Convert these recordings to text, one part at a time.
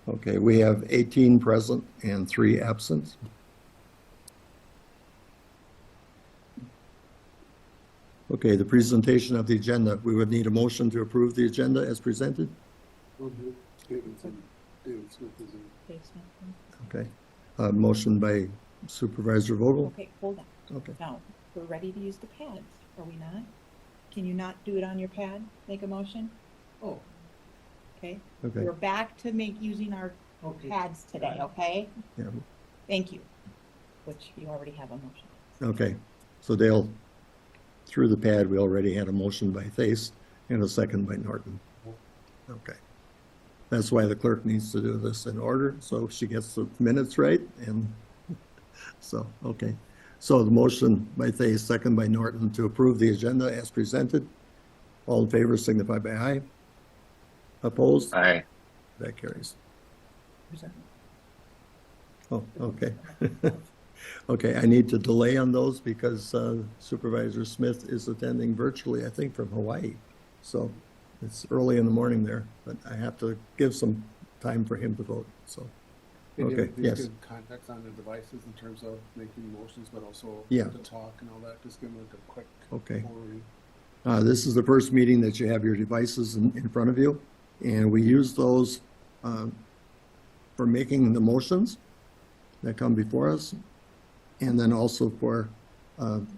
Okay, we have 18 present and 3 absent. Okay, the presentation of the agenda. We would need a motion to approve the agenda as presented. David Smith is in. Okay, motion by Supervisor Vogel. Okay, hold on. Okay, Now, we're ready to use the pads, are we not? Can you not do it on your pad, make a motion? Oh, Okay? okay, We're back to using our okay. pads today, okay? yeah, Thank you, which you already have a motion. okay. So Dale, through the pad, we already had a motion by Thase and a second by Norton. Okay. That's why the clerk needs to do this in order, so she gets the minutes right, and so, okay. So the motion by Thase, second by Norton, to approve the agenda as presented. All in favor signify by aye. Opposed? Aye. That carries. Who's that? Oh, okay. Okay, I need to delay on those because Supervisor Smith is attending virtually, I think, from Hawaii. So it's early in the morning there, but I have to give some time for him to vote, so. Okay, yes. Give context on the devices in terms of making motions, but also Yeah. the talk and all that. Just give them like a quick Okay. overview. This is the first meeting that you have your devices in front of you, and we use those for making the motions that come before us, and then also for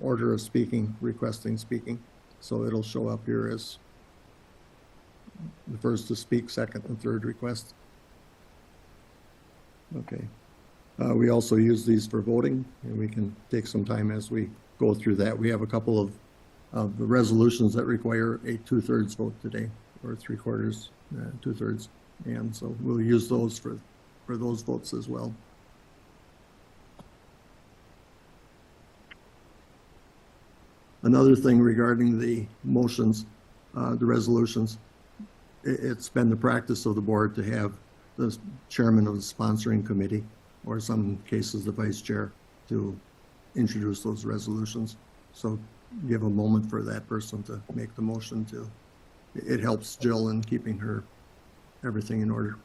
order of speaking, requesting speaking. So it'll show up here as the first to speak, second and third request. Okay. We also use these for voting, and we can take some time as we go through that. We have a couple of the resolutions that require a 2/3 vote today, or 3/4, 2/3. And so we'll use those for those votes as well. Another thing regarding the motions, the resolutions, it's been the practice of the board to have the chairman of the sponsoring committee, or some cases the vice chair, to introduce those resolutions. So give a moment for that person to make the motion to, it helps Jill in keeping her, everything in order.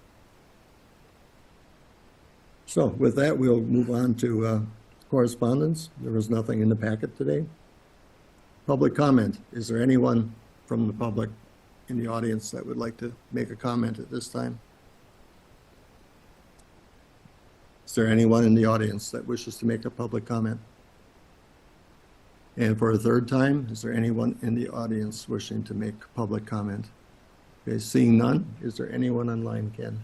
So with that, we'll move on to correspondence. There was nothing in the packet today. Public comment. Is there anyone from the public in the audience that would like to make a comment at this time? Is there anyone in the audience that wishes to make a public comment? And for a third time, is there anyone in the audience wishing to make public comment? Okay, seeing none, is there anyone online, Ken?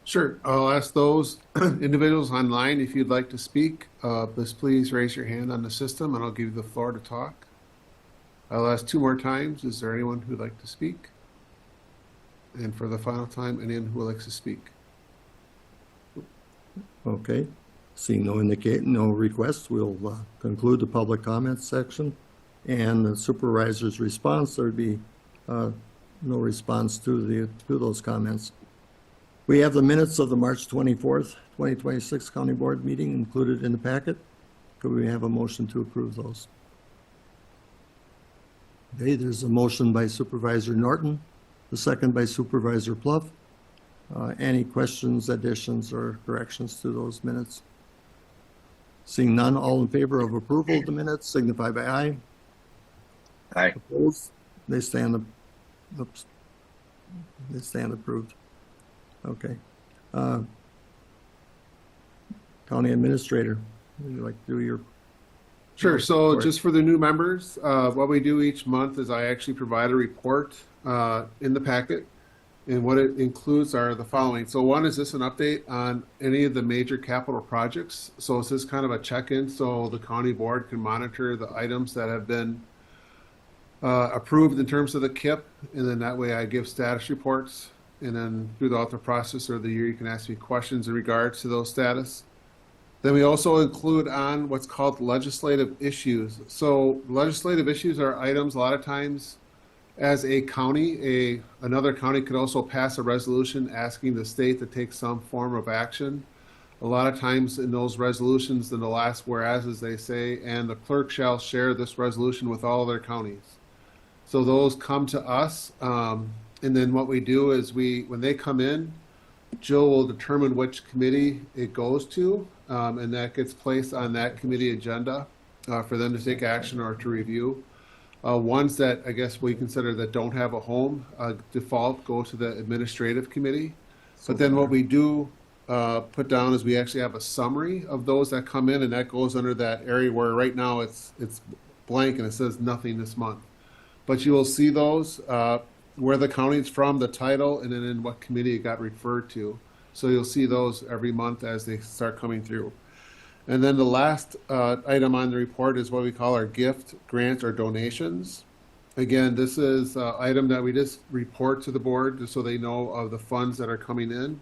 Sure. I'll ask those individuals online if you'd like to speak. Please raise your hand on the system and I'll give you the floor to talk. I'll ask 2 more times. Is there anyone who'd like to speak? And for the final time, anyone who likes to speak? Okay, seeing no requests, we'll conclude the public comments section. And the supervisor's response, there'd be no response to those comments. We have the minutes of the March 24th, 2026 County Board meeting included in the packet. Could we have a motion to approve those? Okay, there's a motion by Supervisor Norton, the second by Supervisor Pluff. Any questions, additions, or corrections to those minutes? Seeing none, all in favor of approval of the minutes signify by aye. Aye. Opposed? They stand approved. Okay. County Administrator, would you like to do your? Sure. So report? just for the new members, what we do each month is I actually provide a report in the packet. And what it includes are the following. So one is this an update on any of the major capital projects. So it's just kind of a check-in so the county board can monitor the items that have been approved in terms of the KIP. And then that way I give status reports. And then throughout the process of the year, you can ask me questions in regards to those status. Then we also include on what's called legislative issues. So legislative issues are items a lot of times as a county, another county could also pass a resolution asking the state to take some form of action. A lot of times in those resolutions, in the last whereas they say, and the clerk shall share this resolution with all other counties. So those come to us, and then what we do is when they come in, Jill will determine which committee it goes to, and that gets placed on that committee agenda for them to take action or to review. Ones that I guess we consider that don't have a home default go to the administrative committee. But then what we do put down is we actually have a summary of those that come in, and that goes under that area where right now it's blank and it says nothing this month. But you will see those where the county's from, the title, and then in what committee it got referred to. So you'll see those every month as they start coming through. And then the last item on the report is what we call our gift, grants, or donations. Again, this is an item that we just report to the board just so they know of the funds that are coming in.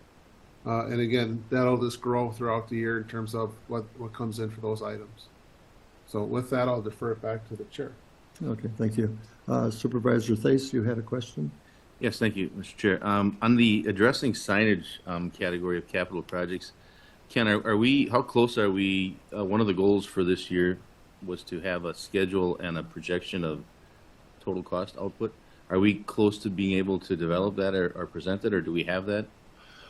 And again, that'll just grow throughout the year in terms of what comes in for those items. So with that, I'll defer it back to the chair. Okay, thank you. Supervisor Thais, you had a question? Yes, thank you, Mr. Chair. On the addressing signage category of capital projects, Ken, how close are we? One of the goals for this year was to have a schedule and a projection of total cost output. Are we close to being able to develop that or present it, or do we have that?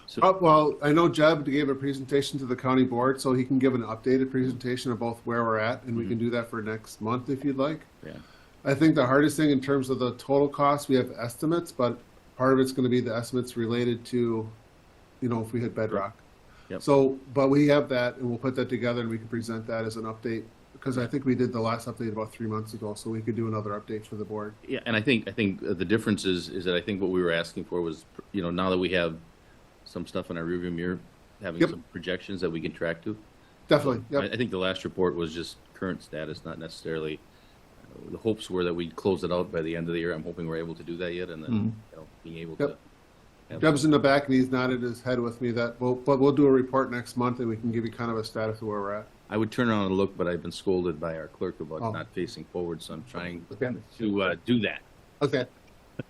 So, Well, I know Jeb gave a presentation to the county board, so he can give an updated presentation of both where we're at, and we can do that for next month if you'd like. yeah. I think the hardest thing in terms of the total cost, we have estimates, but part of it's going to be the estimates related to, if we hit bedrock. Yep. So, but we have that, and we'll put that together, and we can present that as an update, because I think we did the last update about 3 months ago, so we could do another update for the board. Yeah, and I think the difference is that I think what we were asking for was, now that we have some stuff in our rearview mirror, having Yep. some projections that we can track to. Definitely, I yep. think the last report was just current status, not necessarily. The hopes were that we'd close it out by the end of the year. I'm hoping we're able to do that yet, and then being able Yep. to. Have Jeb's in the back, and he's nodded his head with me but we'll do a report next month, and we can give you kind of a status of where we're at. I would turn around and look, but I've been scolded by our clerk about Oh. not facing forward, so I'm trying Okay. to do that. Okay.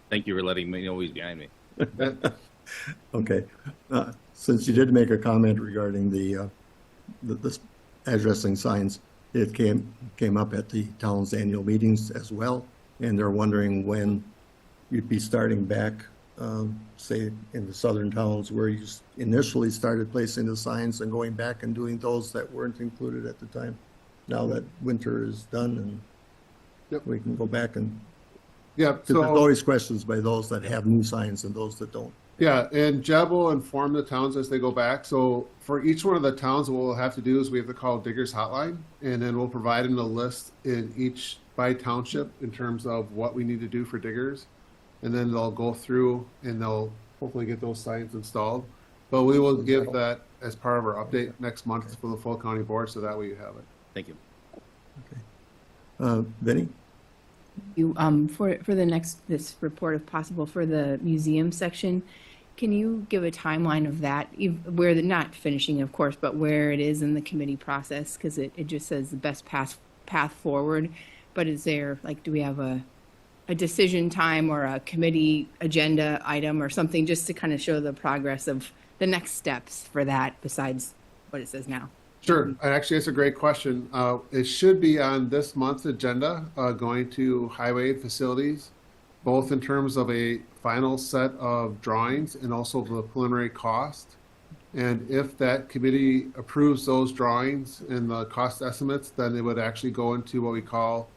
Thank you for letting me know he's behind me. Okay. Since you did make a comment regarding the addressing signs, it came up at the town's annual meetings as well, and they're wondering when you'd be starting back, say, in the southern towns where you initially started placing the signs and going back and doing those that weren't included at the time. Now that winter is done and Yep. we can go back and, Yeah, 'cause there's so, always questions by those that have new signs and those that don't. yeah, and Jeb will inform the towns as they go back. So for each one of the towns, what we'll have to do is we have to call Diggers Hotline, and then we'll provide them the list in each by township in terms of what we need to do for diggers. And then they'll go through and they'll hopefully get those signs installed. But we will give that as part of our update next month for the full county board, so that way you have it. Thank you. Vinnie? You, for this report, if possible, for the museum section, can you give a timeline of that? Where the, not finishing, of course, but where it is in the committee process? Because it just says the best path forward. But is there, like, do we have a decision time or a committee agenda item or something just to kind of show the progress of the next steps for that besides what it says now? Sure. Actually, it's a great question. It should be on this month's agenda, going to highway facilities, both in terms of a final set of drawings and also the preliminary cost. And if that committee approves those drawings and the cost estimates, then it would actually go into what we call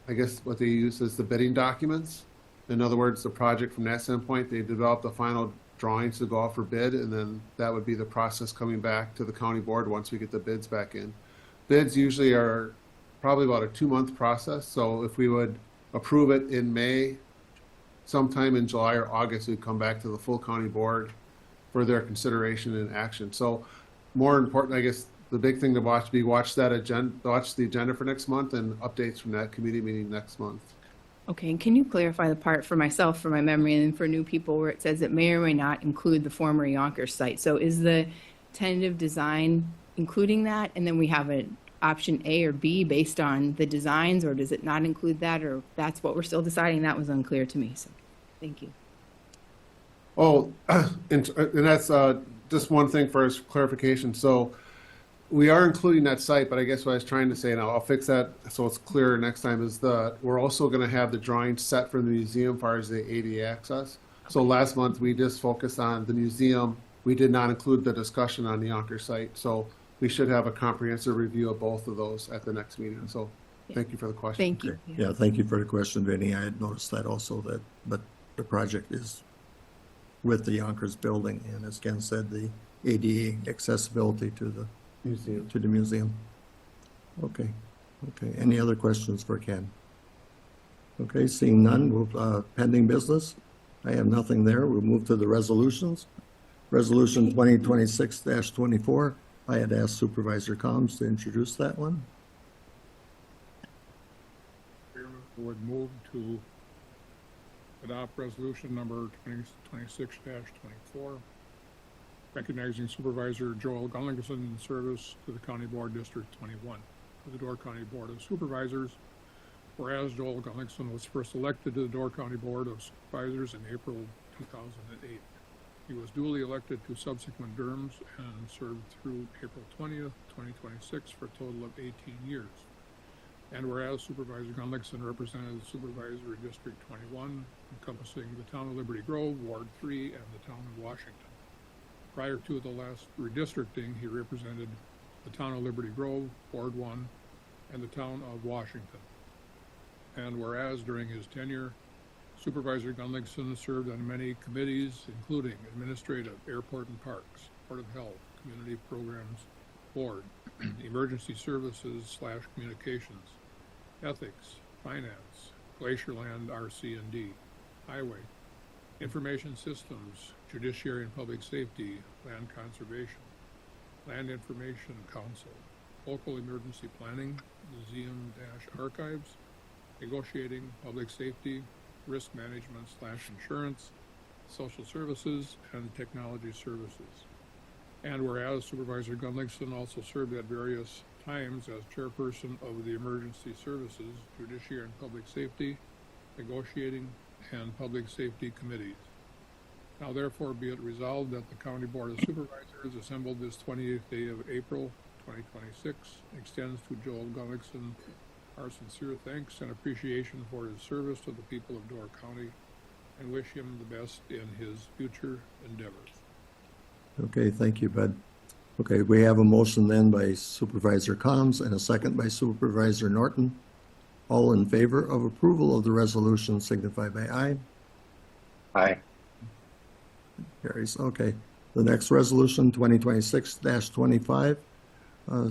I guess what they use is the bidding documents. In other words, the project from that standpoint, they develop the final drawings to go out for bid, and then that would be the process coming back to the county board once we get the bids back in. Bids usually are probably about a 2-month process, so if we would approve it in May, sometime in July or August, we'd come back to the full county board for their consideration and action. So more important, I guess, the big thing to watch the agenda for next month and updates from that committee meeting next month. Okay, and can you clarify the part for myself, for my memory, and then for new people where it says it may or may not include the former Yonkers site? So is the tentative design including that? And then we have an option A or B based on the designs, or does it not include that? Or that's what we're still deciding? That was unclear to me, so thank you. Oh, and that's just one thing for clarification. So we are including that site, but I guess what I was trying to say, and I'll fix that so it's clearer next time, is we're also going to have the drawings set for the museum as far as the ADA access. So last month, we just focused on the museum. We did not include the discussion on the Yonker site. So we should have a comprehensive review of both of those at the next meeting. So thank you for the question. Thank you. Okay. Yeah, thank you for the question, Vinnie. I had noticed that also, but the project is with the Yonkers building, and as Ken said, the ADA accessibility to the museum. Okay, any other questions for Ken? Okay, seeing none, we'll, pending business. I have nothing there. We'll move to the resolutions. Resolution 2026-24. I had asked Supervisor Combs to introduce that one. Chairman would move to adopt resolution number 2026-24, recognizing Supervisor Joel Gunlingsson in service to the County Board District 21 of the Door County Board of Supervisors. Whereas Joel Gunlingsson was first elected to the Door County Board of Supervisors in April 2008. He was duly elected to subsequent terms and served through April 20th, 2026 for a total of 18 years. And whereas Supervisor Gunlingsson represented Supervisory District 21, encompassing the town of Liberty Grove, Ward 3, and the town of Washington. Prior to the last redistricting, he represented the town of Liberty Grove, Ward 1, and the town of Washington. And whereas during his tenure, Supervisor Gunlingsson served on many committees, including Administrative, Airport and Parks, Board of Health, Community Programs Board, Emergency Services / Communications, Ethics, Finance, Glacierland RC&D, Highway, Information Systems, Judiciary and Public Safety, Land Conservation, Land Information Council, Local Emergency Planning, Museum-Archives, Negotiating, Public Safety, Risk Management / Insurance, Social Services, and Technology Services. And whereas Supervisor Gunlingsson also served at various times as chairperson of the Emergency Services, Judiciary and Public Safety, Negotiating, and Public Safety Committees. Now therefore be it resolved that the County Board of Supervisors assembled this 28th day of April 2026 extends to Joel Gunlingsson our sincere thanks and appreciation for his service to the people of Door County and wish him the best in his future endeavors. Okay, thank you, Bud. Okay, we have a motion then by Supervisor Combs and a second by Supervisor Norton. All in favor of approval of the resolution signify by aye. Aye. Carries. Okay. The next resolution, 2026-25.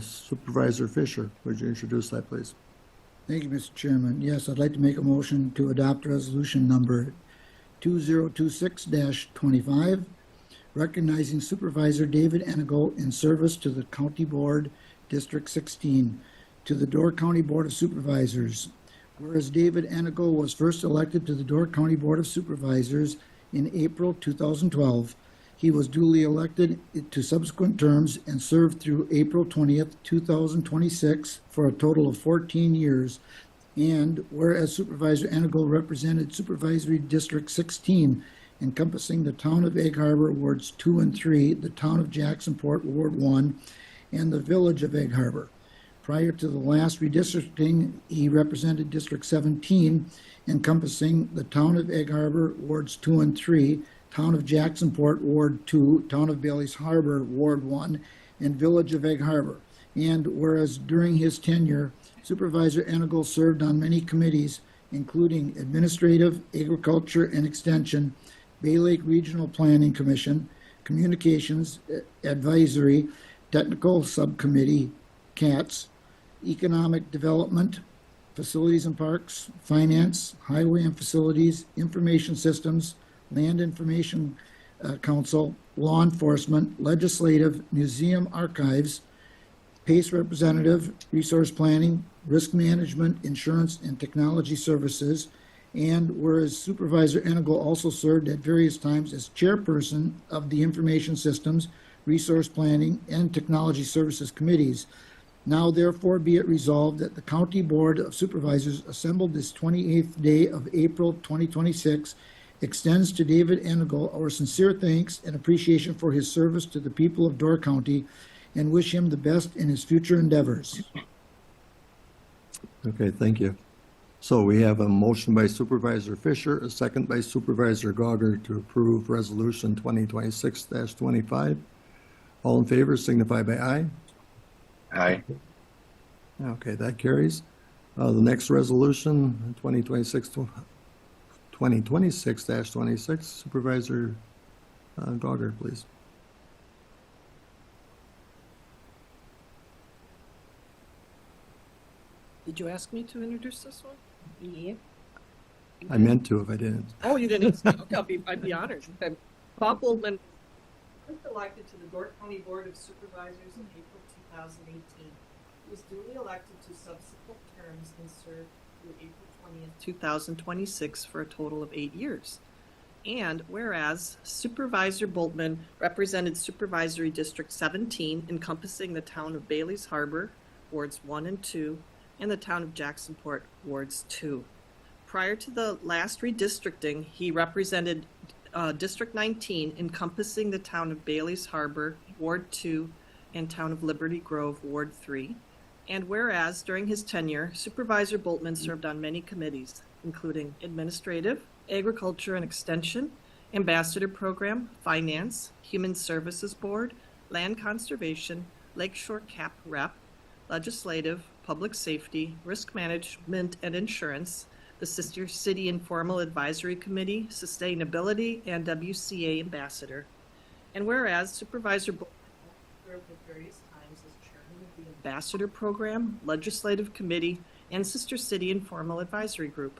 Supervisor Fisher, would you introduce that, please? Thank you, Mr. Chairman. Yes, I'd like to make a motion to adopt resolution number 2026-25, recognizing Supervisor David Enigo in service to the County Board, District 16, to the Door County Board of Supervisors. Whereas David Enigo was first elected to the Door County Board of Supervisors in April 2012, he was duly elected to subsequent terms and served through April 20th, 2026 for a total of 14 years. And whereas Supervisor Enigo represented Supervisory District 16, encompassing the town of Egg Harbor, Wards 2 and 3, the town of Jacksonport, Ward 1, and the village of Egg Harbor. Prior to the last redistricting, he represented District 17, encompassing the town of Egg Harbor, Wards 2 and 3, town of Jacksonport, Ward 2, town of Bailey's Harbor, Ward 1, and village of Egg Harbor. And whereas during his tenure, Supervisor Enigo served on many committees, including Administrative, Agriculture and Extension, Bay Lake Regional Planning Commission, Communications Advisory, Technical Subcommittee, CATS, Economic Development, Facilities and Parks, Finance, Highway and Facilities, Information Systems, Land Information Council, Law Enforcement, Legislative, Museum Archives, PACE Representative, Resource Planning, Risk Management, Insurance, and Technology Services. And whereas Supervisor Enigo also served at various times as chairperson of the Information Systems, Resource Planning, and Technology Services Committees. Now therefore be it resolved that the County Board of Supervisors assembled this 28th day of April 2026 extends to David Enigo our sincere thanks and appreciation for his service to the people of Door County and wish him the best in his future endeavors. Okay, thank you. So we have a motion by Supervisor Fisher, a second by Supervisor Gauger to approve Resolution 2026-25. All in favor signify by aye. Aye. Okay, that carries. The next resolution, 2026-26, Supervisor Gauger, please. Did you ask me to introduce this one? Yep. I meant to if I didn't. Oh, you didn't? Okay, I'd be honored. Okay. Bob Boldman was elected to the Door County Board of Supervisors in April 2018. He was duly elected to subsequent terms and served through April 20th, 2026 for a total of 8 years. And whereas Supervisor Boltman represented Supervisory District 17, encompassing the town of Bailey's Harbor, Wards 1 and 2, and the town of Jacksonport, Wards 2. Prior to the last redistricting, he represented District 19, encompassing the town of Bailey's Harbor, Ward 2, and town of Liberty Grove, Ward 3. And whereas during his tenure, Supervisor Boltman served on many committees, including Administrative, Agriculture and Extension, Ambassador Program, Finance, Human Services Board, Land Conservation, Lakeshore Cap Rep, Legislative, Public Safety, Risk Management and Insurance, the Sister City Informal Advisory Committee, Sustainability, and WCA Ambassador. And whereas Supervisor Bolton served at various times as chairman of the Ambassador Program, Legislative Committee, and Sister City Informal Advisory Group.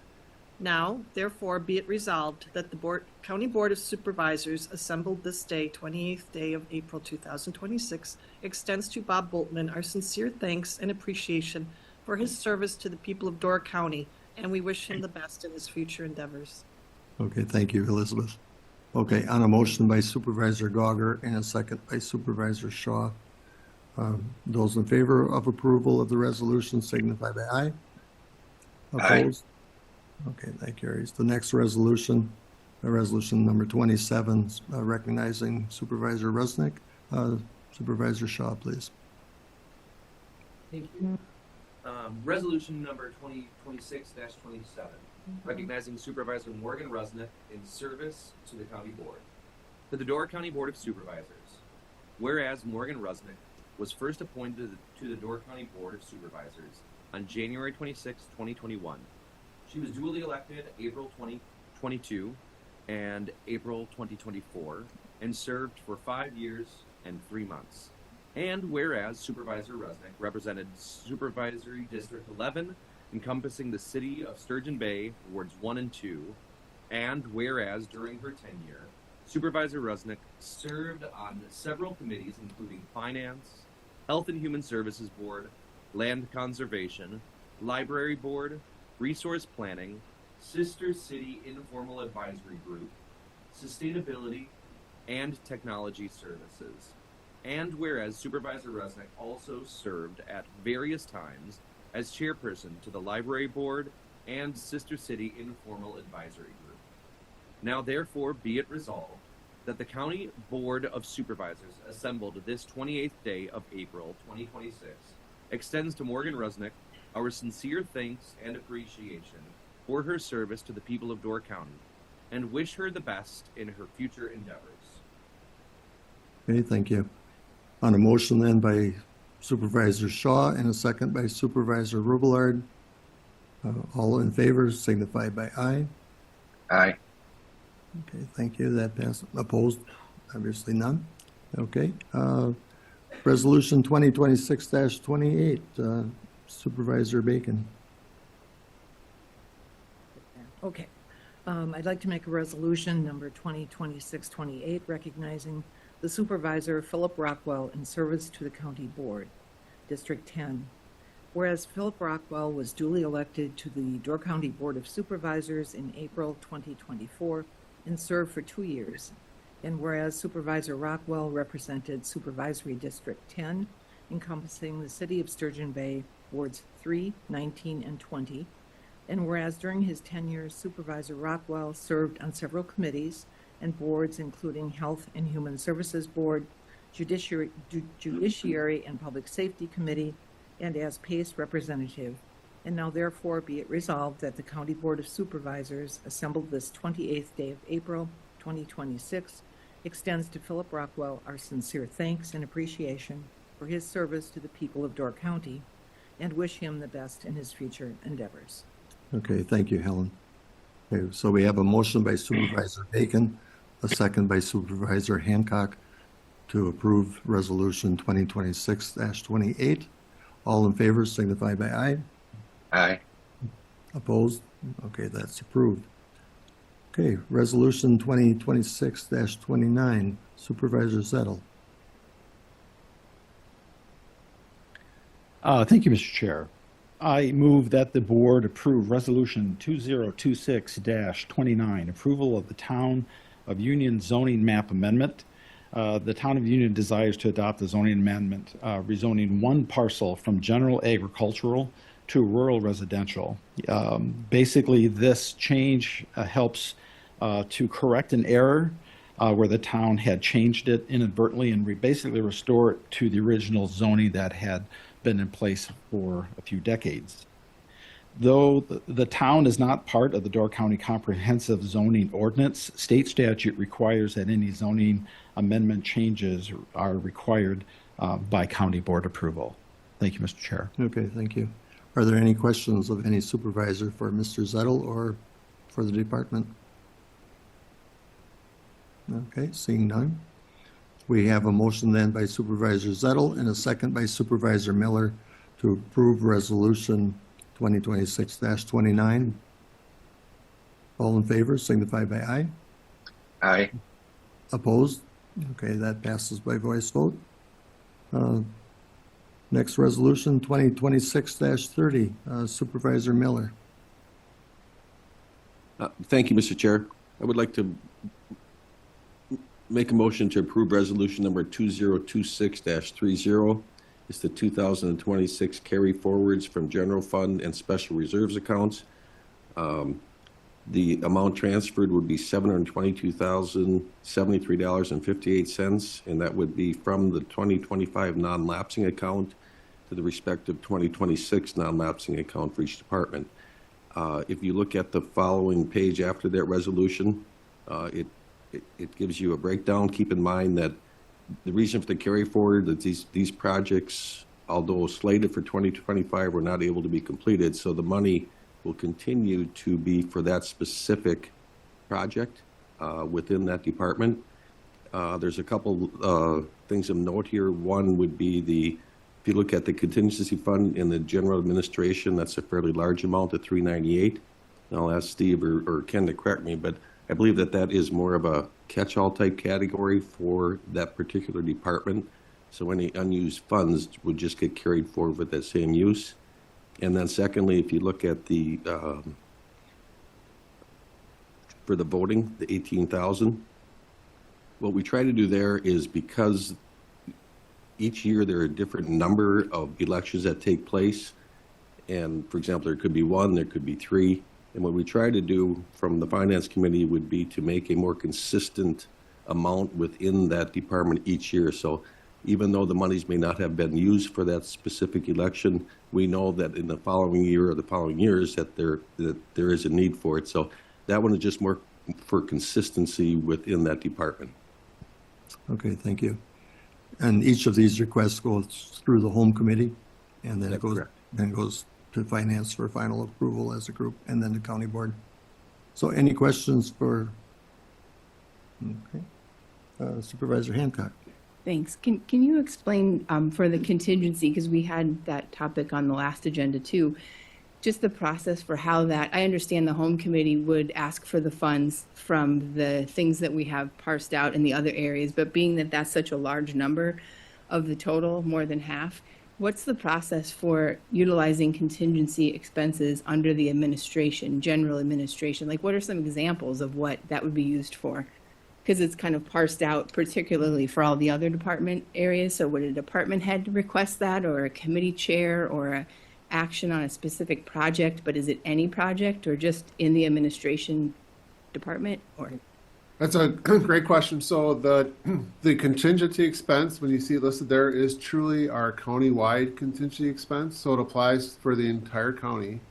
Now, therefore, be it resolved that the County Board of Supervisors assembled this day, 28th day of April 2026, extends to Bob Boltman our sincere thanks and appreciation for his service to the people of Door County, and we wish him the best in his future endeavors. Okay, thank you, Elizabeth. Okay, on a motion by Supervisor Gauger and a second by Supervisor Shaw. Those in favor of approval of the resolution signify by aye. Aye. Opposed? Okay, that carries. The next resolution, resolution number 27, recognizing Supervisor Rusnick. Supervisor Shaw, please. Thank you. Resolution number 2026-27, recognizing Supervisor Morgan Rusnick in service to the County Board. To the Door County Board of Supervisors, whereas Morgan Rusnick was first appointed to the Door County Board of Supervisors on January 26, 2021. She was duly elected April 2022 and April 2024 and served for 5 years and 3 months. And whereas Supervisor Rusnick represented Supervisory District 11, encompassing the city of Sturgeon Bay, Wards 1 and 2, and whereas during her tenure, Supervisor Rusnick served on several committees including Finance, Health and Human Services Board, Land Conservation, Library Board, Resource Planning, Sister City Informal Advisory Group, Sustainability, and Technology Services. And whereas Supervisor Rusnick also served at various times as chairperson to the Library Board and Sister City Informal Advisory Group. Now therefore be it resolved that the County Board of Supervisors assembled this 28th day of April 2026 extends to Morgan Rusnick our sincere thanks and appreciation for her service to the people of Door County and wish her the best in her future endeavors. Okay, thank you. On a motion then by Supervisor Shaw and a second by Supervisor Rubelard. All in favor signify by aye. Aye. Okay, thank you. That passed. Opposed? Obviously none. Okay. Resolution 2026-28, Supervisor Bacon. Okay. I'd like to make a resolution number 2026-28 recognizing the Supervisor Philip Rockwell in service to the County Board, District 10. Whereas Philip Rockwell was duly elected to the Door County Board of Supervisors in April 2024 and served for 2 years. And whereas Supervisor Rockwell represented Supervisory District 10, encompassing the city of Sturgeon Bay, Wards 3, 19, and 20. And whereas during his tenure, Supervisor Rockwell served on several committees and boards, including Health and Human Services Board, Judiciary and Public Safety Committee, and as PACE representative. And now therefore be it resolved that the County Board of Supervisors assembled this 28th day of April, 2026, extends to Philip Rockwell our sincere thanks and appreciation for his service to the people of Door County and wish him the best in his future endeavors. Okay, thank you, Helen. Okay, so we have a motion by Supervisor Bacon, a second by Supervisor Hancock to approve Resolution 2026-28. All in favor signify by aye. Aye. Opposed? Okay, that's approved. Okay, Resolution 2026-29, Supervisor Zettel. Thank you, Mr. Chair. I move that the board approve Resolution 2026-29, approval of the Town of Union zoning map amendment. The Town of Union desires to adopt the zoning amendment, rezoning one parcel from general agricultural to rural residential. Basically, this change helps to correct an error where the town had changed it inadvertently and basically restore it to the original zoning that had been in place for a few decades. Though the town is not part of the Door County Comprehensive Zoning Ordinance, state statute requires that any zoning amendment changes are required by county board approval. Thank you, Mr. Chair. Okay, thank you. Are there any questions of any supervisor for Mr. Zettel or for the department? Okay, seeing none. We have a motion then by Supervisor Zettel and a second by Supervisor Miller to approve Resolution 2026-29. All in favor signify by aye. Aye. Opposed? Okay, that passes by voice vote. Next resolution, 2026-30, Supervisor Miller. Thank you, Mr. Chair. I would like to make a motion to approve resolution number 2026-30. It's the 2026 carry forwards from general fund and special reserves accounts. The amount transferred would be $722,073.58, and that would be from the 2025 non-lapsing account to the respective 2026 non-lapsing account for each department. If you look at the following page after that resolution, it gives you a breakdown. Keep in mind that the reason for the carry forward that these projects, although slated for 2025, were not able to be completed, so the money will continue to be for that specific project within that department. There's a couple things of note here. One would be if you look at the contingency fund in the general administration, that's a fairly large amount at $398. And I'll ask Steve or Ken to correct me, but I believe that is more of a catch-all type category for that particular department. So any unused funds would just get carried forward with that same use. And then secondly, if you look at the for the voting, the 18,000, what we try to do there is, because each year there are a different number of elections that take place. And for example, there could be one, there could be three. And what we try to do from the Finance Committee would be to make a more consistent amount within that department each year. So even though the monies may not have been used for that specific election, we know that in the following year or the following years that there is a need for it. So that one is just more for consistency within that department. Okay, thank you. And each of these requests goes through the home committee, and then it goes to finance for final approval as a group, and then the county board. So any questions for Supervisor Hancock? Thanks. Can you explain for the contingency, because we had that topic on the last agenda too, just the process for how that, I understand the home committee would ask for the funds from the things that we have parsed out in the other areas, but being that that's such a large number of the total, more than half, what's the process for utilizing contingency expenses under the administration, general administration? Like, what are some examples of what that would be used for? Because it's kind of parsed out particularly for all the other department areas. So would a department head request that, or a committee chair, or a action on a specific project? But is it any project or just in the administration department? Or That's a great question. So the contingency expense, when you see it listed there, is truly our county-wide contingency expense. So it applies for the entire county.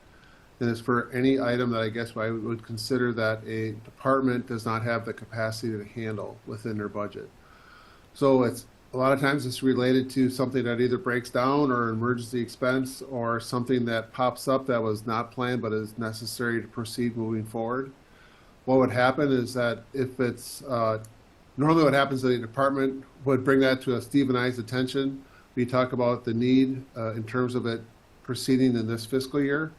And it's for any item that I guess I would consider that a department does not have the capacity to handle within their budget. So it's a lot of times it's related to something that either breaks down or an emergency expense or something that pops up that was not planned but is necessary to proceed moving forward. What would happen is that if it's normally what happens is the department would bring that to Steve and I's attention. We talk about the need in terms of it proceeding in this fiscal year.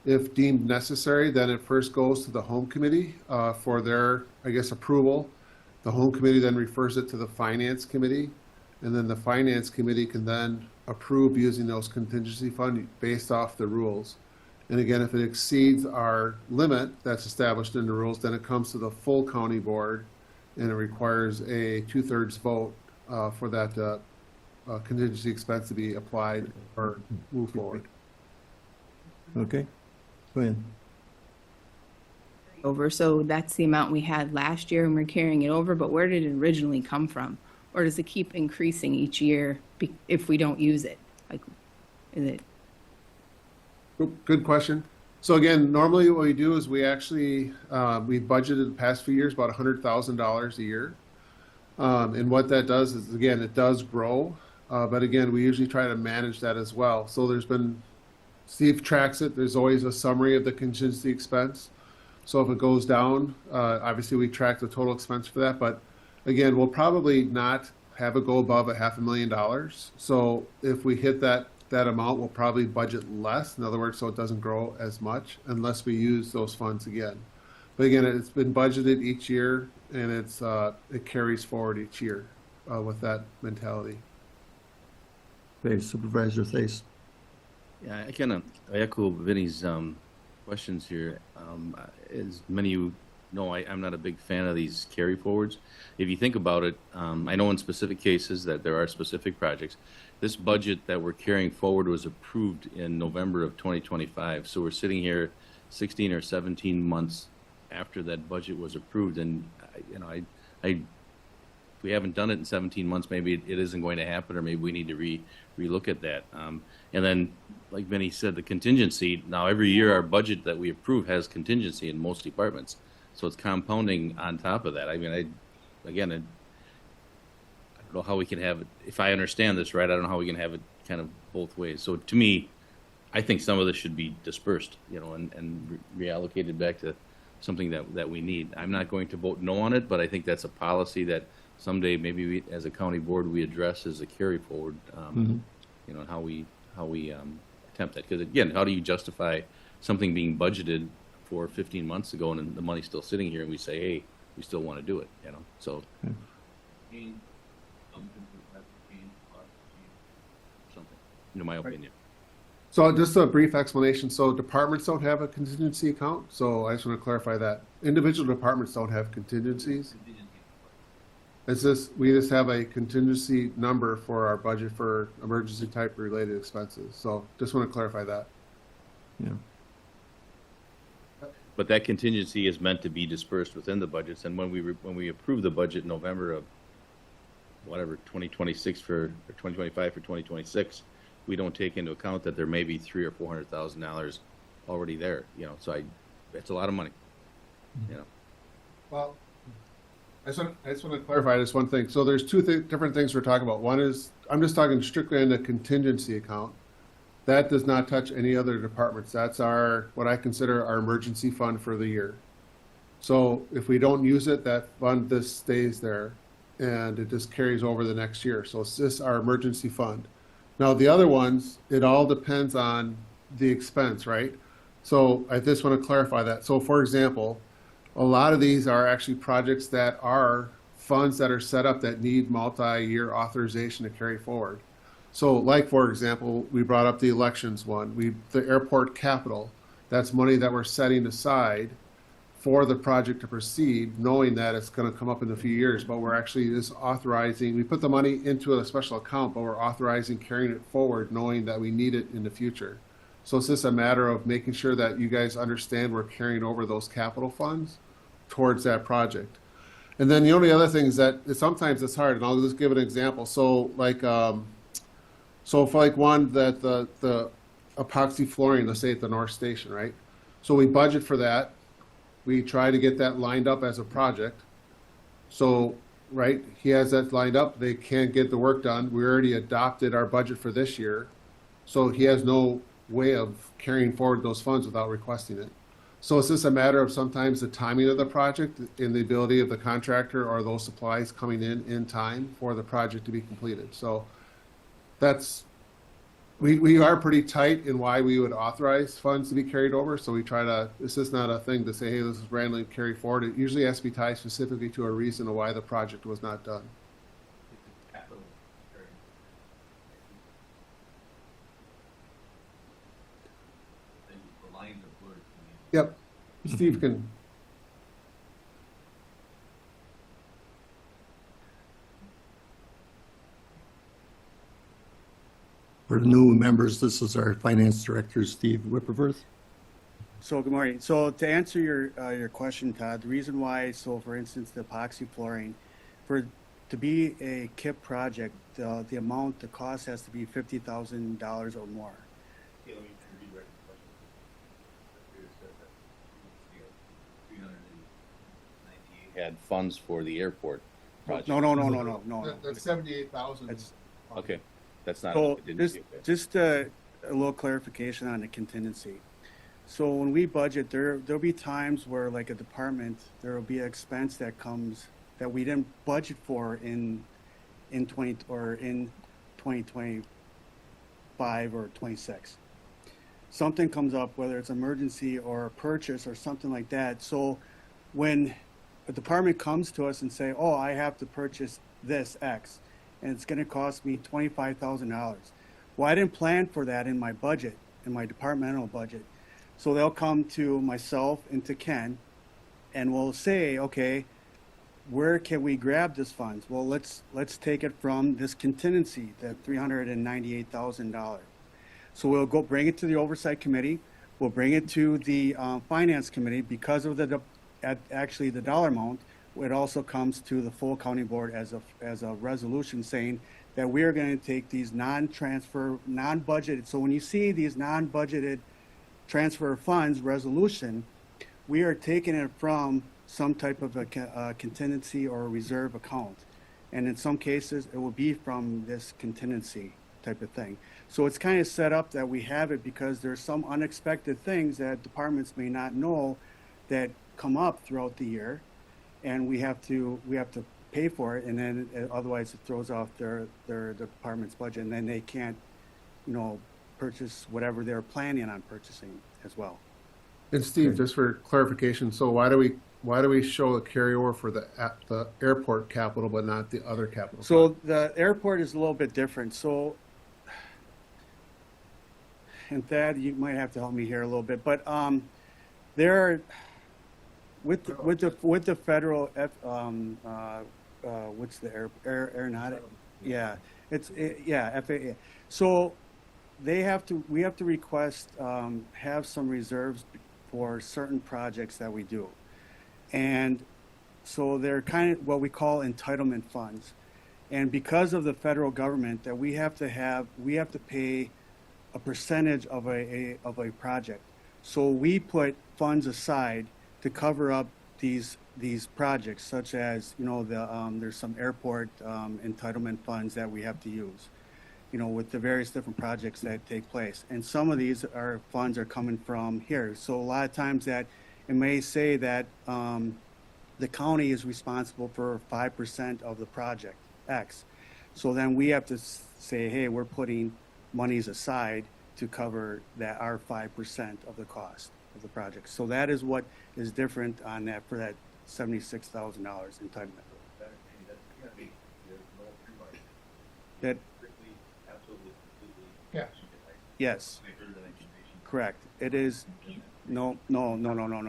If deemed necessary, then it first goes to the home committee for their, I guess, approval. The home committee then refers it to the finance committee, and then the finance committee can then approve using those contingency fund based off the rules. And again, if it exceeds our limit that's established in the rules, then it comes to the full county board, and it requires a 2/3 vote for that contingency expense to be applied or move forward. Okay, go ahead. Over, so that's the amount we had last year and we're carrying it over, but where did it originally come from? Or does it keep increasing each year if we don't use it? Like, is it? Good question. So again, normally what we do is we actually, we budgeted the past few years about $100,000 a year. And what that does is, again, it does grow. But again, we usually try to manage that as well. So there's been, Steve tracks it. There's always a summary of the contingency expense. So if it goes down, obviously we track the total expense for that. But again, we'll probably not have it go above $500,000. So if we hit that amount, we'll probably budget less. In other words, so it doesn't grow as much unless we use those funds again. But again, it's been budgeted each year, and it carries forward each year with that mentality. Okay, Supervisor Thais. Yeah, I echo Vinnie's questions here. As many of you know, I'm not a big fan of these carry forwards. If you think about it, I know in specific cases that there are specific projects. This budget that we're carrying forward was approved in November of 2025. So we're sitting here 16 or 17 months after that budget was approved. And, if we haven't done it in 17 months, maybe it isn't going to happen, or maybe we need to relook at that. And then, like Vinnie said, the contingency, now every year our budget that we approve has contingency in most departments. So it's compounding on top of that. I mean, I don't know how we can have it. If I understand this right, I don't know how we can have it kind of both ways. So to me, I think some of this should be dispersed, and reallocated back to something that we need. I'm not going to vote no on it, but I think that's a policy that someday maybe we, as a county board, we address as a carry forward, how we attempt that. Because again, how do you justify something being budgeted for 15 months ago and the money's still sitting here and we say, hey, we still want to do it, so. Something, in my opinion. So just a brief explanation. So departments don't have a contingency account. So I just want to clarify that. Individual departments don't have contingencies. We just have a contingency number for our budget for emergency type related expenses. So just want to clarify that. Yeah. But that contingency is meant to be dispersed within the budgets. And when we approve the budget in November of whatever 2026 or 2025 for 2026, we don't take into account that there may be $300,000 or $400,000 already there. So it's a lot of money. Well, I just want to clarify this one thing. So there's two different things we're talking about. One is I'm just talking strictly in the contingency account. That does not touch any other departments. That's what I consider our emergency fund for the year. So if we don't use it, that fund just stays there and it just carries over the next year. So it's just our emergency fund. Now the other ones, it all depends on the expense, right? So I just want to clarify that. So for example, a lot of these are actually projects that are funds that are set up that need multi-year authorization to carry forward. So like, for example, we brought up the elections one, the airport capital, that's money that we're setting aside for the project to proceed, knowing that it's going to come up in a few years, but we're actually just authorizing, we put the money into a special account, but we're authorizing carrying it forward, knowing that we need it in the future. So it's just a matter of making sure that you guys understand we're carrying over those capital funds towards that project. And then the only other thing is that sometimes it's hard, and I'll just give an example. So like, so for like one that the epoxy flooring, let's say at the North Station, right? So we budget for that. We try to get that lined up as a project. So, right, he has that lined up. They can't get the work done. We already adopted our budget for this year. So he has no way of carrying forward those funds without requesting it. So it's just a matter of sometimes the timing of the project and the ability of the contractor or those supplies coming in time for the project to be completed. So that's, we are pretty tight in why we would authorize funds to be carried over. So we try to, this is not a thing to say, hey, this is randomly carried forward. It usually has to be tied specifically to a reason of why the project was not done. Yep. Steve can. For the new members, this is our finance director, Steve Whipperworth. So good morning. So to answer your question, Todd, the reason why, so for instance, the epoxy flooring, to be a KIP project, the cost has to be $50,000 or more. Had funds for the airport project. No. That's 78,000. That's Okay, that's not. So I didn't see it. just a little clarification on the contingency. So when we budget, there'll be times where, like a department, there will be an expense that comes that we didn't budget for in 2025 or 26. Something comes up, whether it's emergency or a purchase or something like that. So when a department comes to us and say, oh, I have to purchase this X, and it's going to cost me $25,000. Well, I didn't plan for that in my budget, in my departmental budget. So they'll come to myself and to Ken, and we'll say, okay, where can we grab this funds? Well, let's take it from this contingency, the $398,000. So we'll go bring it to the oversight committee. We'll bring it to the finance committee because of the dollar amount. It also comes to the full county board as a resolution saying that we are going to take these non-transfer, non-budgeted. So when you see these non-budgeted transfer of funds resolution, we are taking it from some type of a contingency or a reserve account. And in some cases, it will be from this contingency type of thing. So it's kind of set up that we have it because there's some unexpected things that departments may not know that come up throughout the year, and we have to pay for it, and then otherwise it throws off their department's budget, and then they can't, purchase whatever they're planning on purchasing as well. And Steve, just for clarification, so why do we show a carryover for the airport capital but not the other capital? So the airport is a little bit different. So, and Thad, you might have to help me here a little bit, but there are with the federal what's the aeronautic? Yeah, FAA. So we have to request have some reserves for certain projects that we do. And so they're kind of what we call entitlement funds. And because of the federal government that we have to pay a percentage of a project. So we put funds aside to cover up these projects, such as, there's some airport entitlement funds that we have to use, with the various different projects that take place. And some of these funds are coming from here. So a lot of times that it may say that the county is responsible for 5% of the project X. So then we have to say, hey, we're putting monies aside to cover our 5% of the cost of the project. So that is what is different on that for that $76,000 entitlement. That yes, correct. It is no. I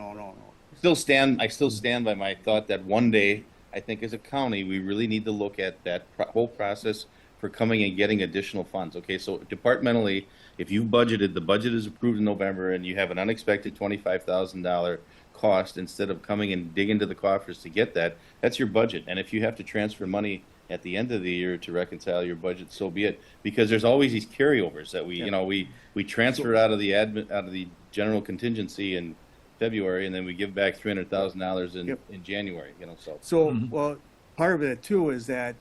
still stand by my thought that one day, I think as a county, we really need to look at that whole process for coming and getting additional funds. Okay, so departmentally, if you budgeted, the budget is approved in November and you have an unexpected $25,000 cost instead of coming and dig into the coffers to get that. That's your budget. And if you have to transfer money at the end of the year to reconcile your budget, so be it. Because there's always these carryovers that we transfer out of the general contingency in February, and then we give back $300,000 in January, so. So, well, part of it too is that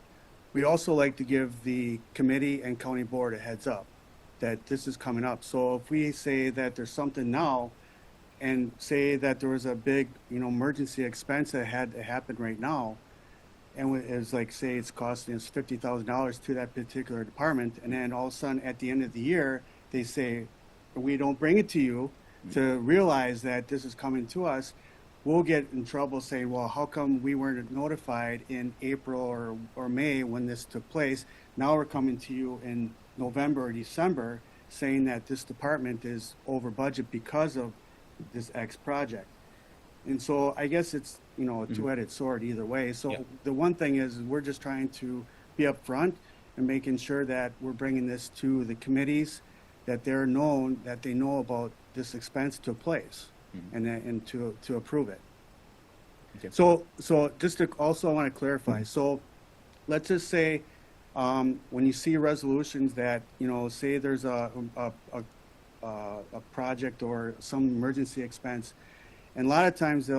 we also like to give the committee and county board a heads up that this is coming up. So if we say that there's something now and say that there was a big, emergency expense that had to happen right now, and it's like, say it's costing us $50,000 to that particular department, and then all of a sudden at the end of the year, they say, we don't bring it to you to realize that this is coming to us, we'll get in trouble saying, well, how come we weren't notified in April or May when this took place? Now we're coming to you in November or December saying that this department is over budget because of this X project. And so I guess it's, a two-headed sword either way. So the one thing is we're just trying to be upfront and making sure that we're bringing this to the committees, that they're known, that they know about this expense took place, and to approve it. Okay. So just to also I want to clarify. So let's just say when you see resolutions that say there's a project or some emergency expense, and a lot of times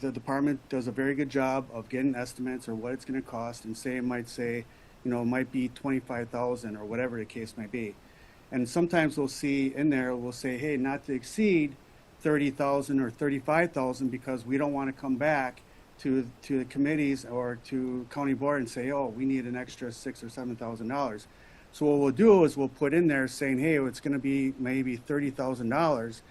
the department does a very good job of getting estimates or what it's going to cost, and it might say it might be 25,000 or whatever the case may be. And sometimes we'll see in there, we'll say, hey, not to exceed 30,000 or 35,000 because we don't want to come back to the committees or to county board and say, oh, we need an extra $6,000 or $7,000. So what we'll do is we'll put in there saying, hey, it's going to be maybe $30,000,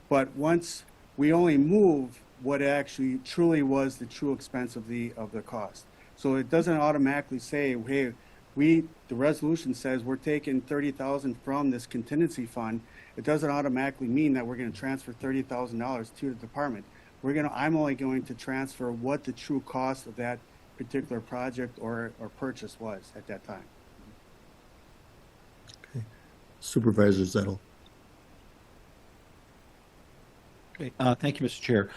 but once we only move what actually truly was the true expense of the cost. So it doesn't automatically say, hey, the resolution says we're taking 30,000 from this contingency fund. It doesn't automatically mean that we're going to transfer $30,000 to the department. I'm only going to transfer what the true cost of that particular project or purchase was at that time. Okay. Supervisor Zettel. Okay, thank you, Mr. Chair.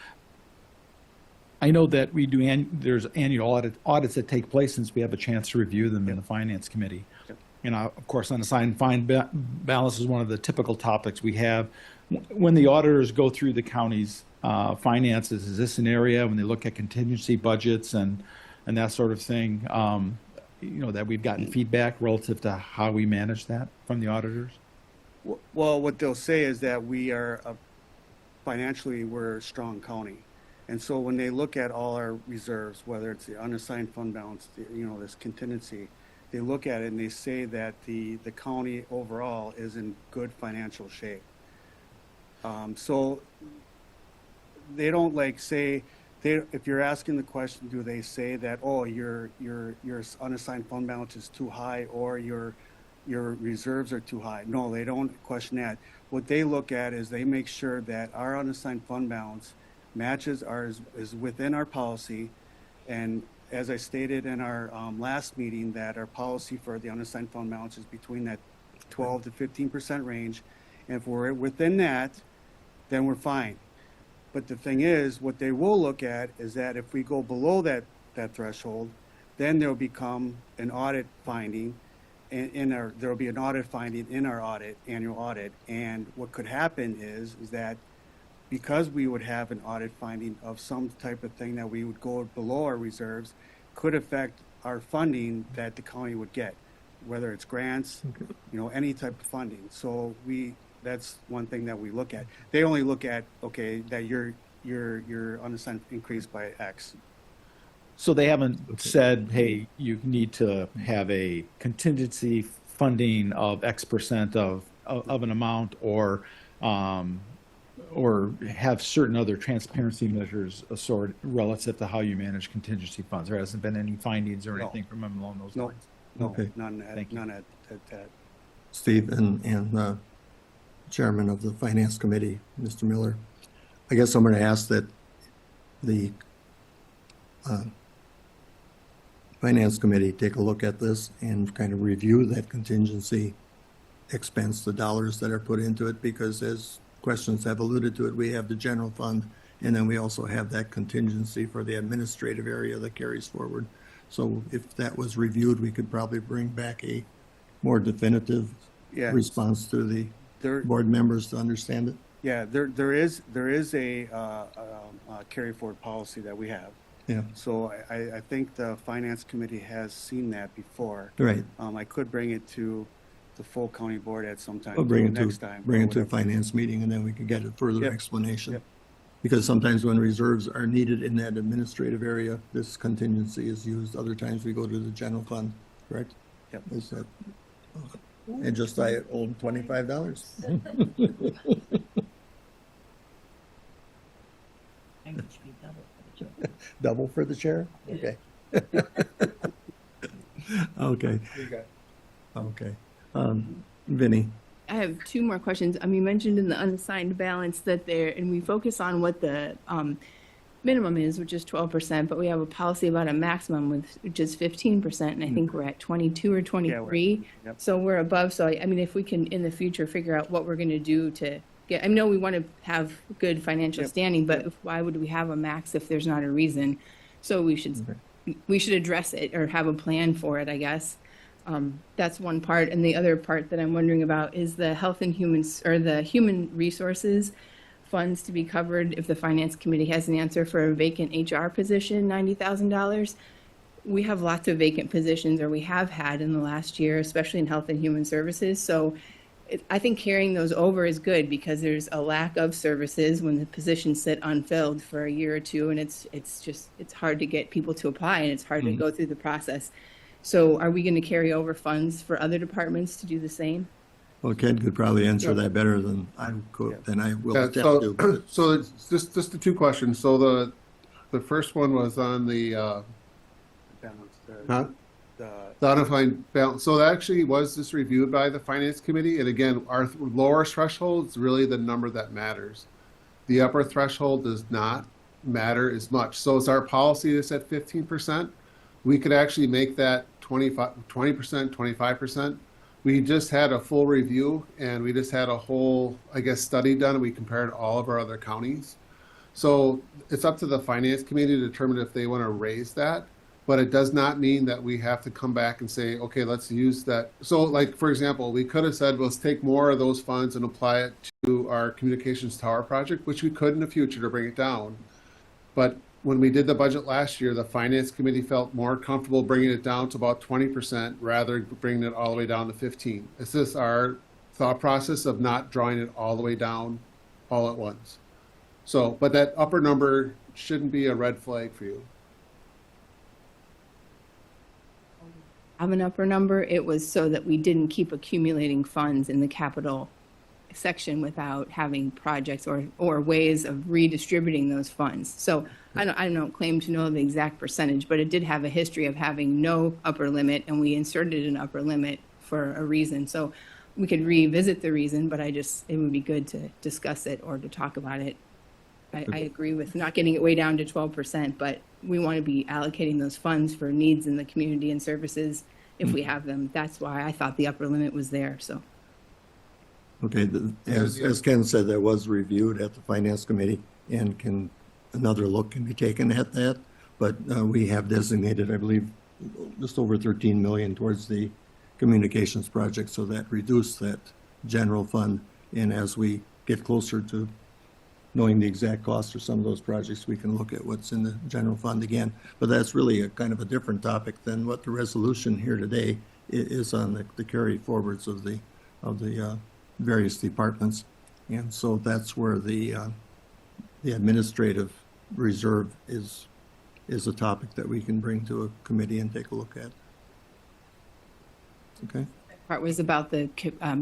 I know that we do, there's annual audits that take place since we have a chance to review them in the Finance Committee. And of course, unassigned fund balance is one of the typical topics we have. When the auditors go through the county's finances, is this an area when they look at contingency budgets and that sort of thing, that we've gotten feedback relative to how we manage that from the auditors? Well, what they'll say is that we are financially, we're a strong county. And so when they look at all our reserves, whether it's the unassigned fund balance, this contingency, they look at it and they say that the county overall is in good financial shape. So they don't say, if you're asking the question, do they say that, oh, your unassigned fund balance is too high or your reserves are too high? No, they don't question that. What they look at is they make sure that our unassigned fund balance matches ours, is within our policy. And as I stated in our last meeting, that our policy for the unassigned fund balance is between that 12 to 15% range. And if we're within that, then we're fine. But the thing is, what they will look at is that if we go below that threshold, then there'll become an audit finding there'll be an audit finding in our annual audit. And what could happen is that because we would have an audit finding of some type of thing that we would go below our reserves, could affect our funding that the county would get, whether it's grants, any type of funding. So that's one thing that we look at. They only look at, okay, that your unassigned increased by X. So they haven't said, hey, you need to have a contingency funding of X percent of an amount, or have certain other transparency measures assured relative to how you manage contingency funds. There hasn't been any findings or anything from them along those lines. No, Okay. none at that. Steve and Chairman of the Finance Committee, Mr. Miller. I guess I'm going to ask that the Finance Committee take a look at this and kind of review that contingency expense, the dollars that are put into it, because as questions have alluded to it, we have the general fund And then we also have that contingency for the administrative area that carries forward. So if that was reviewed, we could probably bring back a more definitive Yeah. response to the There, board members to understand it. yeah, there is a carry forward policy that we have. Yeah, So I think the finance committee has seen that before. right. I could bring it to the full county board at some time. We'll bring it next to, time. bring or it to a whatever. finance meeting, and then we can get a further Yep. explanation. Yep. Because sometimes when reserves are needed in that administrative area, this contingency is used. Other times we go to the general fund, correct? Yep. Is that, and just I owe $25? I think it should be double for the children. Double for the chair? Okay. Okay, okay. Vinnie? I have two more questions. You mentioned in the unassigned balance that there, and we focus on what the minimum is, which is 12%, but we have a policy about a maximum which is 15%, and I think we're at 22 or 23. Yep. So we're above. So I mean, if we can in the future figure out what we're going to do to get, I know we want to have good financial Yep. standing, but why would we have a max if there's not a reason? So we should address it or have a plan for it, I guess. That's one part. And the other part that I'm wondering about is the health and the human resources funds to be covered if the finance committee has an answer for a vacant HR position, $90,000. We have lots of vacant positions, or we have had in the last year, especially in health and human services. So I think carrying those over is good because there's a lack of services when the positions sit unfilled for a year or two, and it's hard to get people to apply, and it's hard to go through the process. So are we going to carry over funds for other departments to do the same? Well, Ken could probably answer that better than I could, than I will Yeah, attempt to. so it's just the two questions. So the first one was on the, Balance, huh? the- The unassigned balance. So that actually was just reviewed by the finance committee. And again, our lower threshold is really the number that matters. The upper threshold does not matter as much. So it's our policy that's at 15%. We could actually make that 20%, 25%. We just had a full review and we just had a whole, I guess, study done, and we compared all of our other counties. So it's up to the finance committee to determine if they want to raise that. But it does not mean that we have to come back and say, okay, let's use that. So like, for example, we could have said, let's take more of those funds and apply it to our communications tower project, which we could in the future to bring it down. But when we did the budget last year, the finance committee felt more comfortable bringing it down to about 20% rather than bringing it all the way down to 15. It's just our thought process of not drawing it all the way down all at once. So, but that upper number shouldn't be a red flag for you. Have an upper number. It was so that we didn't keep accumulating funds in the capital section without having projects or ways of redistributing those funds. So I don't claim to know the exact percentage, but it did have a history of having no upper limit, and we inserted an upper limit for a reason. So we could revisit the reason, but it would be good to discuss it or to talk about it. I agree with not getting it way down to 12%, but we want to be allocating those funds for needs in the community and services if we have them. That's why I thought the upper limit was there, so. Okay, as Ken said, that was reviewed at the finance committee, and another look can be taken at that. But we have designated, I believe, just over 13 million towards the communications project, so that reduced that general fund. And as we get closer to knowing the exact cost for some of those projects, we can look at what's in the general fund again. But that's really a kind of a different topic than what the resolution here today is on the carry forwards of the various departments. And so that's where the administrative reserve is a topic that we can bring to a committee and take a look at. Okay? Part was about the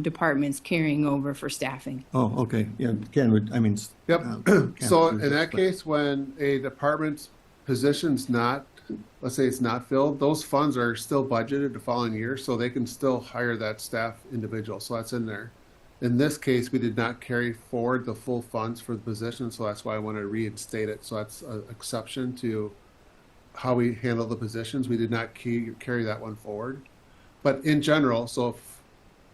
departments carrying over for staffing. Oh, okay. Yeah, Ken would, I mean. Yep. Ken So would in that just- case, when a department's position's not, let's say it's not filled, those funds are still budgeted the following year, so they can still hire that staff individual. So that's in there. In this case, we did not carry forward the full funds for the position, so that's why I wanted to reinstate it. So that's an exception to how we handle the positions. We did not carry that one forward. But in general, so if,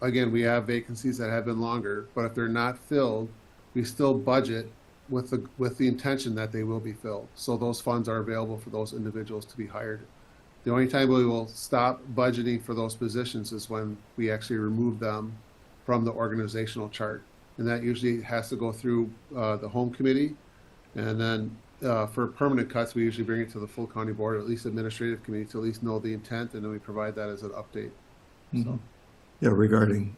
again, we have vacancies that have been longer, but if they're not filled, we still budget with the intention that they will be filled. So those funds are available for those individuals to be hired. The only time we will stop budgeting for those positions is when we actually remove them from the organizational chart. And that usually has to go through the home committee. And then for permanent cuts, we usually bring it to the full county board, or at least administrative committee, to at least know the intent, and then we provide that as an update. So, Yeah, regarding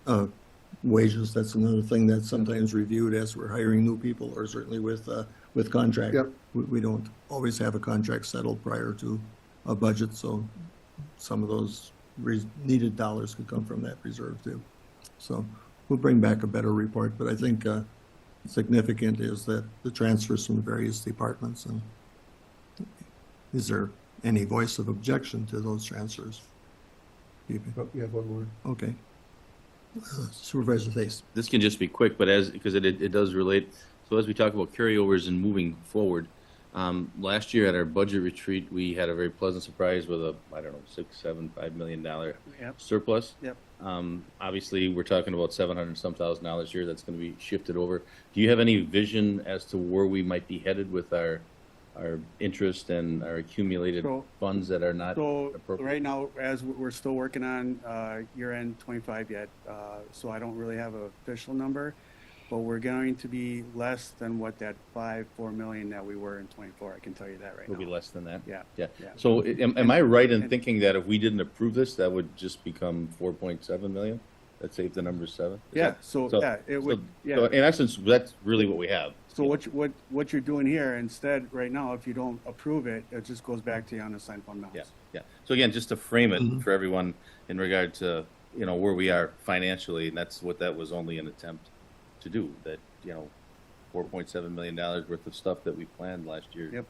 wages, that's another thing that's sometimes reviewed as we're hiring new people, or certainly with contract. Yep. We don't always have a contract settled prior to a budget, so some of those needed dollars could come from that reserve too. So we'll bring back a better report, but I think significant is that the transfers from the various departments. And is there any voice of objection to those transfers? oh, you have one more. Okay. Supervisor Thais. This can just be quick, but because it does relate. So as we talk about carryovers and moving forward, last year at our budget retreat, we had a very pleasant surprise with a, I don't know, $5 million Yep. surplus. Yep. Obviously, we're talking about $700-some thousand here that's going to be shifted over. Do you have any vision as to where we might be headed with our interest and our accumulated So- funds that are not So appropriate? right now, as we're still working on year-end 25 yet, so I don't really have an official number, but we're going to be less than what that 4 million that we were in 24. I can tell you that right Will be now. less than that? Yeah. Yeah. Yeah. So am I right in and- thinking that if we didn't approve this, that would just become 4.7 million? Let's say if the number's 7? Is Yeah, that- so, yeah, it would, yeah. So in essence, that's really what we have. So what you're doing here, instead, right now, if you don't approve it, it just goes back to the unassigned fund balance. Yeah, yeah. So again, just to frame it Mhm. for everyone in regard to, where we are financially, and that's what that was only an attempt to do, that, $4.7 million worth of stuff that we planned last year. Yep.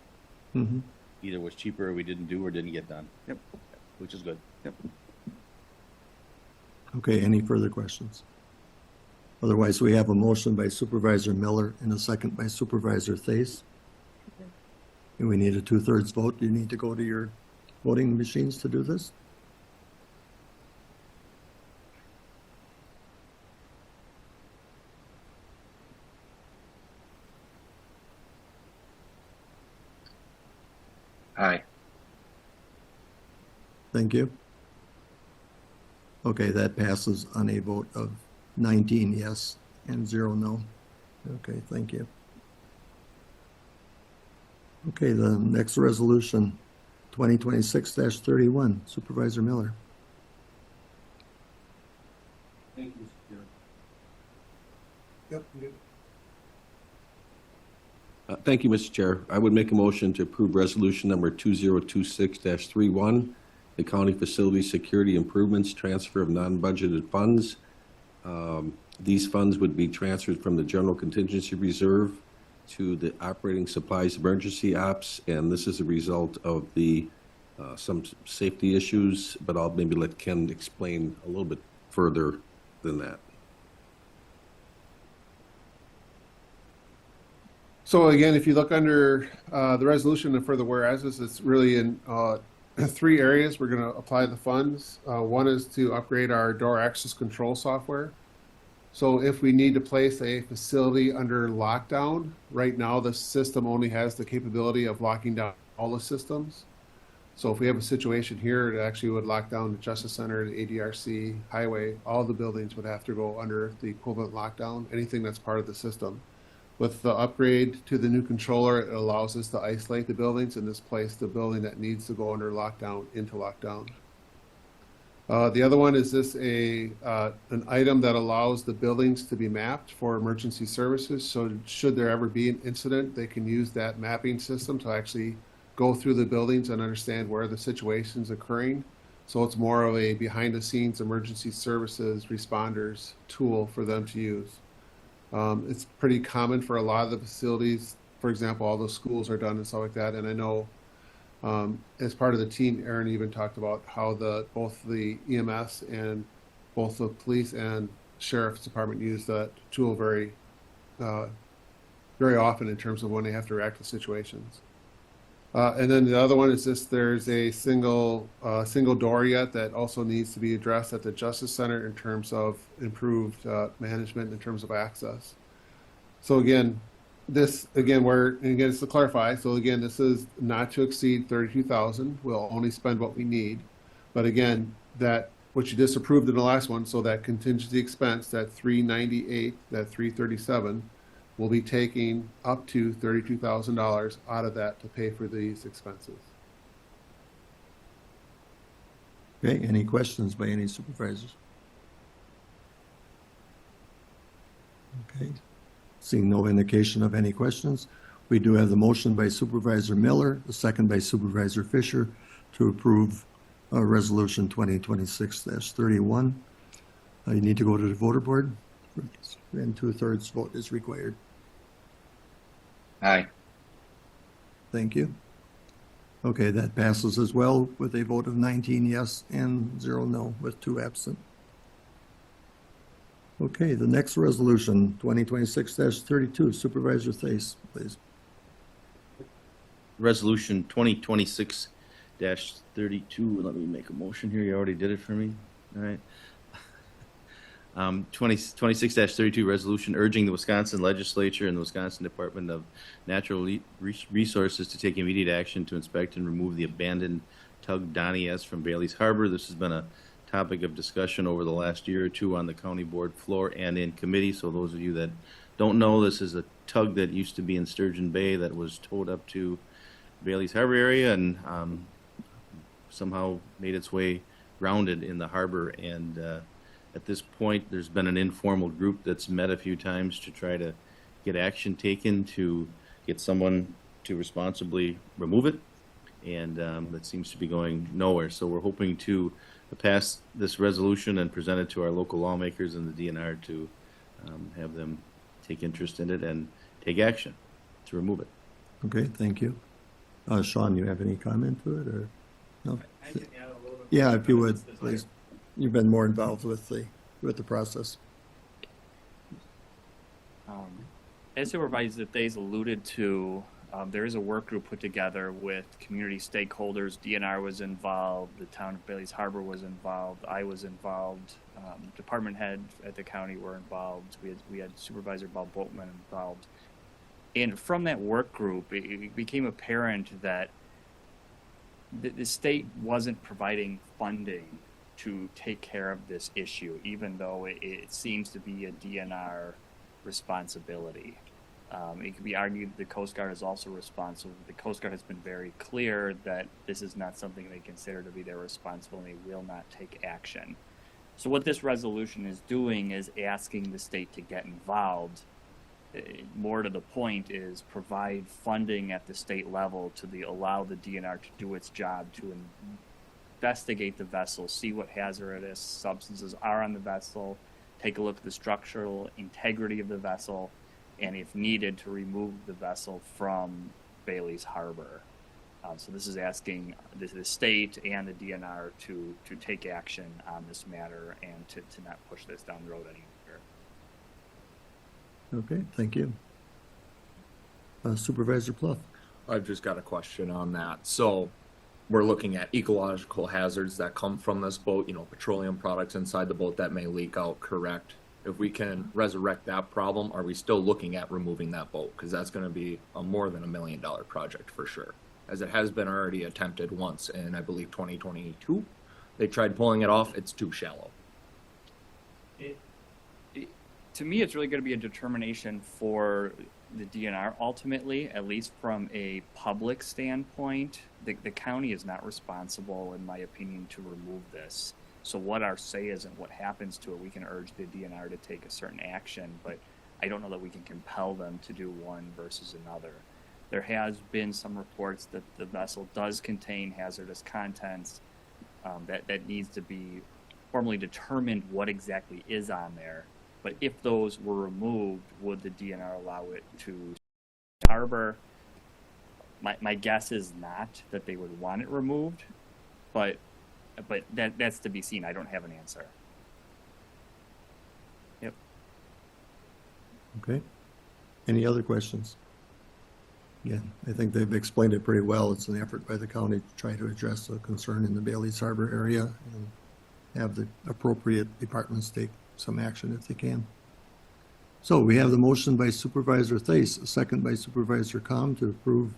Mhm. Either was cheaper, or we didn't do, or didn't get done. Yep. Which is good. Yep. Okay, any further questions? Otherwise, we have a motion by Supervisor Miller and a second by Supervisor Thais. And we need a 2/3 vote. You need to go to your voting machines to do this? Aye. Thank you. Okay, that passes on a vote of 19 yes and 0 no. Okay, thank you. Okay, the next resolution, 2026-31, Supervisor Miller. Thank you, Yep. Thank you, Mr. Chair. I would make a motion to approve resolution number 2026-31, the county facility security improvements transfer of non-budgeted funds. These funds would be transferred from the general contingency reserve to the operating supplies emergency ops, and this is a result of the some safety issues, but I'll maybe let Ken explain a little bit further than that. So again, if you look under the resolution and further whereases, it's really in 3 areas we're going to apply the funds. One is to upgrade our door access control software. So if we need to place a facility under lockdown, right now the system only has the capability of locking down all the systems. So if we have a situation here, it actually would lock down the Justice Center, the ADRC, Highway, all the buildings would have to go under the equivalent lockdown, anything that's part of the system. With the upgrade to the new controller, it allows us to isolate the buildings and displace the building that needs to go under lockdown into lockdown. The other one is this an item that allows the buildings to be mapped for emergency services. So should there ever be an incident, they can use that mapping system to actually go through the buildings and understand where the situation's occurring. So it's more of a behind the scenes emergency services responders tool for them to use. It's pretty common for a lot of the facilities. For example, all those schools are done and stuff like that. And I know as part of the team, Aaron even talked about how both the EMS and both the police and sheriff's department use that tool very often in terms of when they have to react to situations. And then the other one is this: there's a single door yet that also needs to be addressed at the Justice Center in terms of improved management in terms of access. So again, this, again, just to clarify, so again, this is not to exceed 32,000. We'll only spend what we need. But again, that, what you just approved in the last one, so that contingency expense, that 398, that 337, we'll be taking up to $32,000 out of that to pay for these expenses. Okay, any questions by any supervisors? Okay, seeing no indication of any questions, we do have the motion by Supervisor Miller, the second by Supervisor Fisher to approve Resolution 2026-31. You need to go to the voter board, and 2/3 vote is required. Aye. Thank you. Okay, that passes as well with a vote of 19 yes and 0 no, with 2 absent. Okay, the next resolution, 2026-32, Supervisor Thais, please. Resolution 2026-32, let me make a motion here. You already did it for me. All right. 26-32 resolution urging the Wisconsin Legislature and the Wisconsin Department of Natural Resources to take immediate action to inspect and remove the abandoned tug Donnie S. from Bailey's Harbor. This has been a topic of discussion over the last year or two on the county board floor and in committee. So those of you that don't know, this is a tug that used to be in Sturgeon Bay that was towed up to Bailey's Harbor area and somehow made its way grounded in the harbor. And at this point, there's been an informal group that's met a few times to try to get action taken to get someone to responsibly remove it. And that seems to be going nowhere. So we're hoping to pass this resolution and present it to our local lawmakers and the DNR to have them take interest in it and take action to remove it. Okay, thank you. Sean, you have any comment to it, or no? I can add a little bit. Yeah, if you would, please. You've been more involved with the process. As Supervisor Thais alluded to, there is a work group put together with community stakeholders. DNR was involved, the town of Bailey's Harbor was involved, I was involved, department head at the county were involved. We had Supervisor Bob Boatman involved. And from that work group, it became apparent that the state wasn't providing funding to take care of this issue, even though it seems to be a DNR responsibility. It could be argued the Coast Guard is also responsible. The Coast Guard has been very clear that this is not something they consider to be their responsibility and they will not take action. So what this resolution is doing is asking the state to get involved. More to the point is provide funding at the state level to allow the DNR to do its job, to investigate the vessel, see what hazardous substances are on the vessel, take a look at the structural integrity of the vessel, and if needed, to remove the vessel from Bailey's Harbor. So this is asking the state and the DNR to take action on this matter and to not push this down the road any longer. Okay, thank you. Supervisor Pluff. I've just got a question on that. So we're looking at ecological hazards that come from this boat, petroleum products inside the boat that may leak out, correct? If we can resurrect that problem, are we still looking at removing that boat? Because that's going to be a more than $1 million project for sure, as it has been already attempted once in, I believe, 2022. They tried pulling it off. It's too shallow. To me, it's really going to be a determination for the DNR ultimately, at least from a public standpoint. The county is not responsible, in my opinion, to remove this. So what our say is and what happens to it, we can urge the DNR to take a certain action, but I don't know that we can compel them to do one versus another. There has been some reports that the vessel does contain hazardous contents that needs to be formally determined what exactly is on there. But if those were removed, would the DNR allow it to harbor? My guess is not, that they would want it removed, but that's to be seen. I don't have an answer. Yep. Okay. Any other questions? Yeah, I think they've explained it pretty well. It's an effort by the county to try to address the concern in the Bailey's Harbor area and have the appropriate departments take some action if they can. So we have the motion by Supervisor Thais, a second by Supervisor Com to approve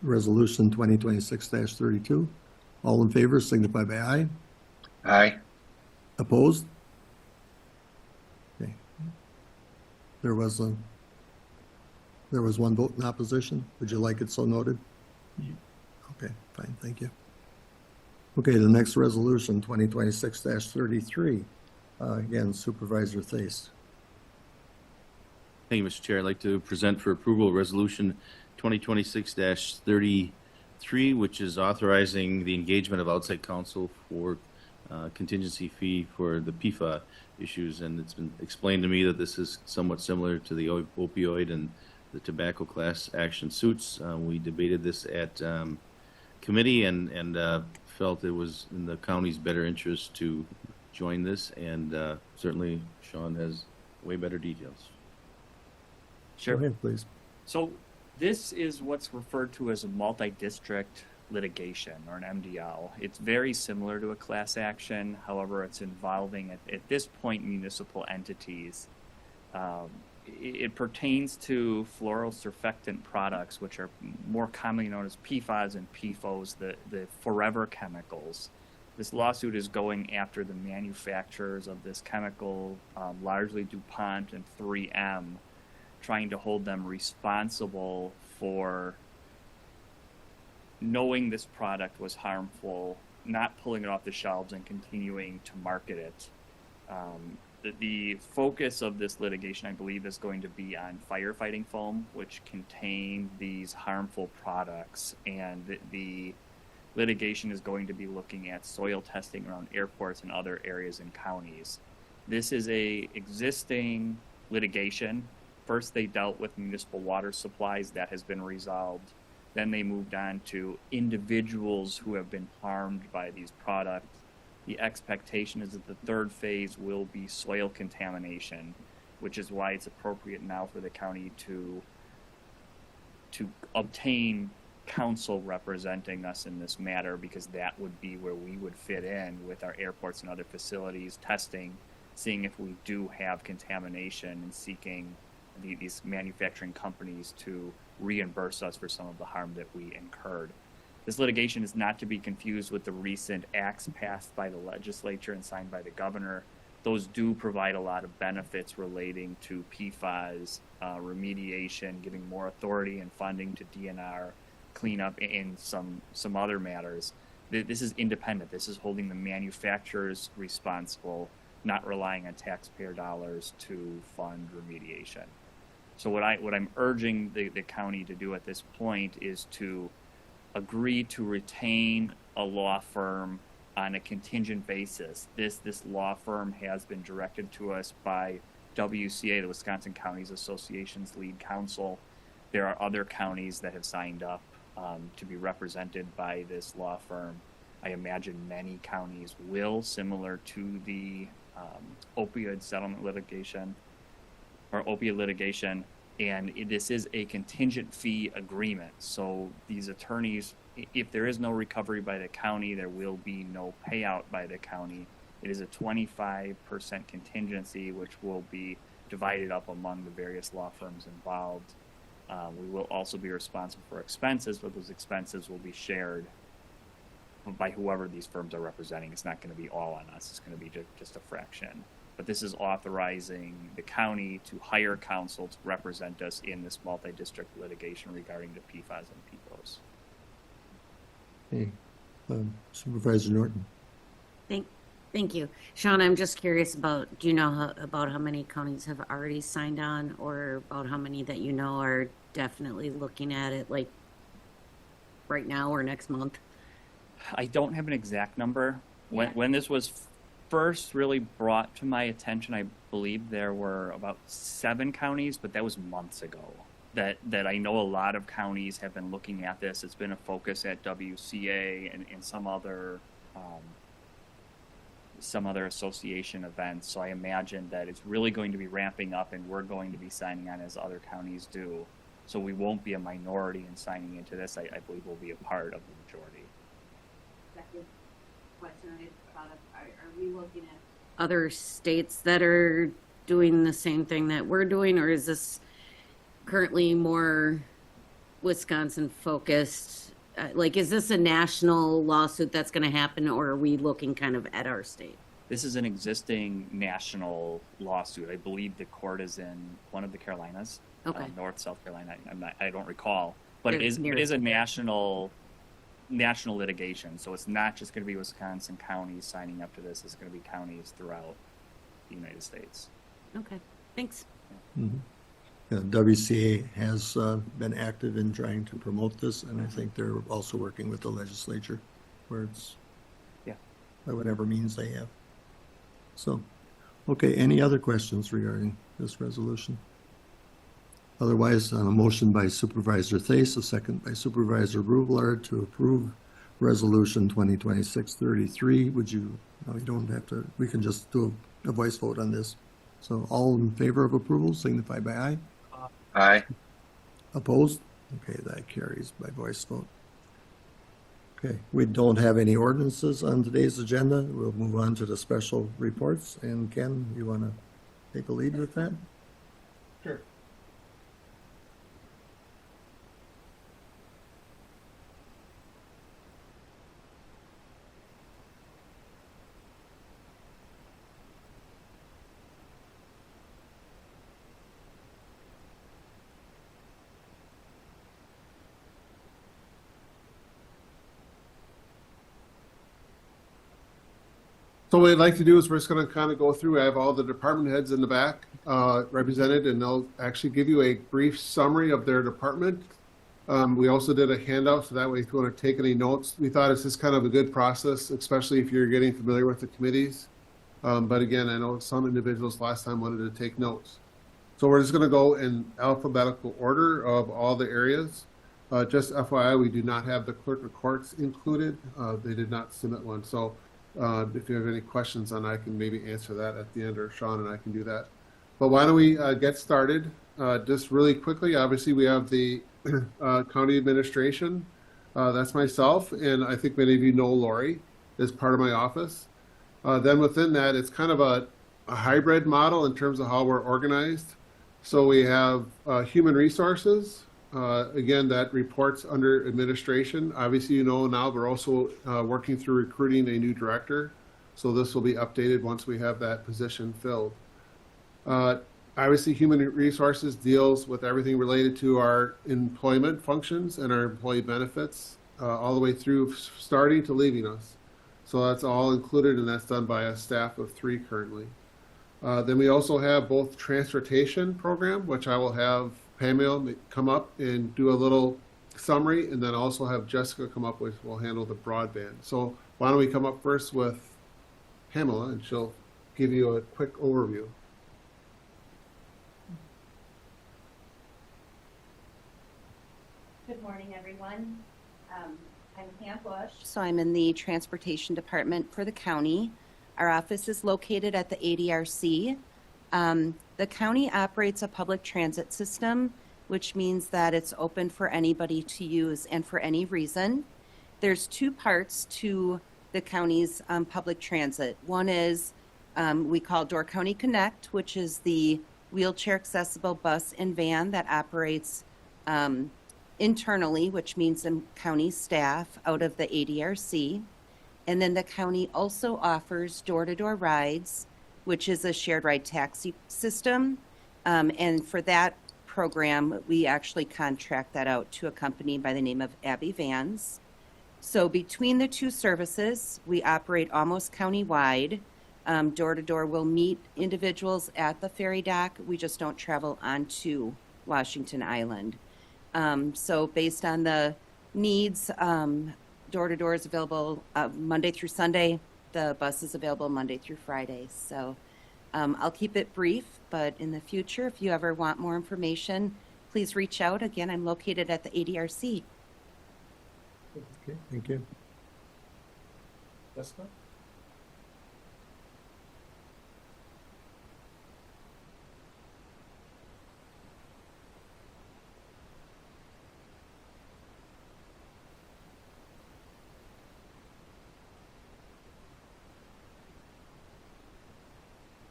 Resolution 2026-32. All in favor signify by aye. Aye. Opposed? Okay. There was one vote in opposition. Would you like it so noted? Okay, fine, thank you. Okay, the next resolution, 2026-33. Again, Supervisor Thais. Thank you, Mr. Chair. I'd like to present for approval Resolution 2026-33, which is authorizing the engagement of outside counsel for contingency fee for the PFA issues. And it's been explained to me that this is somewhat similar to the opioid and the tobacco class action suits. We debated this at committee and felt it was in the county's better interest to join this, and certainly Sean has way better details. Sure. Go ahead, please. So this is what's referred to as a multi-district litigation, or an MDL. It's very similar to a class action. However, it's involving, at this point, municipal entities. It pertains to floral surfactant products, which are more commonly known as PFAS and PFOs, the forever chemicals. This lawsuit is going after the manufacturers of this chemical, largely DuPont and 3M, trying to hold them responsible for knowing this product was harmful, not pulling it off the shelves and continuing to market it. The focus of this litigation, I believe, is going to be on firefighting foam, which contain these harmful products, and the litigation is going to be looking at soil testing around airports and other areas and counties. This is a existing litigation. First, they dealt with municipal water supplies. That has been resolved. Then they moved on to individuals who have been harmed by these products. The expectation is that the third phase will be soil contamination, which is why it's appropriate now for the county to obtain counsel representing us in this matter, because that would be where we would fit in with our airports and other facilities, testing, seeing if we do have contamination, and seeking these manufacturing companies to reimburse us for some of the harm that we incurred. This litigation is not to be confused with the recent acts passed by the legislature and signed by the governor. Those do provide a lot of benefits relating to PFAS, remediation, giving more authority and funding to DNR, cleanup, and some other matters. This is independent. This is holding the manufacturers responsible, not relying on taxpayer dollars to fund remediation. So what I'm urging the county to do at this point is to agree to retain a law firm on a contingent basis. This law firm has been directed to us by WCA, the Wisconsin Counties Association's lead counsel. There are other counties that have signed up to be represented by this law firm. I imagine many counties will, similar to the opioid settlement litigation or opioid litigation. And this is a contingent fee agreement. So these attorneys, if there is no recovery by the county, there will be no payout by the county. It is a 25% contingency, which will be divided up among the various law firms involved. We will also be responsible for expenses, but those expenses will be shared by whoever these firms are representing. It's not going to be all on us. It's going to be just a fraction. But this is authorizing the county to hire counsel to represent us in this multi-district litigation regarding the PFAS and PFOS. Okay. Supervisor Norton. Thank you. Sean, I'm just curious about, do you know about how many counties have already signed on, or about how many that you know are definitely looking at it, like right now or next month? I don't have an exact number. When this was first really brought to my attention, I believe there were about 7 counties, but that was months ago. That I know a lot of counties have been looking at this. It's been a focus at WCA and some other association events. So I imagine that it's really going to be ramping up, and we're going to be signing on as other counties do. So we won't be a minority in signing into this. I believe we'll be a part of the majority. Second question I thought of, are we looking at other states that are doing the same thing that we're doing, or is this currently more Wisconsin focused? Like, is this a national lawsuit that's going to happen, or are we looking kind of at our state? This is an existing national lawsuit. I believe the court is in one of the Carolinas, Okay. North, South Carolina. I don't recall, but They're near it is a it. national litigation. So it's not just going to be Wisconsin counties signing up to this. It's going to be counties throughout the United States. Okay, thanks. Mhm. Yeah, WCA has been active in trying to promote this, and I think they're also working with the legislature where it's, Yeah. by whatever means they have. So, okay, any other questions regarding this resolution? Otherwise, on a motion by Supervisor Thase, a second by Supervisor Bruvillard to approve Resolution 2026-33, would you, no, you don't have to, we can just do a voice vote on this. So all in favor of approval signify by aye. Aye. Opposed? Okay, that carries by voice vote. Okay, we don't have any ordinances on today's agenda. We'll move on to the special reports. And Ken, you want to take a lead with that? Sure. So what I'd like to do is we're just going to kind of go through. I have all the department heads in the back represented, and they'll actually give you a brief summary of their department. We also did a handout, so that way if you want to take any notes, we thought it's just kind of a good process, especially if you're getting familiar with the committees. But again, I know some individuals last time wanted to take notes. So we're just going to go in alphabetical order of all the areas. Just FYI, we do not have the clerk of courts included. They did not submit one. So if you have any questions on, I can maybe answer that at the end, or Sean and I can do that. But why don't we get started? Just really quickly, obviously we have the county administration. That's myself, and I think many of you know Lori as part of my office. Then within that, it's kind of a hybrid model in terms of how we're organized. So we have human resources. Again, that reports under administration. Obviously, you know now we're also working through recruiting a new director. So this will be updated once we have that position filled. Obviously, human resources deals with everything related to our employment functions and our employee benefits, all the way through starting to leaving us. So that's all included, and that's done by a staff of 3 currently. Then we also have both transportation program, which I will have Pamela come up and do a little summary, and then also have Jessica come up with, will handle the broadband. So why don't we come up first with Pamela, and she'll give you a quick overview. Good morning, everyone. I'm Pam Bush. So I'm in the transportation department for the county. Our office is located at the ADRC. The county operates a public transit system, which means that it's open for anybody to use and for any reason. There's 2 parts to the county's public transit. One is we call Door County Connect, which is the wheelchair accessible bus and van that operates internally, which means the county staff out of the ADRC. And then the county also offers door-to-door rides, which is a shared ride taxi system. And for that program, we actually contract that out to a company by the name of Abbey Vans. So between the 2 services, we operate almost countywide. Door-to-door will meet individuals at the ferry dock. We just don't travel onto Washington Island. So based on the needs, door-to-door is available Monday through Sunday. The bus is available Monday through Friday. So I'll keep it brief, but in the future, if you ever want more information, please reach out. Again, I'm located at the ADRC. Okay, thank you. Jessica?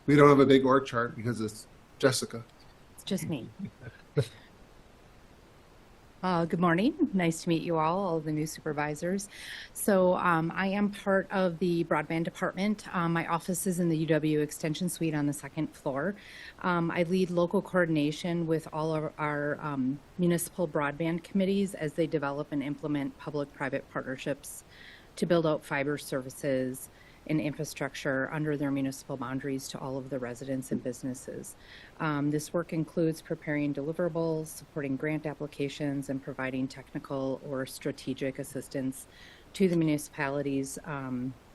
We don't have a big org chart because it's Jessica. It's just me. Good morning. Nice to meet you all of the new supervisors. So I am part of the broadband department. My office is in the UW Extension Suite on the second floor. I lead local coordination with all of our municipal broadband committees as they develop and implement public-private partnerships to build out fiber services and infrastructure under their municipal boundaries to all of the residents and businesses. This work includes preparing deliverables, supporting grant applications, and providing technical or strategic assistance to the municipalities,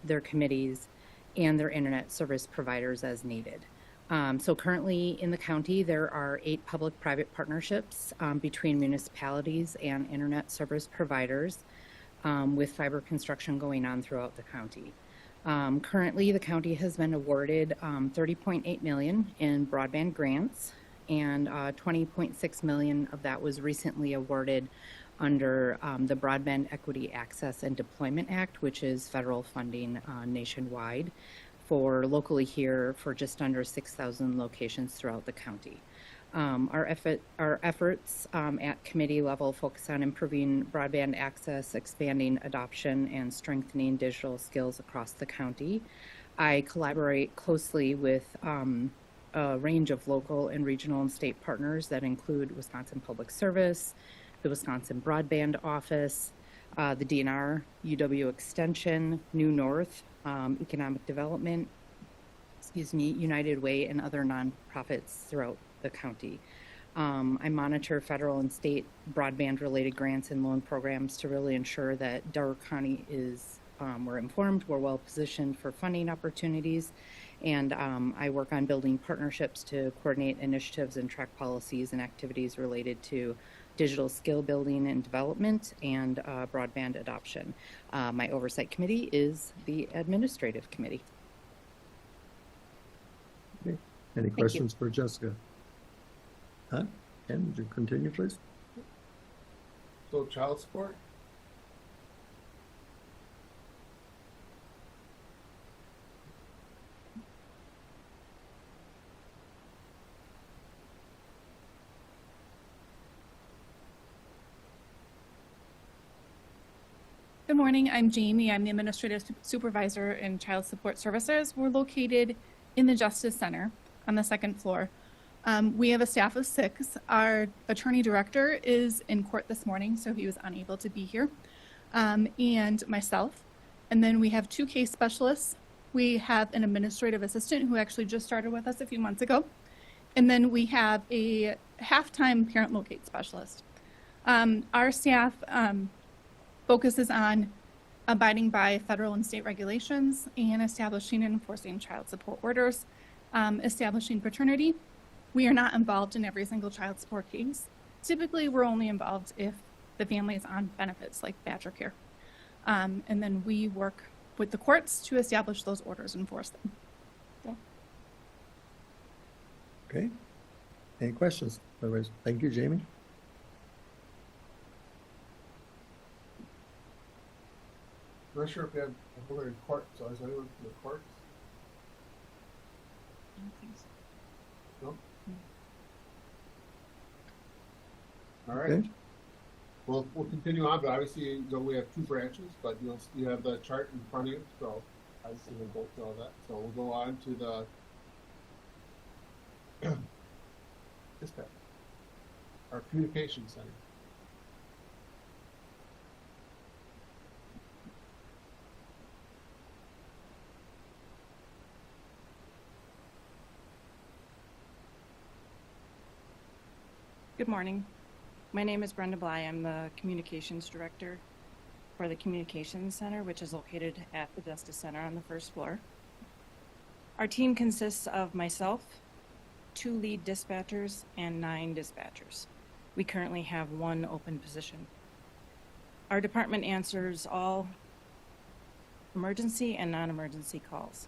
their committees, and their internet service providers as needed. So currently in the county, there are 8 public-private partnerships between municipalities and internet service providers with fiber construction going on throughout the county. Currently, the county has been awarded $30.8 million in broadband grants, and $20.6 million of that was recently awarded under the Broadband Equity Access and Deployment Act, which is federal funding nationwide for locally here for just under 6,000 locations throughout the county. Our efforts at committee level focus on improving broadband access, expanding adoption, and strengthening digital skills across the county. I collaborate closely with a range of local and regional and state partners that include Wisconsin Public Service, the Wisconsin Broadband Office, the DNR, UW Extension, New North, Economic Development, United Way, and other nonprofits throughout the county. I monitor federal and state broadband related grants and loan programs to really ensure that Door County is, we're informed, we're well positioned for funding opportunities, and I work on building partnerships to coordinate initiatives and track policies and activities related to digital skill building and development and broadband adoption. My oversight committee is the administrative committee. Okay. Any questions for Jessica? Huh? Ken, would you continue, please? So child support? Good morning, I'm Jamie. I'm the Administrative Supervisor in Child Support Services. We're located in the Justice Center on the second floor. We have a staff of 6. Our attorney director is in court this morning, so he was unable to be here, and myself. And then we have 2 case specialists. We have an administrative assistant who actually just started with us a few months ago. And then we have a half-time parent locate specialist. Our staff focuses on abiding by federal and state regulations and establishing and enforcing child support orders, establishing paternity. We are not involved in every single child support case. Typically, we're only involved if the family is on benefits like badger care. And then we work with the courts to establish those orders and enforce them. So. Okay. Any questions? Otherwise, thank you, Jamie. I'm not sure if we have a lawyer in court, so is anyone from the courts? I don't think so. No? All right. Okay. We'll continue on, but obviously, you know, we have 2 branches, but you have the chart in front of you, so obviously we'll go through all that. So we'll go on to the dispatch, our communication center. Good morning. My name is Brenda Bly. I'm the Communications Director for the Communications Center, which is located at the Justice Center on the first floor. Our team consists of myself, 2 lead dispatchers, and 9 dispatchers. We currently have 1 open position. Our department answers all emergency and non-emergency calls.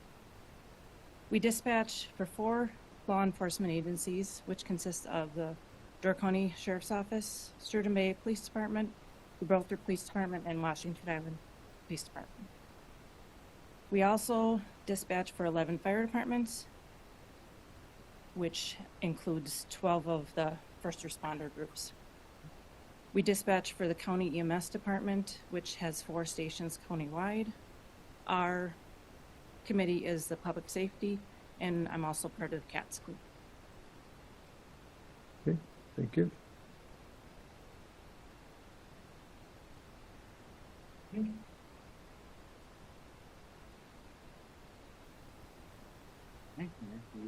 We dispatch for 4 law enforcement agencies, which consists of the Door County Sheriff's Office, Sturgeon Bay Police Department, Gibraltar Police Department, and Washington Island Police Department. We also dispatch for 11 fire departments, which includes 12 of the first responder groups. We dispatch for the county EMS department, which has 4 stations countywide. Our committee is the public safety, and I'm also part of the CATS group. Okay, thank you.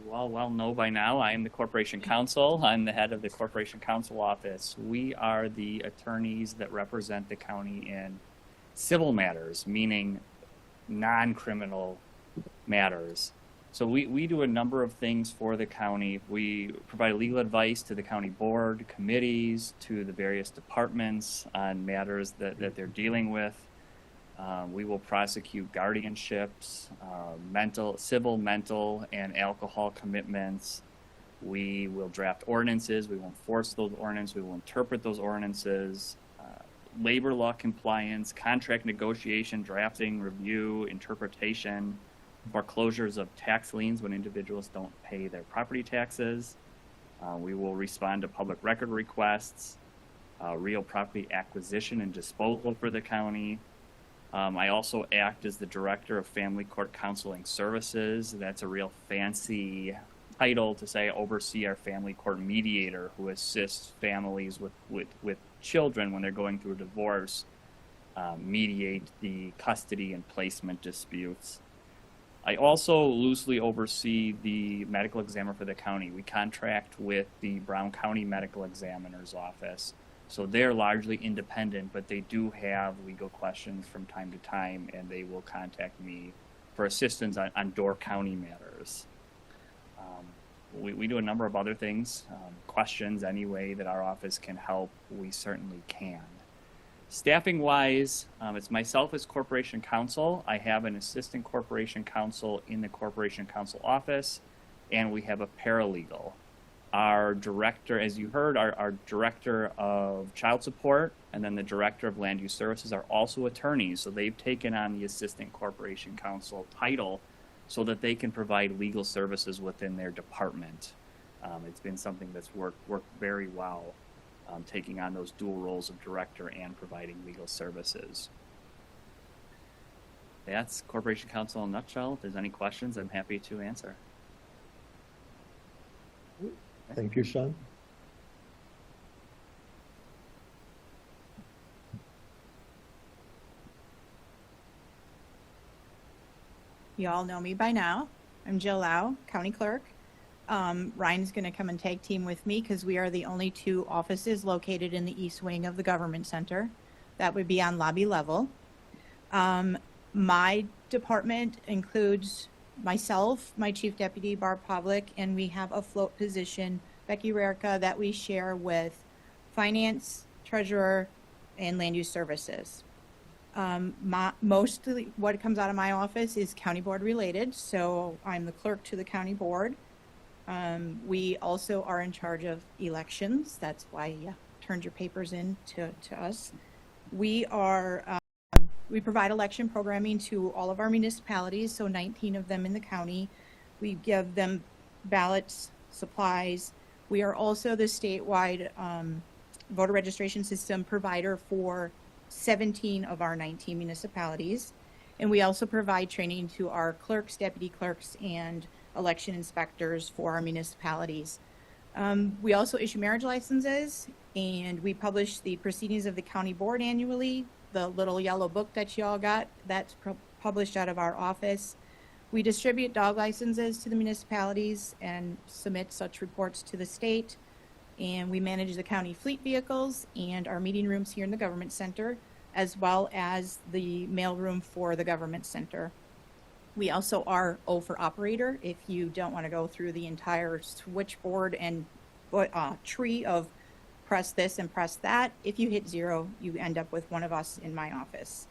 You all well know by now, I am the Corporation Counsel. I'm the head of the Corporation Counsel Office. We are the attorneys that represent the county in civil matters, meaning non-criminal matters. So we do a number of things for the county. We provide legal advice to the county board, committees, to the various departments on matters that they're dealing with. We will prosecute guardianships, civil, mental, and alcohol commitments. We will draft ordinances. We will enforce those ordinances. We will interpret those ordinances. Labor law compliance, contract negotiation, drafting, review, interpretation, foreclosures of tax liens when individuals don't pay their property taxes. We will respond to public record requests, real property acquisition and disposal for the county. I also act as the Director of Family Court Counseling Services. That's a real fancy title to say oversee our family court mediator who assists families with children when they're going through a divorce, mediate the custody and placement disputes. I also loosely oversee the medical examiner for the county. We contract with the Brown County Medical Examiner's Office. So they're largely independent, but they do have legal questions from time to time, and they will contact me for assistance on Door County matters. We do a number of other things, questions any way that our office can help, we certainly can. Staffing wise, it's myself as Corporation Counsel. I have an assistant Corporation Counsel in the Corporation Counsel office, and we have a paralegal. Our director, as you heard, our director of child support and then the director of land use services are also attorneys. So they've taken on the assistant corporation counsel title so that they can provide legal services within their department. It's been something that's worked very well, taking on those dual roles of director and providing legal services. That's Corporation Counsel in a nutshell. If there's any questions, I'm happy to answer. Thank you, Sean. You all know me by now. I'm Jill Lau, County Clerk. Ryan's going to come and tag team with me because we are the only 2 offices located in the east wing of the government center. That would be on lobby level. My department includes myself, my Chief Deputy, Barb Pavlik, and we have a float position, Becky Rarica, that we share with Finance, Treasurer, and Land Use Services. Mostly what comes out of my office is county board related, so I'm the clerk to the county board. We also are in charge of elections. That's why you turned your papers in to us. We provide election programming to all of our municipalities, so 19 of them in the county. We give them ballots, supplies. We are also the statewide voter registration system provider for 17 of our 19 municipalities. And we also provide training to our clerks, deputy clerks, and election inspectors for our municipalities. We also issue marriage licenses, and we publish the proceedings of the county board annually. The little yellow book that you all got, that's published out of our office. We distribute dog licenses to the municipalities and submit such reports to the state. And we manage the county fleet vehicles and our meeting rooms here in the government center, as well as the mail room for the government center. We also are O for operator if you don't want to go through the entire switchboard and tree of press this and press that. If you hit 0, you end up with one of us in my office.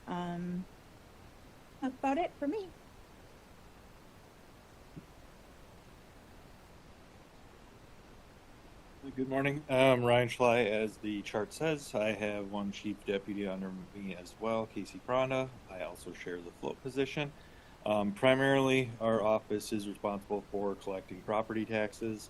That's about it for me. Good morning. Ryan Schley. As the chart says, I have one chief deputy under me as well, Casey Pranda. I also share the float position. Primarily, our office is responsible for collecting property taxes.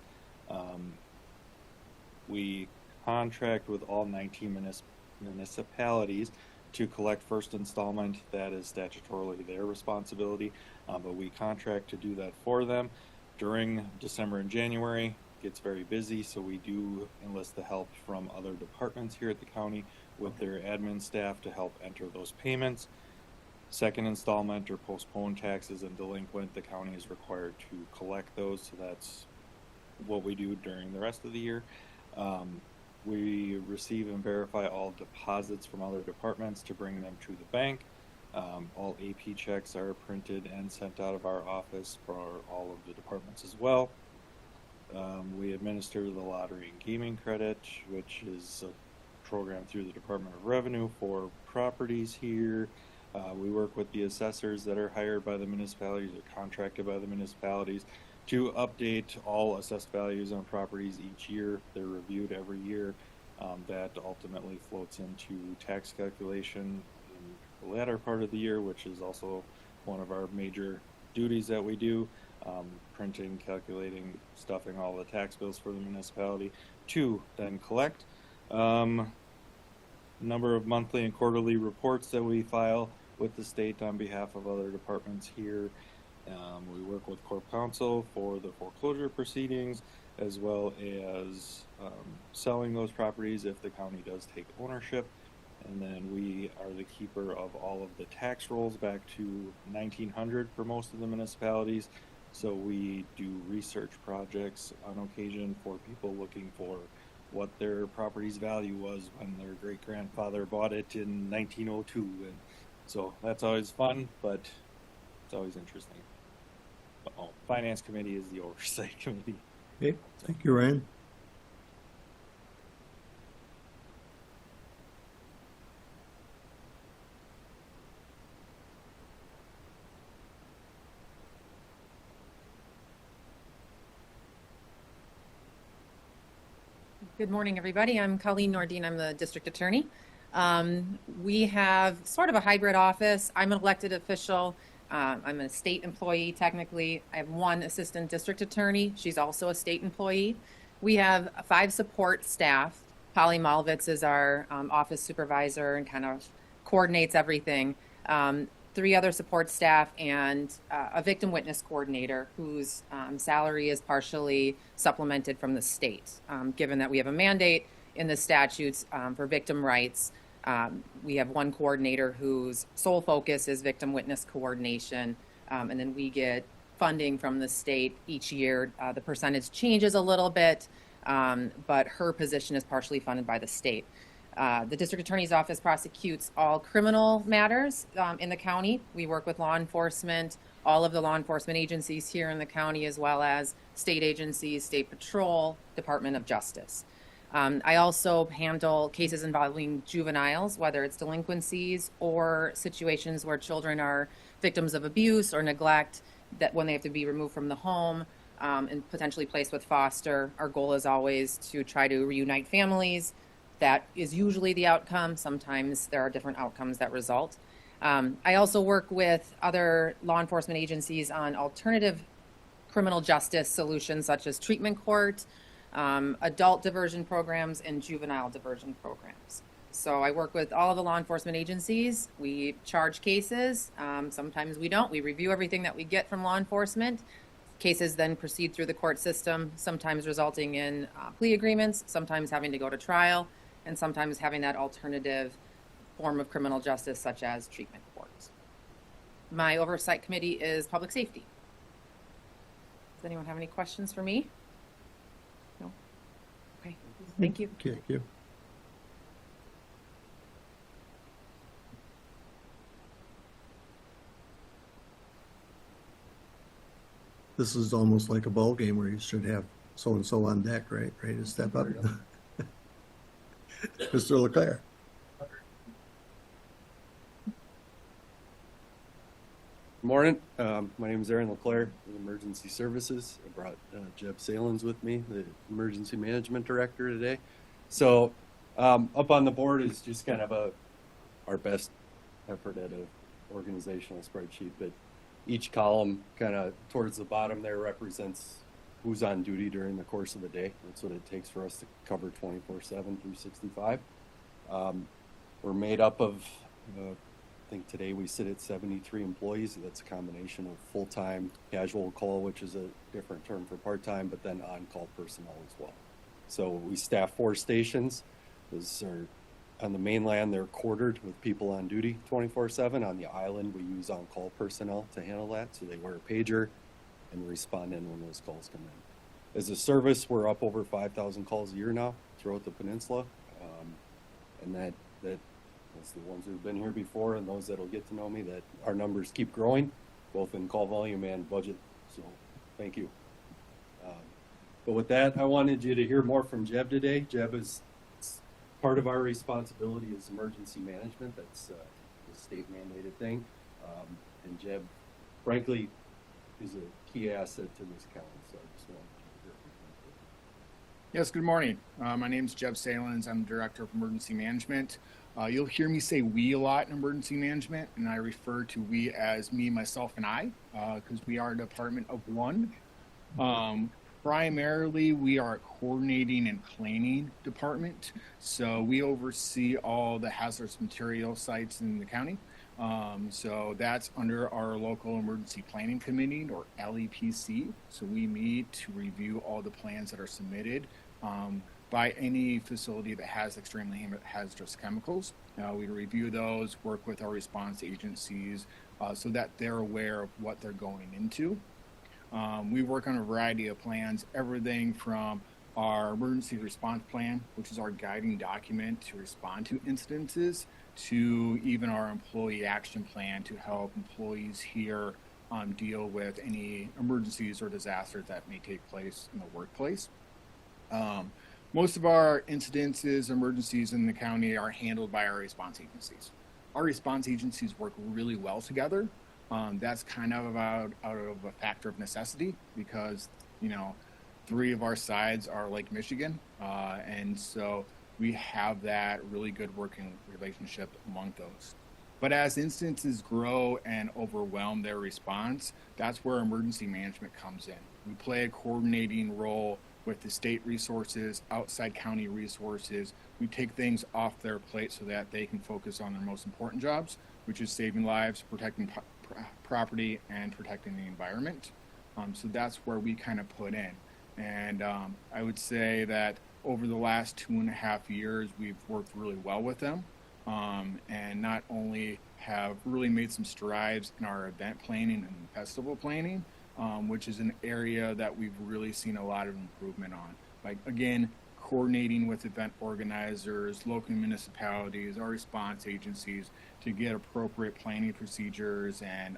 We contract with all 19 municipalities to collect first installment. That is statutorily their responsibility, but we contract to do that for them. During December and January, it gets very busy, so we do enlist the help from other departments here at the county with their admin staff to help enter those payments. Second installment or postponed taxes and delinquent, the county is required to collect those, so that's what we do during the rest of the year. We receive and verify all deposits from other departments to bring them to the bank. All AP checks are printed and sent out of our office for all of the departments as well. We administer the lottery and gaming credit, which is a program through the Department of Revenue for properties here. We work with the assessors that are hired by the municipalities or contracted by the municipalities to update all assessed values on properties each year. They're reviewed every year. That ultimately floats into tax calculation in the latter part of the year, which is also one of our major duties that we do. Printing, calculating, stuffing all the tax bills for the municipality to then collect. Number of monthly and quarterly reports that we file with the state on behalf of other departments here. We work with Corp Counsel for the foreclosure proceedings, as well as selling those properties if the county does take ownership. And then we are the keeper of all of the tax rolls back to 1900 for most of the municipalities. So we do research projects on occasion for people looking for what their property's value was when their great-grandfather bought it in 1902. And so that's always fun, but it's always interesting. Finance Committee is the oversight committee. Okay, thank you, Ryan. Good morning, everybody. I'm Colleen Nordine. I'm the district attorney. We have sort of a hybrid office. I'm an elected official. I'm a state employee, technically. I have one assistant district attorney. She's also a state employee. We have 5 support staff. Polly Malvitz is our office supervisor and kind of coordinates everything. 3 other support staff and a victim witness coordinator whose salary is partially supplemented from the state. Given that we have a mandate in the statutes for victim rights, we have one coordinator whose sole focus is victim witness coordination, and then we get funding from the state each year. The percentage changes a little bit, but her position is partially funded by the state. The district attorney's office prosecutes all criminal matters in the county. We work with law enforcement, all of the law enforcement agencies here in the county, as well as state agencies, state patrol, Department of Justice. I also handle cases involving juveniles, whether it's delinquencies or situations where children are victims of abuse or neglect, that when they have to be removed from the home and potentially placed with foster. Our goal is always to try to reunite families. That is usually the outcome. Sometimes there are different outcomes that result. I also work with other law enforcement agencies on alternative criminal justice solutions such as treatment court, adult diversion programs, and juvenile diversion programs. So I work with all of the law enforcement agencies. We charge cases. Sometimes we don't. We review everything that we get from law enforcement. Cases then proceed through the court system, sometimes resulting in plea agreements, sometimes having to go to trial, and sometimes having that alternative form of criminal justice such as treatment courts. My oversight committee is public safety. Does anyone have any questions for me? No? Okay, thank you. Thank you. This is almost like a ball game where you should have so-and-so on deck, right? Ready to step up. Mr. Leclerc. Good morning. My name is Aaron Leclerc with Emergency Services. I brought Jeb Salins with me, the Emergency Management Director today. So up on the board is just kind of our best effort at an organizational spreadsheet. But each column kind of towards the bottom there represents who's on duty during the course of the day. That's what it takes for us to cover 24/7, 365. We're made up of, I think today we sit at 73 employees. That's a combination of full-time, casual call, which is a different term for part-time, but then on-call personnel as well. So we staff 4 stations. Those are on the mainland, they're quartered with people on duty 24/7. On the island, we use on-call personnel to handle that. So they wear a pager and respond in when those calls come in. As a service, we're up over 5,000 calls a year now throughout the peninsula. And that's the ones who've been here before and those that'll get to know me, that our numbers keep growing, both in call volume and budget. So thank you. But with that, I wanted you to hear more from Jeb today. Jeb is part of our responsibility is emergency management. That's a state mandated thing. And Jeb, frankly, is a key asset to this county. So I just wanted you to hear from him. Yes, good morning. My name is Jeb Salins. I'm the Director of Emergency Management. You'll hear me say we a lot in emergency management, and I refer to we as me, myself, and I, because we are a department of one. Primarily, we are a coordinating and planning department. So we oversee all the hazardous material sites in the county. So that's under our local emergency planning committee, or LEPC. So we meet to review all the plans that are submitted by any facility that has extremely hazardous chemicals. We review those, work with our response agencies so that they're aware of what they're going into. We work on a variety of plans, everything from our emergency response plan, which is our guiding document to respond to incidences, to even our employee action plan to help employees here deal with any emergencies or disasters that may take place in the workplace. Most of our incidences, emergencies in the county are handled by our response agencies. Our response agencies work really well together. That's kind of out of a factor of necessity because, 3 of our sides are Lake Michigan. And so we have that really good working relationship among those. But as instances grow and overwhelm their response, that's where emergency management comes in. We play a coordinating role with the state resources, outside county resources. We take things off their plate so that they can focus on their most important jobs, which is saving lives, protecting property, and protecting the environment. So that's where we kind of put in. And I would say that over the last 2.5 years, we've worked really well with them. And not only have really made some strides in our event planning and festival planning, which is an area that we've really seen a lot of improvement on. Like, again, coordinating with event organizers, local municipalities, our response agencies to get appropriate planning procedures and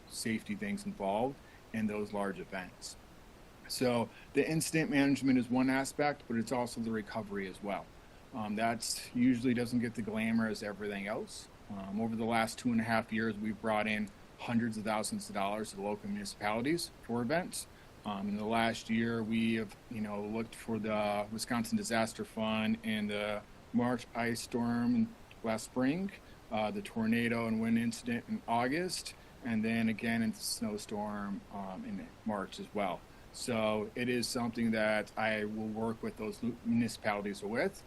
safety things involved in those large events. So the incident management is one aspect, but it's also the recovery as well. That's usually doesn't get the glamour as everything else. Over the last 2.5 years, we've brought in hundreds of thousands of dollars to local municipalities for events. In the last year, we have, looked for the Wisconsin Disaster Fund and the March ice storm last spring, the tornado and wind incident in August, and then again in the snowstorm in March as well. So it is something that I will work with those municipalities with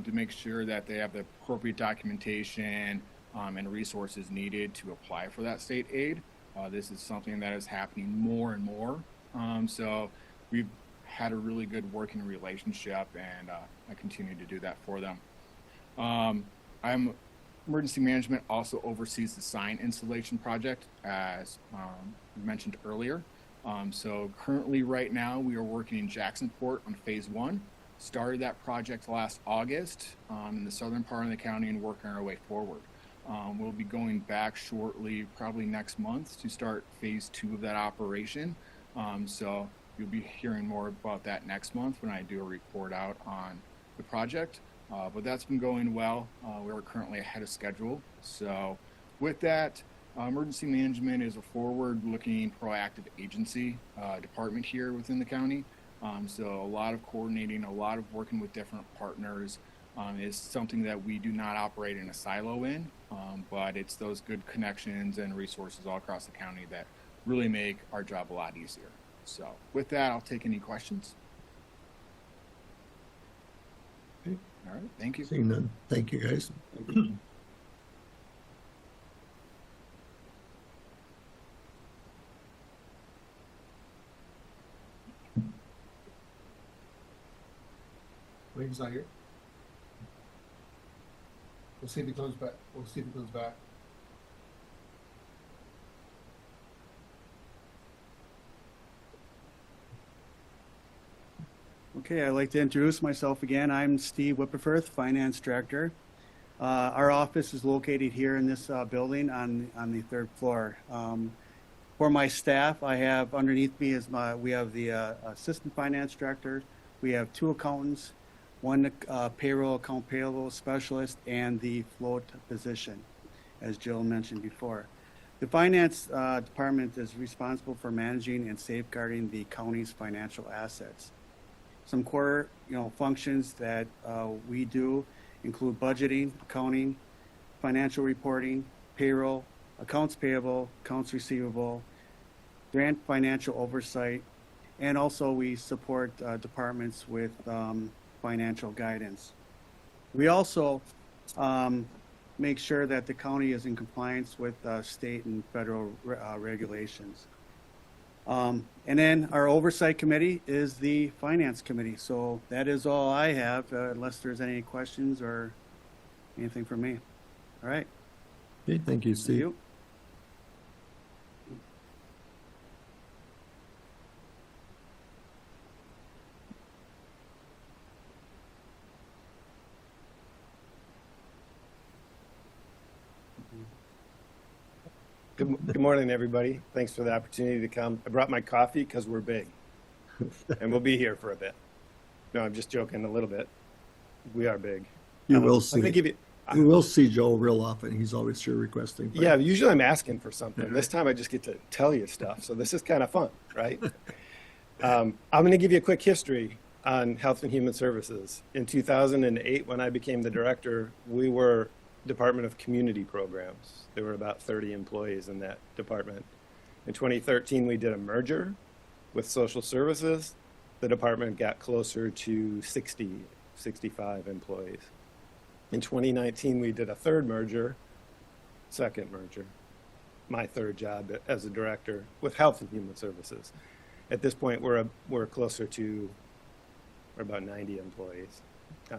to make sure that they have the appropriate documentation and resources needed to apply for that state aid. This is something that is happening more and more. So we've had a really good working relationship, and I continue to do that for them. Emergency management also oversees the sign installation project, as mentioned earlier. So currently right now we are working in Jacksonport on phase 1. Started that project last August in the southern part of the county and working our way forward. We'll be going back shortly, probably next month, to start phase 2 of that operation. So you'll be hearing more about that next month when I do a report out on the project. But that's been going well. We're currently ahead of schedule. So with that, emergency management is a forward-looking, proactive agency department here within the county. So a lot of coordinating, a lot of working with different partners is something that we do not operate in a silo in, but it's those good connections and resources all across the county that really make our job a lot easier. So with that, I'll take any questions. Okay. All right, thank you. Seeing none. Thank you, guys. Wayne's not here. We'll see if he comes back. We'll see if he comes back. Okay, I'd like to introduce myself again. I'm Steve Whipperfirth, Finance Director. Our office is located here in this building on the third floor. For my staff, I have underneath me we have the Assistant Finance Director, we have 2 accountants, 1 payroll account payable specialist, and the float position, as Jill mentioned before. The Finance Department is responsible for managing and safeguarding the county's financial assets. Some core, functions that we do include budgeting, accounting, financial reporting, payroll, accounts payable, accounts receivable, grant financial oversight, and also we support departments with financial guidance. We also make sure that the county is in compliance with state and federal regulations. And then our oversight committee is the finance committee. So that is all I have, unless there's any questions or anything from me. All right. Okay, thank you, See Steve. you. Good morning, everybody. Thanks for the opportunity to come. I brought my coffee because we're big, and we'll be here for a bit. No, I'm just joking a little bit. We are big. You will I'm see. gonna give you. We will see Joe real often. He's always here requesting. Yeah, usually I'm asking for something. This time I just get to tell you stuff, so this is kind of fun, right? I'm going to give you a quick history on Health and Human Services. In 2008, when I became the director, we were Department of Community Programs. There were about 30 employees in that department. In 2013, we did a merger with Social Services. The department got closer to 60, 65 employees. In 2019, we did a second merger, my third job as a director with Health and Human Services. At this point, we're closer to, we're about 90 employees. I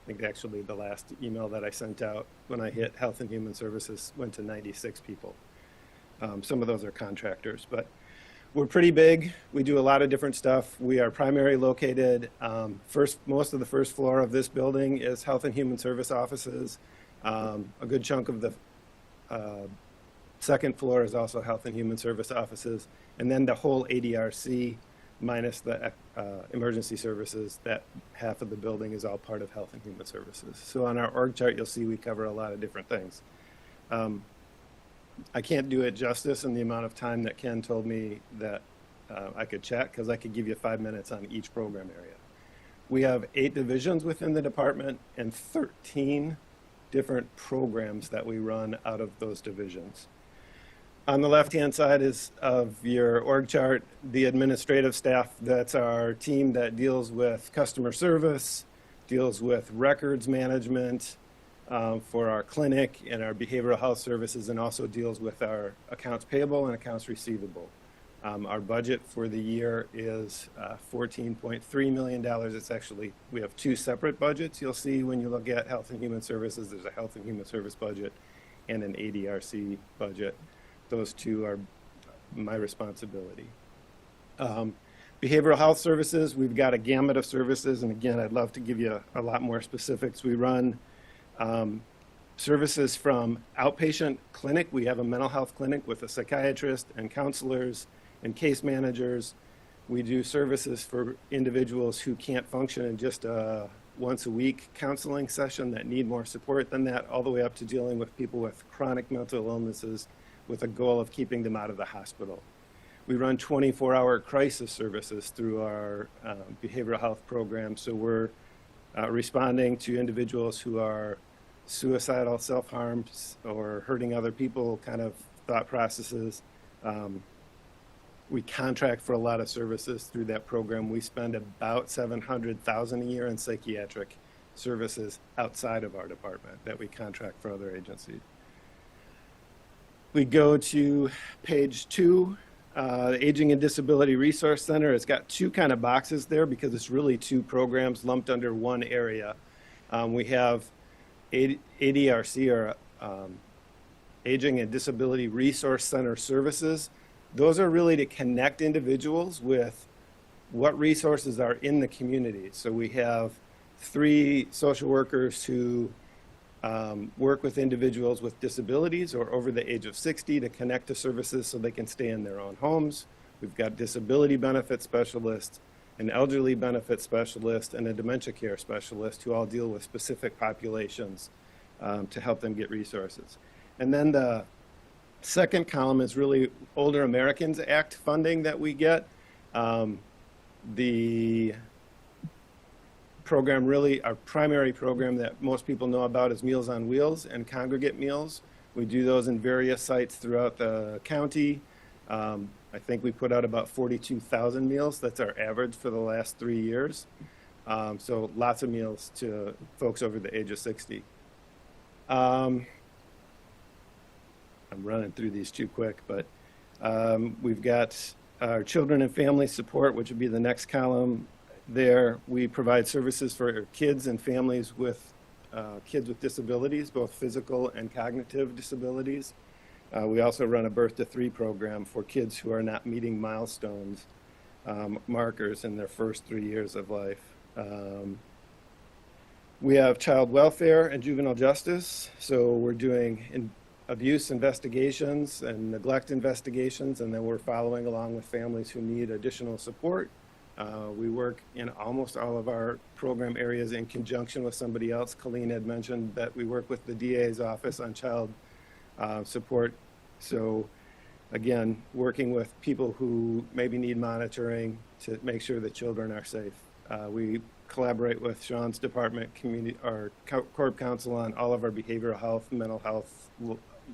think actually the last email that I sent out when I hit Health and Human Services went to 96 people. Some of those are contractors, but we're pretty big. We do a lot of different stuff. We are primarily located, most of the first floor of this building is Health and Human Service offices. A good chunk of the second floor is also Health and Human Service offices. And then the whole ADRC minus the emergency services, that half of the building is all part of Health and Human Services. So on our org chart, you'll see we cover a lot of different things. I can't do it justice in the amount of time that Ken told me that I could chat, because I could give you 5 minutes on each program area. We have 8 divisions within the department and 13 different programs that we run out of those divisions. On the left-hand side of your org chart, the administrative staff. That's our team that deals with customer service, deals with records management, for our clinic and our behavioral health services, and also deals with our accounts payable and accounts receivable. Our budget for the year is $14.3 million. It's actually, we have 2 separate budgets. You'll see when you look at Health and Human Services, there's a Health and Human Service budget and an ADRC budget. Those 2 are my responsibility. Behavioral health services, we've got a gamut of services, and again, I'd love to give you a lot more specifics. We run services from outpatient clinic. We have a mental health clinic with a psychiatrist and counselors and case managers. We do services for individuals who can't function in just a once a week counseling session that need more support than that, all the way up to dealing with people with chronic mental illnesses with a goal of keeping them out of the hospital. We run 24-hour crisis services through our behavioral health program. So we're responding to individuals who are suicidal, self-harm, or hurting other people kind of thought processes. We contract for a lot of services through that program. We spend about $700,000 a year in psychiatric services outside of our department that we contract for other agencies. We go to page 2, the Aging and Disability Resource Center. It's got 2 kind of boxes there because it's really 2 programs lumped under one area. We have ADRC, or Aging and Disability Resource Center services. Those are really to connect individuals with what resources are in the community. So we have 3 social workers who work with individuals with disabilities or over the age of 60 to connect to services so they can stay in their own homes. We've got disability benefit specialists, an elderly benefit specialist, and a dementia care specialist who all deal with specific populations to help them get resources. And then the second column is really Older Americans Act funding that we get. The program, really our primary program that most people know about, is Meals on Wheels and congregate meals. We do those in various sites throughout the county. I think we put out about 42,000 meals. That's our average for the last 3 years. So lots of meals to folks over the age of 60. I'm running through these too quick, but we've got our children and family support, which would be the next column there. We provide services for kids and families with kids with disabilities, both physical and cognitive disabilities. We also run a Birth to 3 program for kids who are not meeting milestones markers in their first 3 years of life. We have child welfare and juvenile justice. So we're doing abuse investigations and neglect investigations, and then we're following along with families who need additional support. We work in almost all of our program areas in conjunction with somebody else. Colleen had mentioned that we work with the DA's office on child support. So again, working with people who maybe need monitoring to make sure that children are safe. We collaborate with Sean's department, our Corp Council, on all of our behavioral health, mental health,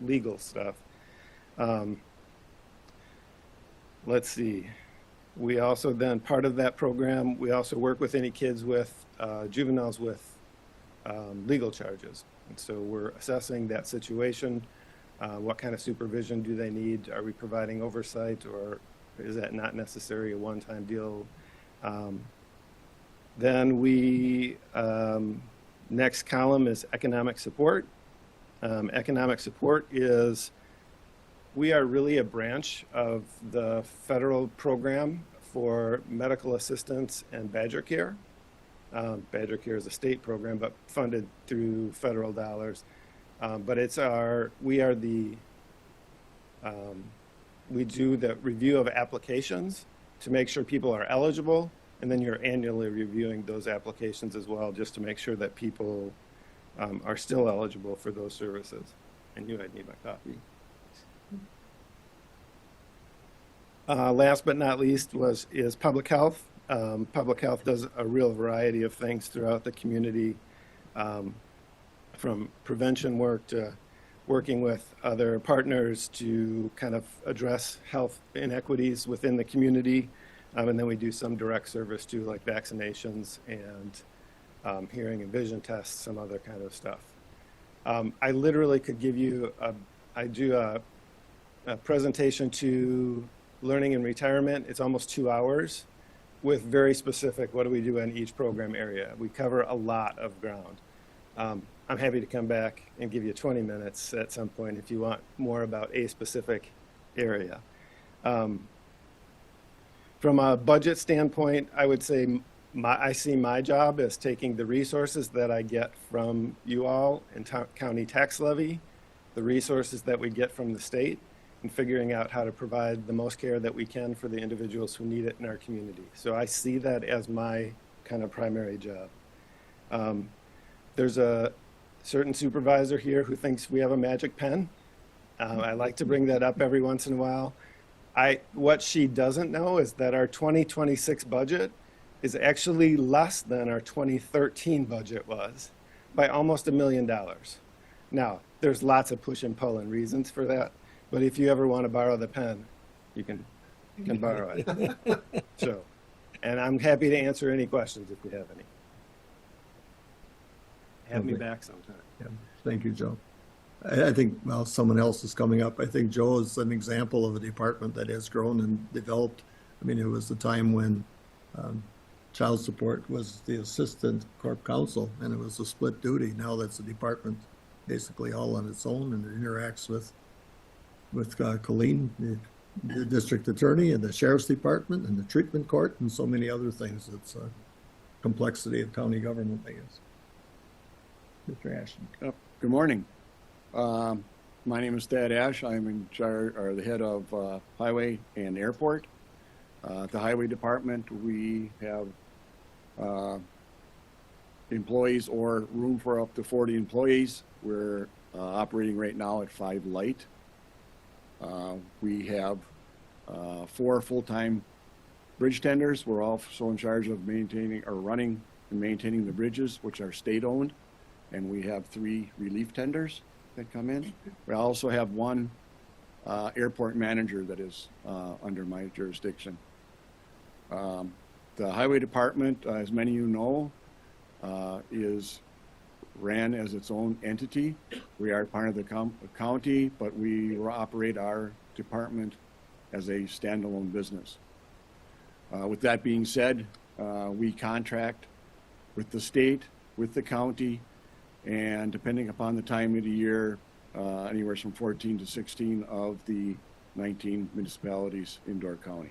legal stuff. Let's see. We also then, part of that program, we also work with any kids with juveniles with legal charges. And so we're assessing that situation. What kind of supervision do they need? Are we providing oversight, or is that not necessarily a one-time deal? Then we, next column is economic support. Economic support is, we are really a branch of the federal program for medical assistance and Badger Care. Badger Care is a state program, but funded through federal dollars. But it's we do the review of applications to make sure people are eligible, and then you're annually reviewing those applications as well, just to make sure that people are still eligible for those services. I knew I'd need my copy. Last but not least is public health. Public health does a real variety of things throughout the community, from prevention work to working with other partners to kind of address health inequities within the community. And then we do some direct service too, like vaccinations and hearing and vision tests, some other kind of stuff. I literally could give you I do a presentation to Learning and Retirement. It's almost 2 hours with very specific, what do we do in each program area? We cover a lot of ground. I'm happy to come back and give you 20 minutes at some point if you want more about a specific area. From a budget standpoint, I would say I see my job as taking the resources that I get from you all in county tax levy, the resources that we get from the state, and figuring out how to provide the most care that we can for the individuals who need it in our community. So I see that as my kind of primary job. There's a certain supervisor here who thinks we have a magic pen. I like to bring that up every once in a while. What she doesn't know is that our 2026 budget is actually less than our 2013 budget was by almost $1 million. Now, there's lots of push and pull and reasons for that, but if you ever want to borrow the pen, you can can borrow it. So, and I'm happy to answer any questions if you have any. Have me Lovely. back sometime. Yeah, thank you, Joe. I think, well, someone else is coming up. I think Joe is an example of a department that has grown and developed. I mean, it was the time when child support was the assistant corp counsel, and it was a split duty. Now that's a department basically all on its own, and it interacts with Colleen, the district attorney, and the sheriff's department, and the treatment court, and so many other things. It's a complexity of county government, I guess. Mr. Ashton. Good morning. My name is Thad Ash. I'm in charge, or the head of Highway and Airport. At the Highway Department, we have employees or room for up to 40 employees. We're operating right now at 5 light. We have 4 full-time bridge tenders. We're also in charge of maintaining or running and maintaining the bridges, which are state-owned. And we have 3 relief tenders that come in. We also have 1 airport manager that is under my jurisdiction. The Highway Department, as many of you know, is ran as its own entity. We are part of the county, but we operate our department as a standalone business. With that being said, we contract with the state, with the county, and depending upon the time of the year, anywhere from 14 to 16 of the 19 municipalities in Door County.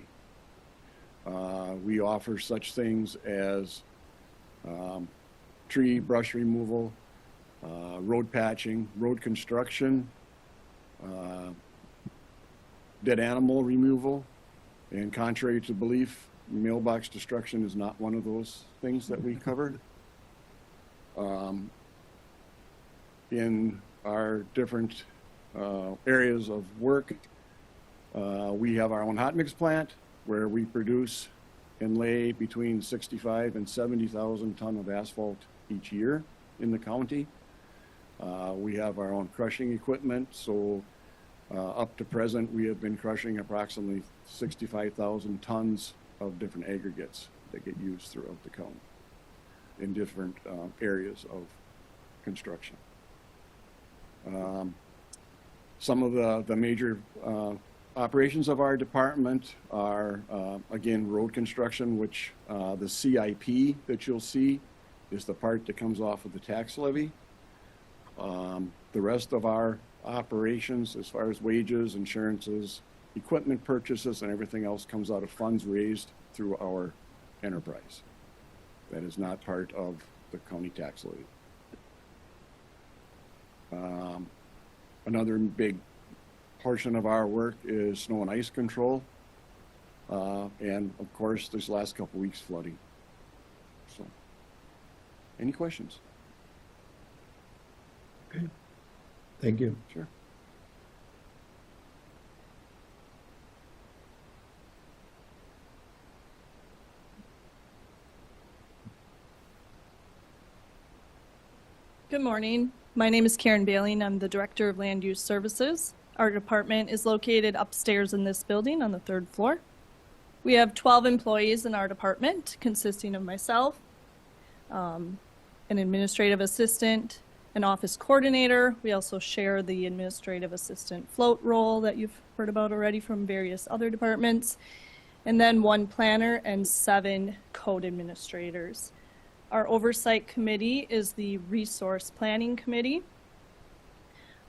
We offer such things as tree brush removal, road patching, road construction, dead animal removal, and contrary to belief, mailbox destruction is not one of those things that we cover. In our different areas of work, we have our own hot mix plant where we produce and lay between 65 and 70,000 ton of asphalt each year in the county. We have our own crushing equipment, so up to present we have been crushing approximately 65,000 tons of different aggregates that get used throughout the county in different areas of construction. Some of the major operations of our department are, again, road construction, which the CIP that you'll see is the part that comes off of the tax levy. The rest of our operations, as far as wages, insurances, equipment purchases, and everything else comes out of funds raised through our enterprise. That is not part of the county tax levy. Another big portion of our work is snow and ice control. And of course, this last couple weeks flooding. So, any questions? Okay. Thank you. Sure. Good morning. My name is Karen Baling. I'm the Director of Land Use Services. Our department is located upstairs in this building on the 3rd floor. We have 12 employees in our department, consisting of myself, an administrative assistant, an office coordinator. We also share the administrative assistant float role that you've heard about already from various other departments, and then 1 planner and 7 code administrators. Our oversight committee is the Resource Planning Committee.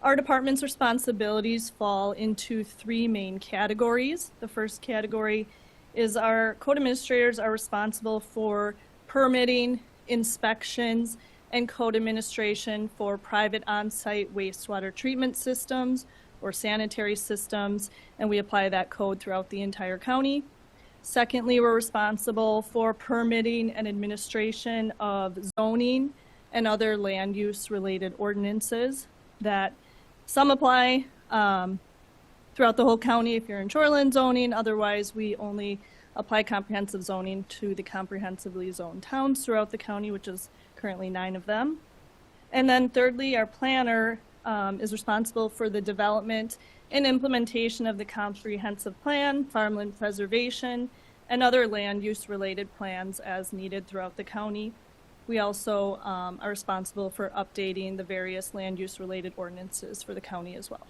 Our department's responsibilities fall into 3 main categories. The first category is our code administrators are responsible for permitting, inspections, and code administration for private on-site wastewater treatment systems or sanitary systems, and we apply that code throughout the entire county. Secondly, we're responsible for permitting and administration of zoning and other land use related ordinances that some apply throughout the whole county if you're in shoreline zoning. Otherwise, we only apply comprehensive zoning to the comprehensively zoned towns throughout the county, which is currently 9 of them. And then thirdly, our planner is responsible for the development and implementation of the comprehensive plan, farmland preservation, and other land use related plans as needed throughout the county. We also are responsible for updating the various land use related ordinances for the county as well.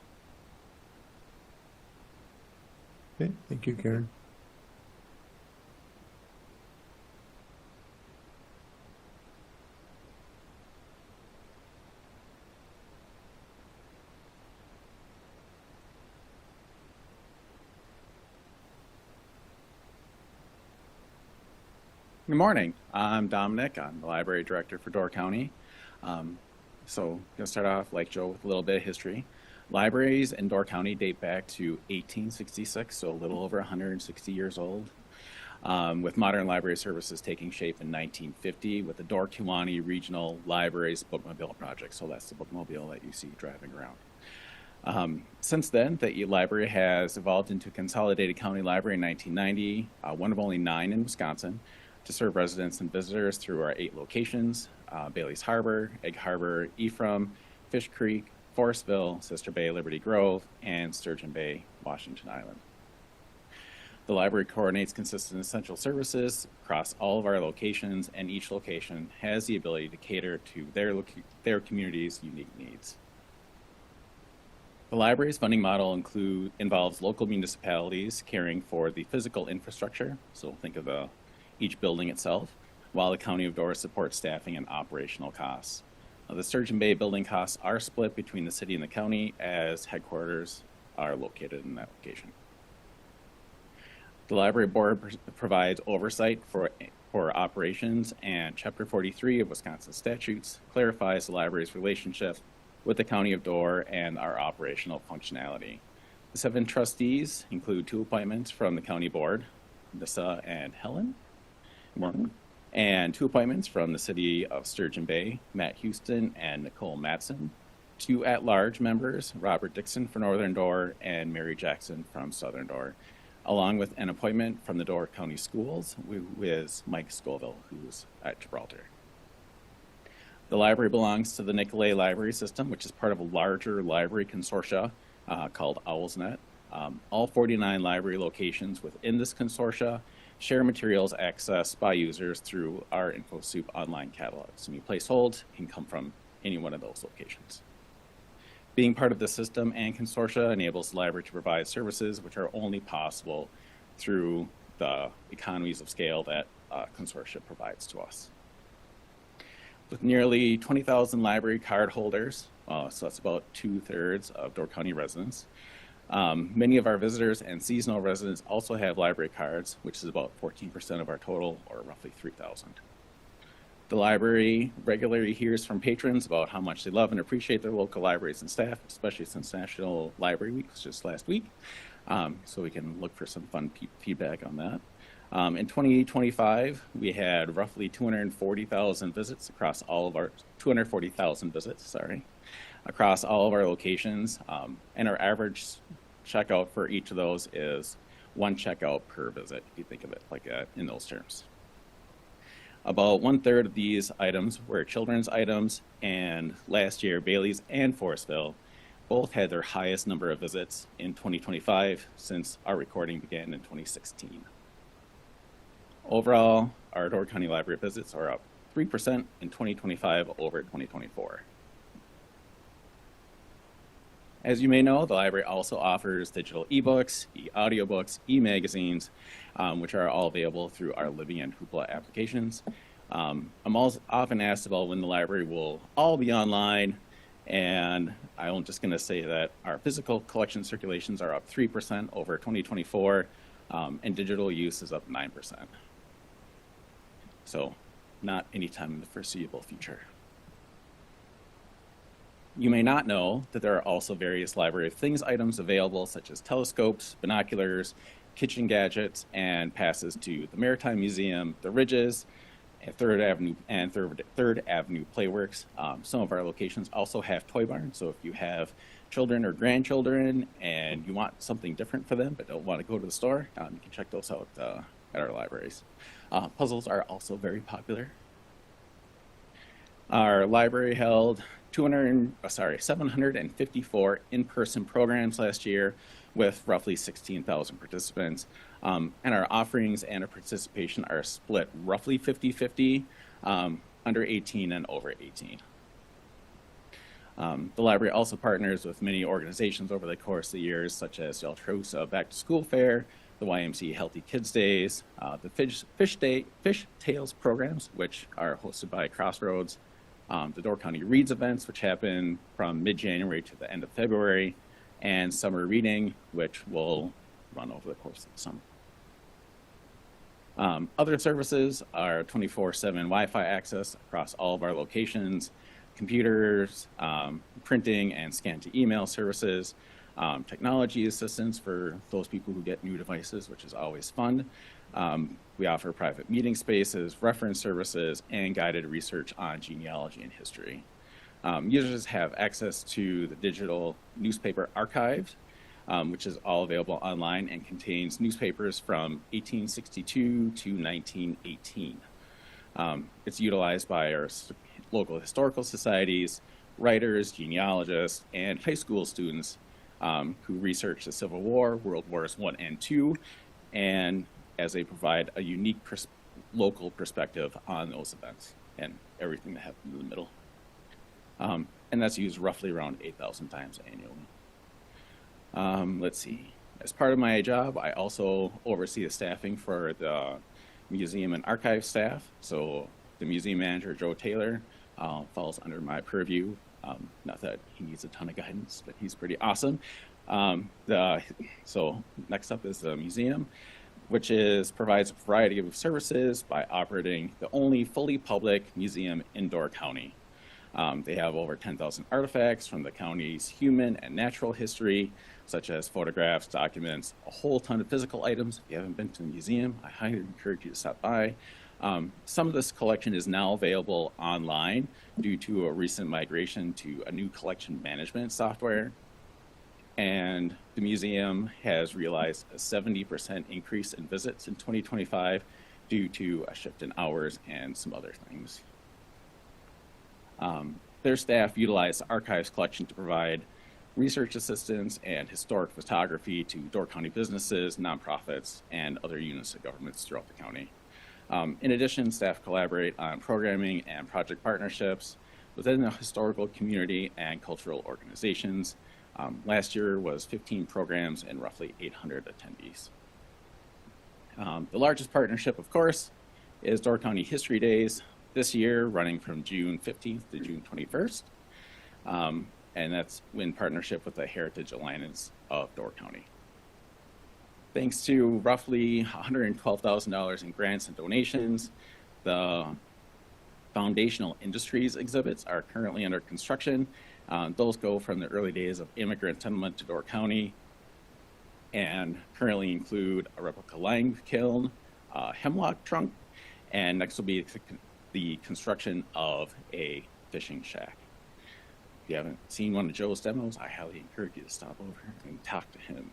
Okay, thank you, Karen. Good morning. I'm Dominic. I'm the library director for Door County. So I'm going to start off like Joe with a little bit of history. Libraries in Door County date back to 1866, so a little over 160 years old, with modern library services taking shape in 1950 with the Door County Regional Libraries Bookmobile Project. So that's the bookmobile that you see driving around. Since then, the library has evolved into a consolidated county library in 1990, one of only 9 in Wisconsin, to serve residents and visitors through our 8 locations, Bailey's Harbor, Egg Harbor, Ephraim, Fish Creek, Forestville, Sister Bay, Liberty Grove, and Sturgeon Bay, Washington Island. The library coordinates consistent essential services across all of our locations, and each location has the ability to cater to their community's unique needs. The library's funding model involves local municipalities caring for the physical infrastructure, so think of each building itself, while the County of Door supports staffing and operational costs. The Sturgeon Bay building costs are split between the city and the county, as headquarters are located in that location. The library board provides oversight for operations, and Chapter 43 of Wisconsin statutes clarifies the library's relationship with the County of Door and our operational functionality. The 7 trustees include 2 appointments from the county board, Nissa and Helen, and 2 appointments from the city of Sturgeon Bay, Matt Houston and Nicole Matson, 2 at-large members, Robert Dixon for Northern Door and Mary Jackson from Southern Door, along with an appointment from the Door County Schools, who is Mike Scoville, who's at Gibraltar. The library belongs to the Nicolay Library System, which is part of a larger library consortia called OWLSnet. All 49 library locations within this consortia share materials accessed by users through our InfoSoup online catalog. So when you place holds, it can come from any one of those locations. Being part of the system and consortia enables the library to provide services which are only possible through the economies of scale that consortia provides to us. With nearly 20,000 library card holders, so that's about 2/3 of Door County residents, many of our visitors and seasonal residents also have library cards, which is about 14% of our total, or roughly 3,000. The library regularly hears from patrons about how much they love and appreciate their local libraries and staff, especially since National Library Week was just last week. So we can look for some fun feedback on that. In 2025, we had roughly 240,000 visits across all of our, 240,000 visits, sorry, across all of our locations. And our average checkout for each of those is 1 checkout per visit, if you think of it like that in those terms. About 1/3 of these items were children's items, and last year, Bailey's and Forestville both had their highest number of visits in 2025 since our recording began in 2016. Overall, our Door County Library visits are up 3% in 2025 over 2024. As you may know, the library also offers digital ebooks, e-audiobooks, e-magazines, which are all available through our Libby and Hoopla applications. I'm also often asked about when the library will all be online, and I'm just going to say that our physical collection circulations are up 3% over 2024, and digital use is up 9%. So not anytime in the foreseeable future. You may not know that there are also various Library of Things items available, such as telescopes, binoculars, kitchen gadgets, and passes to the Maritime Museum, the Ridges, and Third Avenue Playworks. Some of our locations also have toy barns, so if you have children or grandchildren and you want something different for them but don't want to go to the store, you can check those out at our libraries. Puzzles are also very popular. Our library held 754 in-person programs last year with roughly 16,000 participants. And our offerings and our participation are split roughly 50-50, under 18 and over 18. The library also partners with many organizations over the course of the years, such as the Altrosa Back to School Fair, the YMCA Healthy Kids Days, the Fish Tales programs, which are hosted by Crossroads, the Door County Reads events, which happen from mid-January to the end of February, and summer reading, which will run over the course of the summer. Other services are 24/7 Wi-Fi access across all of our locations, computers, printing and scan-to-email services, technology assistance for those people who get new devices, which is always fun. We offer private meeting spaces, reference services, and guided research on genealogy and history. Users have access to the digital newspaper archive, which is all available online and contains newspapers from 1862 to 1918. It's utilized by our local historical societies, writers, genealogists, and high school students who research the Civil War, World Wars I and II, and as they provide a unique local perspective on those events and everything that happened in the middle. And that's used roughly around 8,000 times annually. Let's see. As part of my job, I also oversee the staffing for the museum and archive staff. So the museum manager, Joe Taylor, falls under my purview. Not that he needs a ton of guidance, but he's pretty awesome. So next up is the museum, which provides a variety of services by operating the only fully public museum in Door County. They have over 10,000 artifacts from the county's human and natural history, such as photographs, documents, a whole ton of physical items. If you haven't been to the museum, I highly encourage you to stop by. Some of this collection is now available online due to a recent migration to a new collection management software. And the museum has realized a 70% increase in visits in 2025 due to a shift in hours and some other things. Their staff utilize the archives collection to provide research assistance and historic photography to Door County businesses, nonprofits, and other units of governments throughout the county. In addition, staff collaborate on programming and project partnerships within the historical community and cultural organizations. Last year was 15 programs and roughly 800 attendees. The largest partnership, of course, is Door County History Days, this year running from June 15th to June 21st. And that's in partnership with the Heritage Alliance of Door County. Thanks to roughly $112,000 in grants and donations, the foundational industries exhibits are currently under construction. Those go from the early days of immigrant settlement to Door County and currently include a replica lime kiln, a hemlock trunk, and next will be the construction of a fishing shack. If you haven't seen one of Joe's demos, I highly encourage you to stop over and talk to him.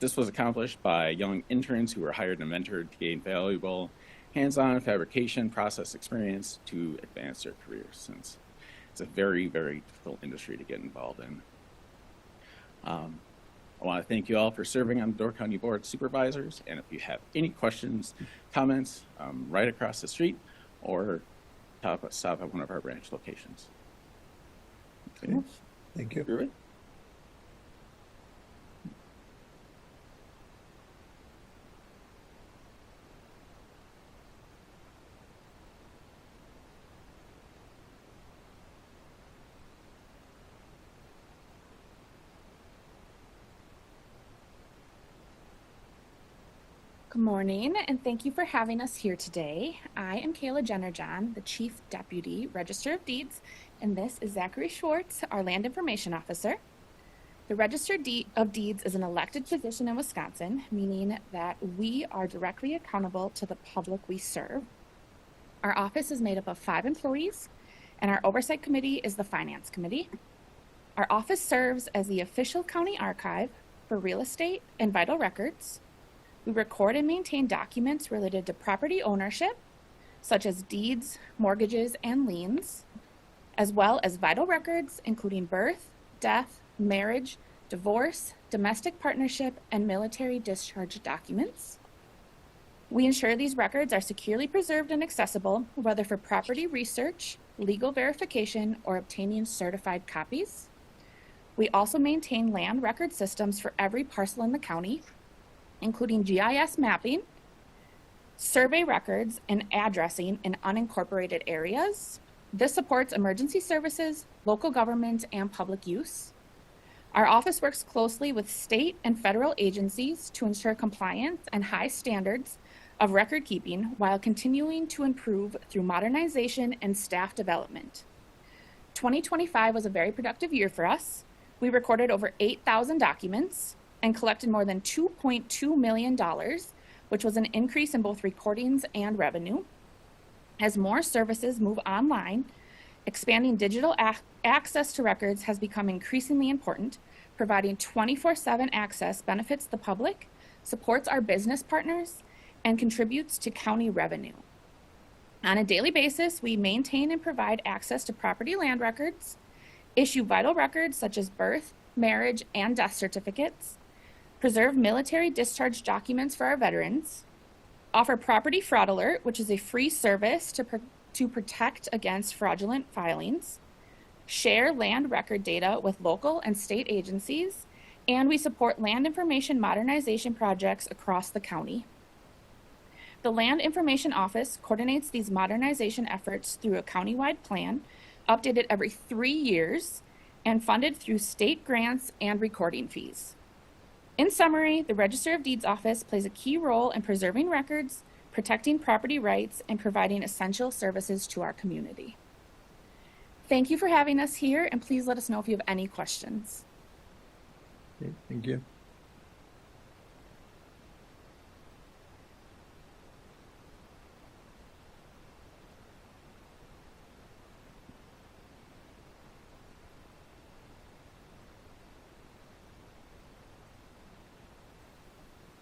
This was accomplished by young interns who were hired and mentored to gain valuable hands-on fabrication process experience to advance their careers, since it's a very, very difficult industry to get involved in. I want to thank you all for serving on the Door County Board of Supervisors, and if you have any questions, comments, right across the street or stop at one of our branch locations. Okay. Thank you. Ruben? Good morning, and thank you for having us here today. I am Kayla Jenner-John, the Chief Deputy Register of Deeds, and this is Zachary Schwartz, our Land Information Officer. The Register of Deeds is an elected position in Wisconsin, meaning that we are directly accountable to the public we serve. Our office is made up of 5 employees, and our oversight committee is the Finance Committee. Our office serves as the official county archive for real estate and vital records. We record and maintain documents related to property ownership, such as deeds, mortgages, and liens, as well as vital records, including birth, death, marriage, divorce, domestic partnership, and military discharge documents. We ensure these records are securely preserved and accessible, whether for property research, legal verification, or obtaining certified copies. We also maintain land record systems for every parcel in the county, including GIS mapping, survey records, and addressing in unincorporated areas. This supports emergency services, local government, and public use. Our office works closely with state and federal agencies to ensure compliance and high standards of record keeping while continuing to improve through modernization and staff development. 2025 was a very productive year for us. We recorded over 8,000 documents and collected more than $2.2 million, which was an increase in both recordings and revenue. As more services move online, expanding digital access to records has become increasingly important. Providing 24/7 access benefits the public, supports our business partners, and contributes to county revenue. On a daily basis, we maintain and provide access to property land records, issue vital records such as birth, marriage, and death certificates, preserve military discharge documents for our veterans, offer Property Fraud Alert, which is a free service to protect against fraudulent filings, share land record data with local and state agencies, and we support land information modernization projects across the county. The Land Information Office coordinates these modernization efforts through a countywide plan, updated every 3 years, and funded through state grants and recording fees. In summary, the Register of Deeds Office plays a key role in preserving records, protecting property rights, and providing essential services to our community. Thank you for having us here, and please let us know if you have any questions. Okay, thank you.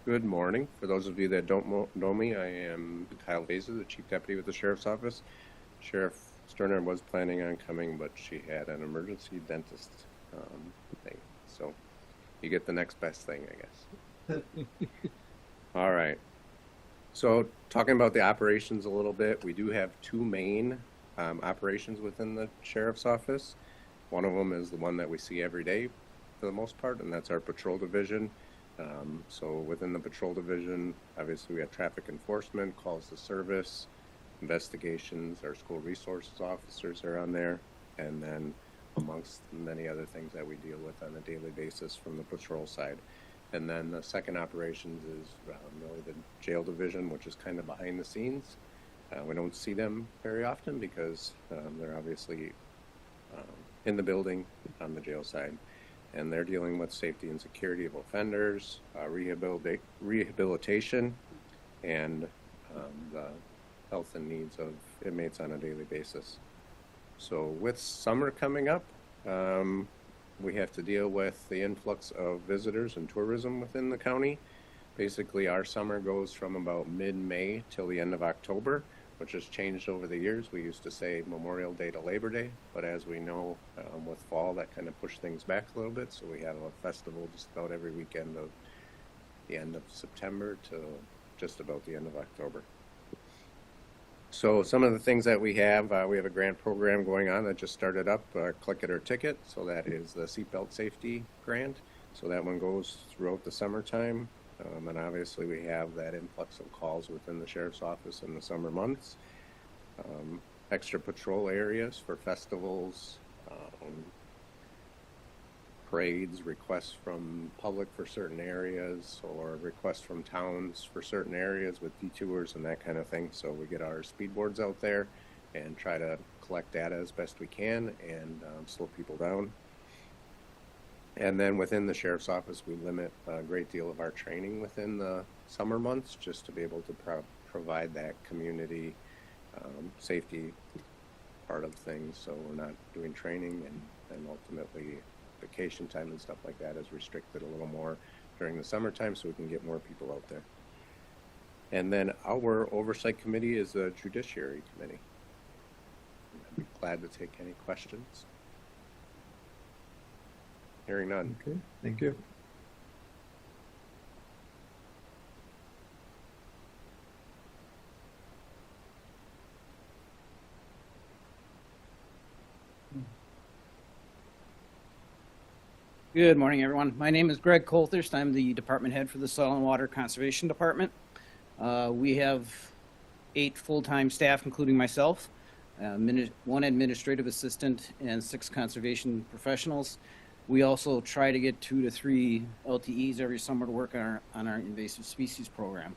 Good morning. For those of you that don't know me, I am Kyle Baza, the Chief Deputy with the Sheriff's Office. Sheriff Sterner was planning on coming, but she had an emergency dentist thing. So you get the next best thing, I guess. All right. So talking about the operations a little bit, we do have two main operations within the Sheriff's Office. One of them is the one that we see every day for the most part, and that's our patrol division. So within the patrol division, obviously we have traffic enforcement, calls to service, investigations, our school resources officers are on there, and then amongst many other things that we deal with on a daily basis from the patrol side. And then the second operations is really the jail division, which is kind of behind the scenes. We don't see them very often because they're obviously in the building on the jail side. And they're dealing with safety and security of offenders, rehabilitation, and the health and needs of inmates on a daily basis. So with summer coming up, we have to deal with the influx of visitors and tourism within the county. Basically, our summer goes from about mid-May till the end of October, which has changed over the years. We used to say Memorial Day to Labor Day, but as we know, with fall, that kind of pushed things back a little bit. So we have a festival just about every weekend of the end of September to just about the end of October. So some of the things that we have a grant program going on that just started up, Click It or Ticket. So that is the seatbelt safety grant. So that one goes throughout the summertime. And obviously we have that influx of calls within the sheriff's office in the summer months. Extra patrol areas for festivals, parades, requests from public for certain areas, or requests from towns for certain areas with detours and that kind of thing. So we get our speed boards out there and try to collect data as best we can and slow people down. And then within the sheriff's office, we limit a great deal of our training within the summer months just to be able to provide that community safety part of things. So we're not doing training, and ultimately vacation time and stuff like that is restricted a little more during the summertime so we can get more people out there. And then our oversight committee is the judiciary committee. I'd be glad to take any questions. Hearing none. Okay, thank you. Good morning, everyone. My name is Greg Colthurst. I'm the department head for the Soil and Water Conservation Department. We have 8 full-time staff, including myself, 1 administrative assistant, and 6 conservation professionals. We also try to get 2 to 3 LTEs every summer to work on our invasive species program,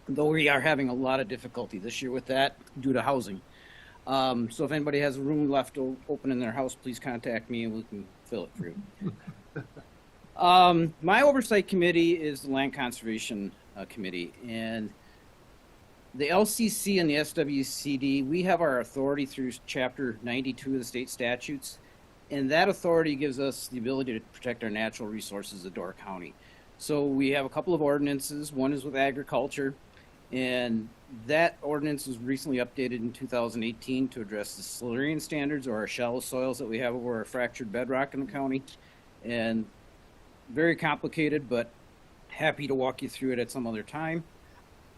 though we are having a lot of difficulty this year with that due to housing. So if anybody has a room left open in their house, please contact me and we can fill it for you. My oversight committee is the Land Conservation Committee, and the LCC and the SWCD, we have our authority through Chapter 92 of the state statutes, and that authority gives us the ability to protect our natural resources of Door County. So we have a couple of ordinances. One is with agriculture, and that ordinance was recently updated in 2018 to address the Silurian standards, or our shallow soils that we have over our fractured bedrock in the county. And very complicated, but happy to walk you through it at some other time.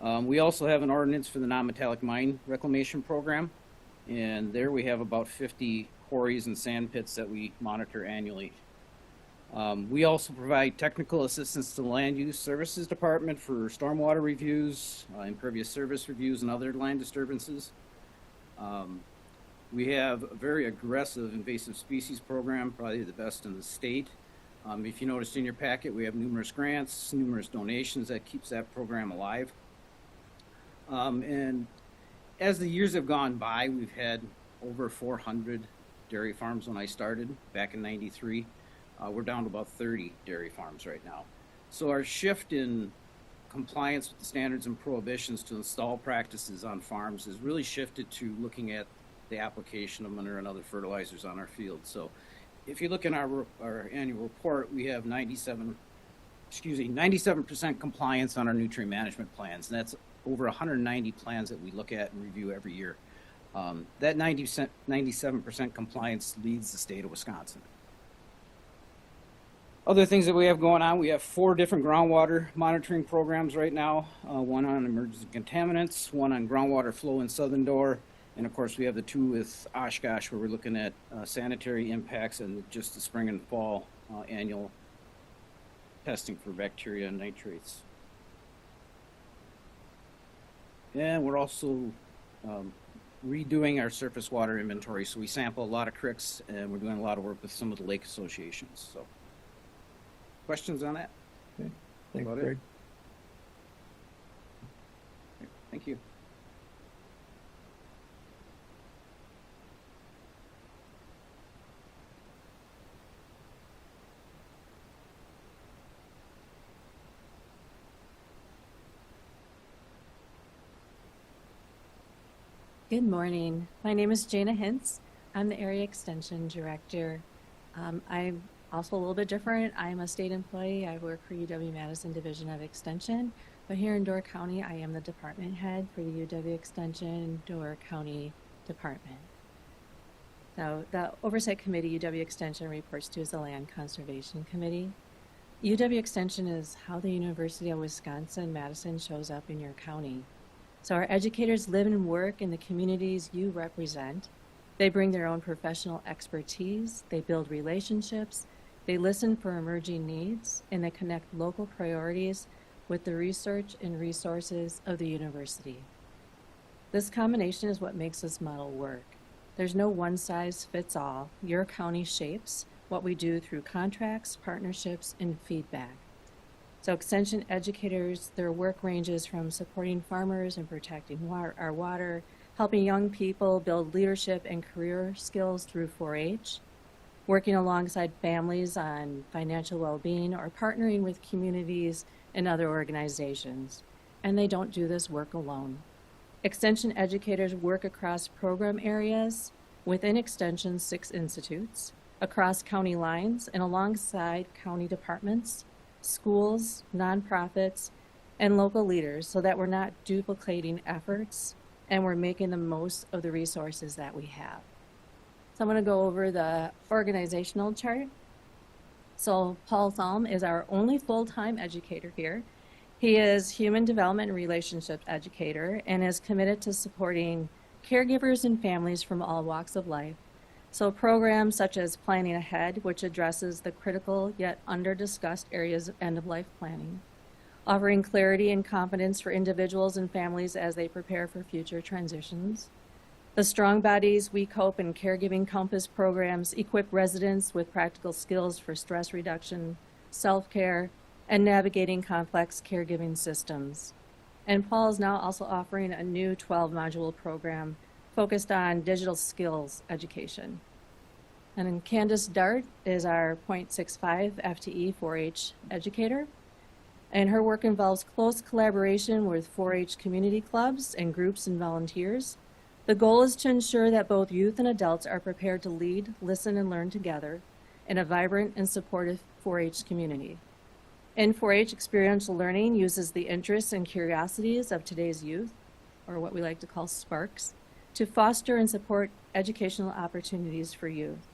We also have an ordinance for the non-metallic mine reclamation program, and there we have about 50 quarries and sand pits that we monitor annually. We also provide technical assistance to the Land Use Services Department for stormwater reviews, impervious surface reviews, and other land disturbances. We have a very aggressive invasive species program, probably the best in the state. If you noticed in your packet, we have numerous grants, numerous donations that keeps that program alive. And as the years have gone by, we've had over 400 dairy farms when I started back in '93. We're down to about 30 dairy farms right now. So our shift in compliance with the standards and prohibitions to install practices on farms has really shifted to looking at the application of manure and other fertilizers on our fields. So if you look in our annual report, we have 97% compliance on our nutrient management plans, and that's over 190 plans that we look at and review every year. That 97% compliance leads the state of Wisconsin. Other things that we have going on, we have 4 different groundwater monitoring programs right now, one on emergency contaminants, one on groundwater flow in Southern Door, and of course we have the 2 with Oshkosh where we're looking at sanitary impacts and just the spring and fall annual testing for bacteria and nitrates. And we're also redoing our surface water inventory. So we sample a lot of creeks, and we're doing a lot of work with some of the lake associations. So, questions on that? Okay. Thanks, About Greg. it? Thank you. Good morning. My name is Jana Hintz. I'm the Area Extension Director. I'm also a little bit different. I'm a state employee. I work for UW-Madison Division of Extension, but here in Door County, I am the department head for the UW Extension Door County Department. So the Oversight Committee UW Extension reports to is the Land Conservation Committee. UW Extension is how the University of Wisconsin-Madison shows up in your county. So our educators live and work in the communities you represent. They bring their own professional expertise, they build relationships, they listen for emerging needs, and they connect local priorities with the research and resources of the university. This combination is what makes this model work. There's no one size fits all. Your county shapes what we do through contracts, partnerships, and feedback. So extension educators, their work ranges from supporting farmers and protecting our water, helping young people build leadership and career skills through 4-H, working alongside families on financial well-being, or partnering with communities and other organizations. And they don't do this work alone. Extension educators work across program areas within Extension's 6 institutes, across county lines and alongside county departments, schools, nonprofits, and local leaders so that we're not duplicating efforts and we're making the most of the resources that we have. So I'm going to go over the organizational chart. So Paul Salm is our only full-time educator here. He is human development and relationship educator and is committed to supporting caregivers and families from all walks of life. So programs such as Planning Ahead, which addresses the critical yet under-discussed areas of end-of-life planning, offering clarity and confidence for individuals and families as they prepare for future transitions. The Strong Bodies, We Cope, and Caregiving Compass programs equip residents with practical skills for stress reduction, self-care, and navigating complex caregiving systems. And Paul is now also offering a new 12-module program focused on digital skills education. And then Candace Dart is our 0.65 FTE 4-H educator. And her work involves close collaboration with 4-H community clubs and groups and volunteers. The goal is to ensure that both youth and adults are prepared to lead, listen, and learn together in a vibrant and supportive 4-H community. In 4-H, experiential learning uses the interests and curiosities of today's youth, or what we like to call sparks, to foster and support educational opportunities for youth.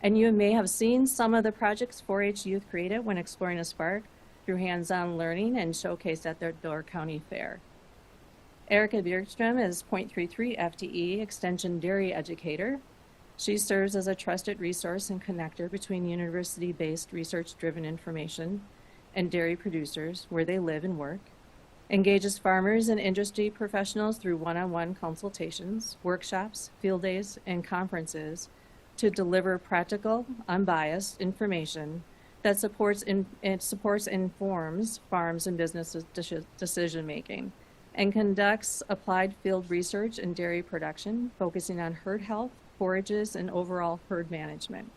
And you may have seen some of the projects 4-H youth created when exploring a spark through hands-on learning and showcased at their Door County Fair. Erica Bjergström is 0.33 FTE Extension Dairy Educator. She serves as a trusted resource and connector between university-based research-driven information and dairy producers where they live and work, engages farmers and industry professionals through one-on-one consultations, workshops, field days, and conferences to deliver practical, unbiased information that supports and informs farms and business decision-making, and conducts applied field research in dairy production, focusing on herd health, forages, and overall herd management.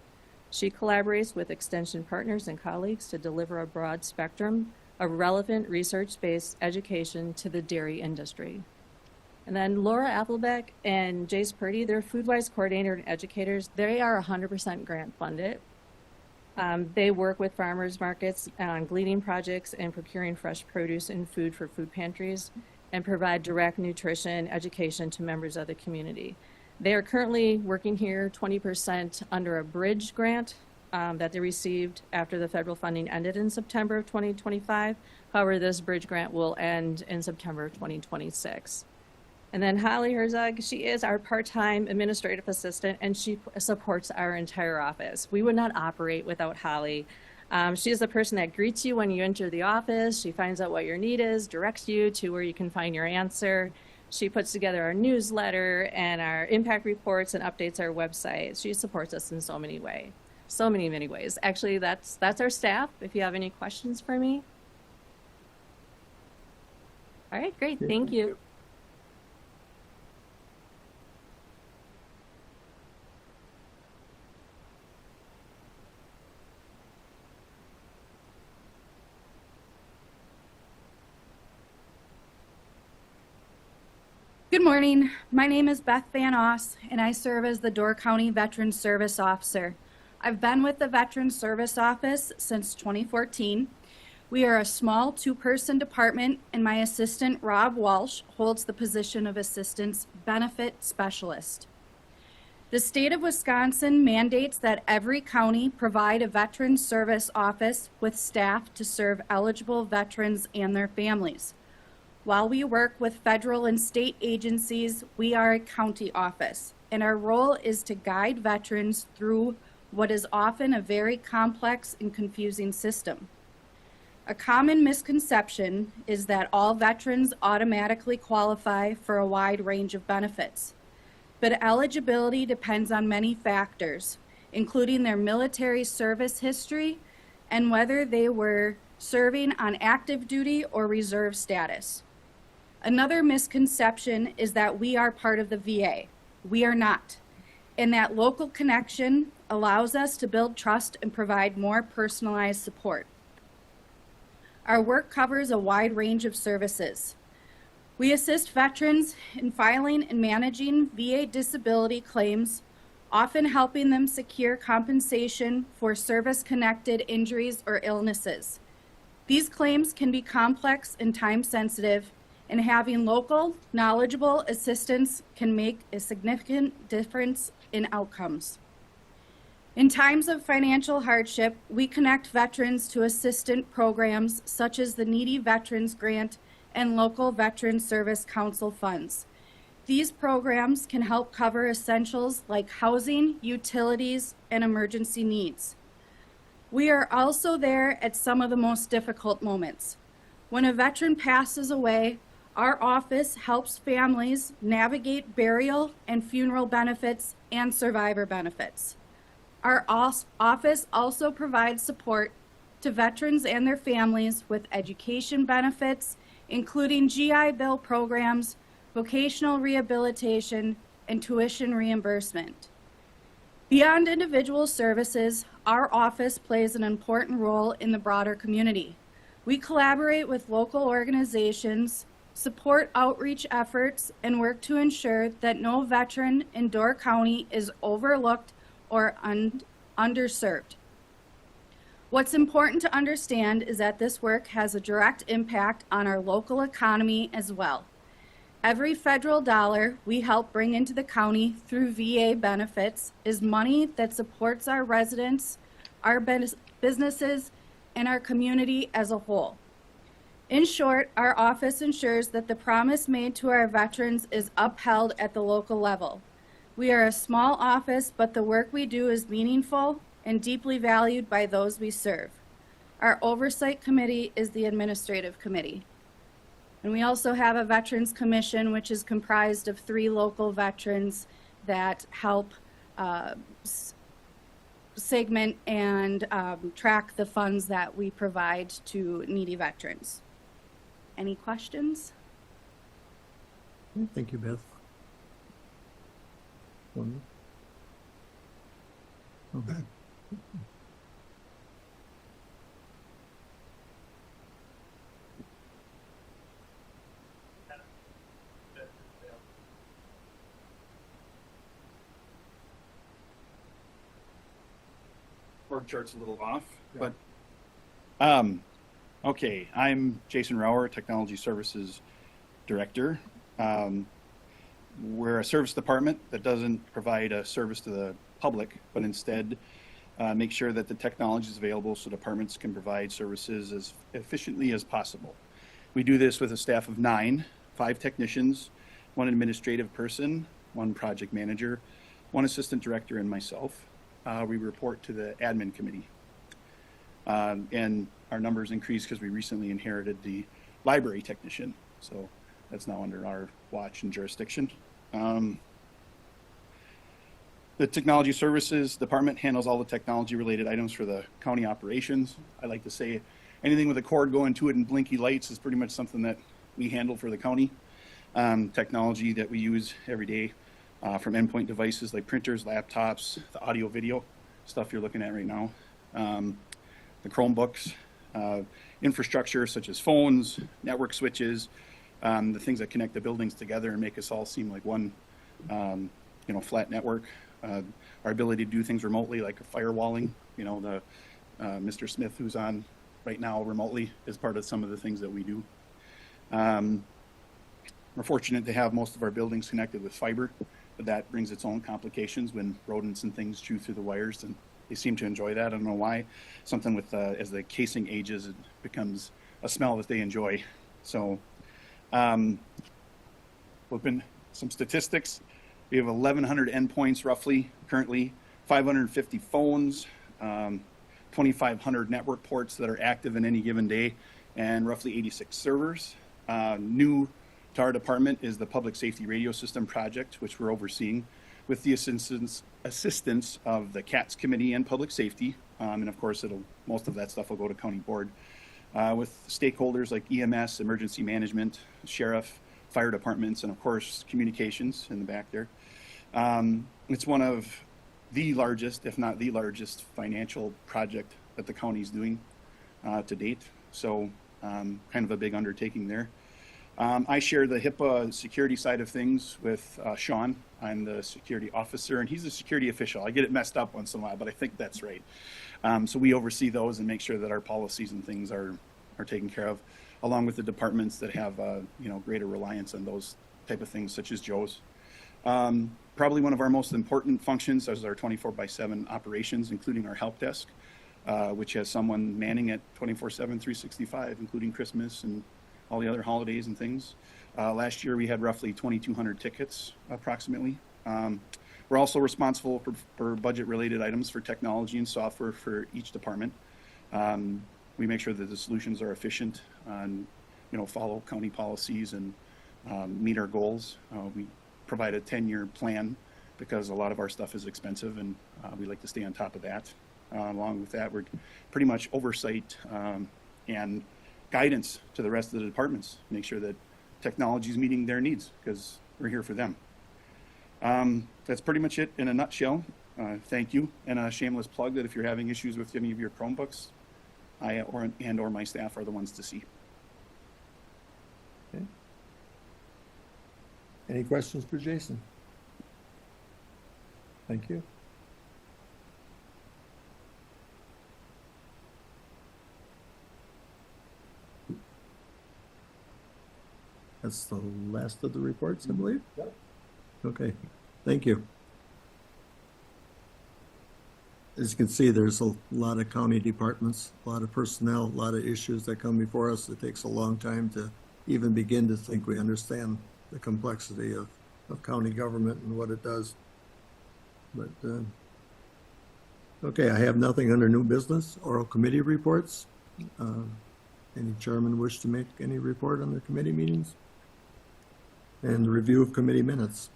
She collaborates with extension partners and colleagues to deliver a broad spectrum of relevant research-based education to the dairy industry. And then Laura Applebeck and Jace Purdy, they're Foodwise coordinator and educators. They are 100% grant funded. They work with farmers markets on gleaning projects and procuring fresh produce and food for food pantries, and provide direct nutrition education to members of the community. They are currently working here 20% under a bridge grant that they received after the federal funding ended in September of 2025. However, this bridge grant will end in September of 2026. And then Holly Herzog, she is our part-time administrative assistant, and she supports our entire office. We would not operate without Holly. She is the person that greets you when you enter the office. She finds out what your need is, directs you to where you can find your answer. She puts together our newsletter and our impact reports and updates our website. She supports us in so many ways. Actually, that's our staff. If you have any questions for me. All right, great. Thank you. Good morning. My name is Beth Van Oss, and I serve as the Door County Veterans Service Officer. I've been with the Veterans Service Office since 2014. We are a small two-person department, and my assistant, Rob Walsh, holds the position of Assistant Benefit Specialist. The state of Wisconsin mandates that every county provide a Veterans Service Office with staff to serve eligible veterans and their families. While we work with federal and state agencies, we are a county office, and our role is to guide veterans through what is often a very complex and confusing system. A common misconception is that all veterans automatically qualify for a wide range of benefits, but eligibility depends on many factors, including their military service history and whether they were serving on active duty or reserve status. Another misconception is that we are part of the VA. We are not. And that local connection allows us to build trust and provide more personalized support. Our work covers a wide range of services. We assist veterans in filing and managing VA disability claims, often helping them secure compensation for service-connected injuries or illnesses. These claims can be complex and time-sensitive, and having local, knowledgeable assistance can make a significant difference in outcomes. In times of financial hardship, we connect veterans to assistance programs such as the Needy Veterans Grant and local Veteran Service Council funds. These programs can help cover essentials like housing, utilities, and emergency needs. We are also there at some of the most difficult moments. When a veteran passes away, our office helps families navigate burial and funeral benefits and survivor benefits. Our office also provides support to veterans and their families with education benefits, including GI Bill programs, vocational rehabilitation, and tuition reimbursement. Beyond individual services, our office plays an important role in the broader community. We collaborate with local organizations, support outreach efforts, and work to ensure that no veteran in Door County is overlooked or underserved. What's important to understand is that this work has a direct impact on our local economy as well. Every federal dollar we help bring into the county through VA benefits is money that supports our residents, our businesses, and our community as a whole. In short, our office ensures that the promise made to our veterans is upheld at the local level. We are a small office, but the work we do is meaningful and deeply valued by those we serve. Our oversight committee is the administrative committee. And we also have a Veterans Commission, which is comprised of 3 local veterans that help segment and track the funds that we provide to needy veterans. Any questions? Thank you, Beth. One. Okay. Org chart's a little off, but okay, I'm Jason Rauer, Technology Services Director. We're a service department that doesn't provide a service to the public, but instead make sure that the technology is available so departments can provide services as efficiently as possible. We do this with a staff of 9, 5 technicians, 1 administrative person, 1 project manager, 1 assistant director, and myself. We report to the admin committee. And our numbers increased because we recently inherited the library technician. So that's now under our watch and jurisdiction. The Technology Services Department handles all the technology related items for the county operations. I like to say anything with a cord going to it and blinky lights is pretty much something that we handle for the county. Technology that we use every day. From endpoint devices like printers, laptops, the audio video stuff you're looking at right now, the Chromebooks, infrastructure such as phones, network switches, the things that connect the buildings together and make us all seem like one flat network. Our ability to do things remotely like firewalling, the Mr. Smith who's on right now remotely is part of some of the things that we do. We're fortunate to have most of our buildings connected with fiber. But that brings its own complications when rodents and things chew through the wires, and they seem to enjoy that. I don't know why. Something with as the casing ages, it becomes a smell that they enjoy. So, flipping some statistics. We have 1,100 endpoints roughly currently, 550 phones, 2,500 network ports that are active in any given day, and roughly 86 servers. New to our department is the Public Safety Radio System project, which we're overseeing with the assistance of the CATS Committee and Public Safety. And of course, most of that stuff will go to county board with stakeholders like EMS, emergency management, sheriff, fire departments, and of course, communications in the back there. It's one of the largest, if not the largest, financial project that the county's doing to date. So kind of a big undertaking there. I share the HIPAA security side of things with Sean. I'm the security officer, and he's the security official. I get it messed up once in a while, but I think that's right. So we oversee those and make sure that our policies and things are are taken care of, along with the departments that have, greater reliance on those type of things, such as Joe's. Probably one of our most important functions is our 24/7 operations, including our help desk, which has someone manning it 24/7, 365, including Christmas and all the other holidays and things. Last year, we had roughly 2,200 tickets, approximately. We're also responsible for budget-related items for technology and software for each department. We make sure that the solutions are efficient and, follow county policies and meet our goals. We provide a 10-year plan because a lot of our stuff is expensive, and we like to stay on top of that. Along with that, we're pretty much oversight and guidance to the rest of the departments, make sure that technology is meeting their needs because we're here for them. That's pretty much it in a nutshell. Thank you, and a shameless plug that if you're having issues with any of your Chromebooks, I or my staff are the ones to see. Okay. Any questions for Jason? Thank you. That's the last of the reports, I believe? Yep. Okay, thank you. As you can see, there's a lot of county departments, a lot of personnel, a lot of issues that come before us. It takes a long time to even begin to think we understand the complexity of county government and what it does. But, okay, I have nothing under new business, oral committee reports. Any chairman wish to make any report on the committee meetings? And the review of committee minutes.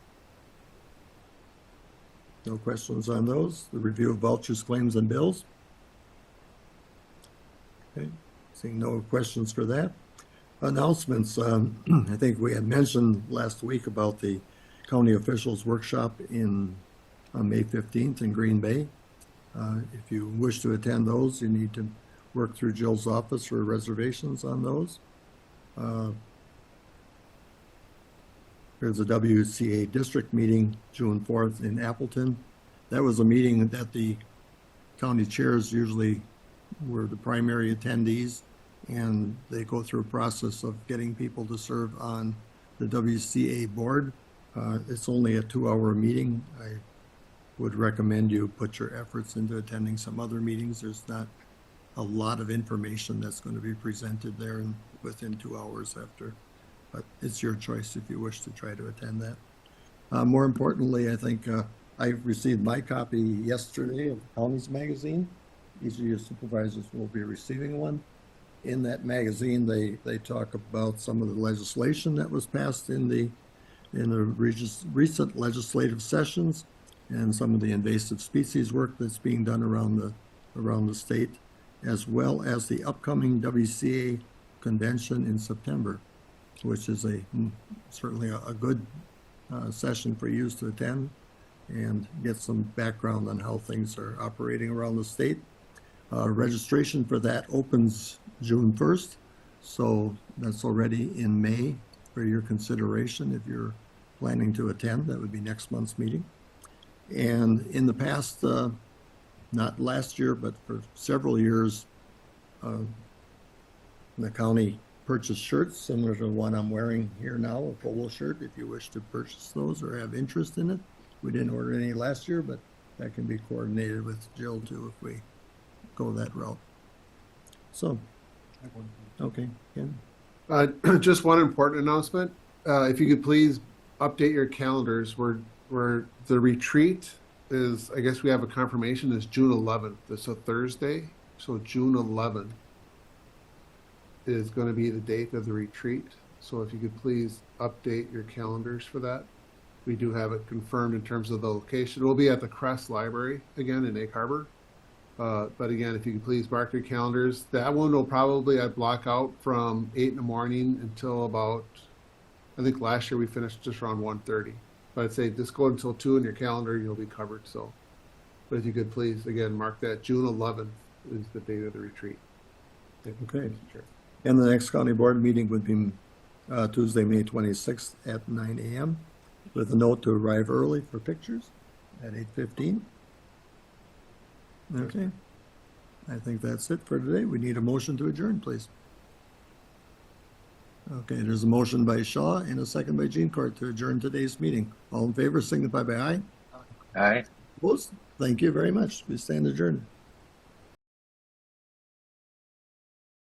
No questions on those. The review of vouchers, claims, and bills. Okay, seeing no questions for that. Announcements. I think we had mentioned last week about the county officials workshop on May 15th in Green Bay. If you wish to attend those, you need to work through Jill's office for reservations on those. There's a WCA district meeting June 4th in Appleton. That was a meeting that the county chairs usually were the primary attendees, and they go through a process of getting people to serve on the WCA board. It's only a 2-hour meeting. I would recommend you put your efforts into attending some other meetings. There's not a lot of information that's going to be presented there within 2 hours after. But it's your choice if you wish to try to attend that. More importantly, I think I received my copy yesterday of the County's magazine. Each of your supervisors will be receiving one. In that magazine, they talk about some of the legislation that was passed in the recent legislative sessions and some of the invasive species work that's being done around the state, as well as the upcoming WCA convention in September, which is certainly a good session for you to attend and get some background on how things are operating around the state. Registration for that opens June 1st, so that's already in May for your consideration if you're planning to attend. That would be next month's meeting. And in the past, not last year, but for several years, the county purchased shirts similar to the one I'm wearing here now, a polo shirt, if you wish to purchase those or have interest in it. We didn't order any last year, but that can be coordinated with Jill too if we go that route. So, okay, Ken. Just one important announcement. If you could please update your calendars. Where the retreat is, I guess we have a confirmation, is June 11th. It's a Thursday, so June 11th is going to be the date of the retreat. So if you could please update your calendars for that. We do have it confirmed in terms of the location. We'll be at the Crest Library again in Egg Harbor. But again, if you could please mark your calendars. That one will probably, I block out from 8 in the morning until about, I think last year we finished just around 1:30. But I'd say just go until 2 in your calendar, you'll be covered. So, but if you could please, again, mark that June 11th is the date of the retreat. Okay. And the next county board meeting would be Tuesday, May 26th at 9 a.m. with a note to arrive early for pictures at 8:15. Okay. I think that's it for today. We need a motion to adjourn, please. Okay, there's a motion by Shaw and a second by Jean Court to adjourn today's meeting. All in favor signify by aye. Aye. Opposed? Thank you very much. We stand adjourned.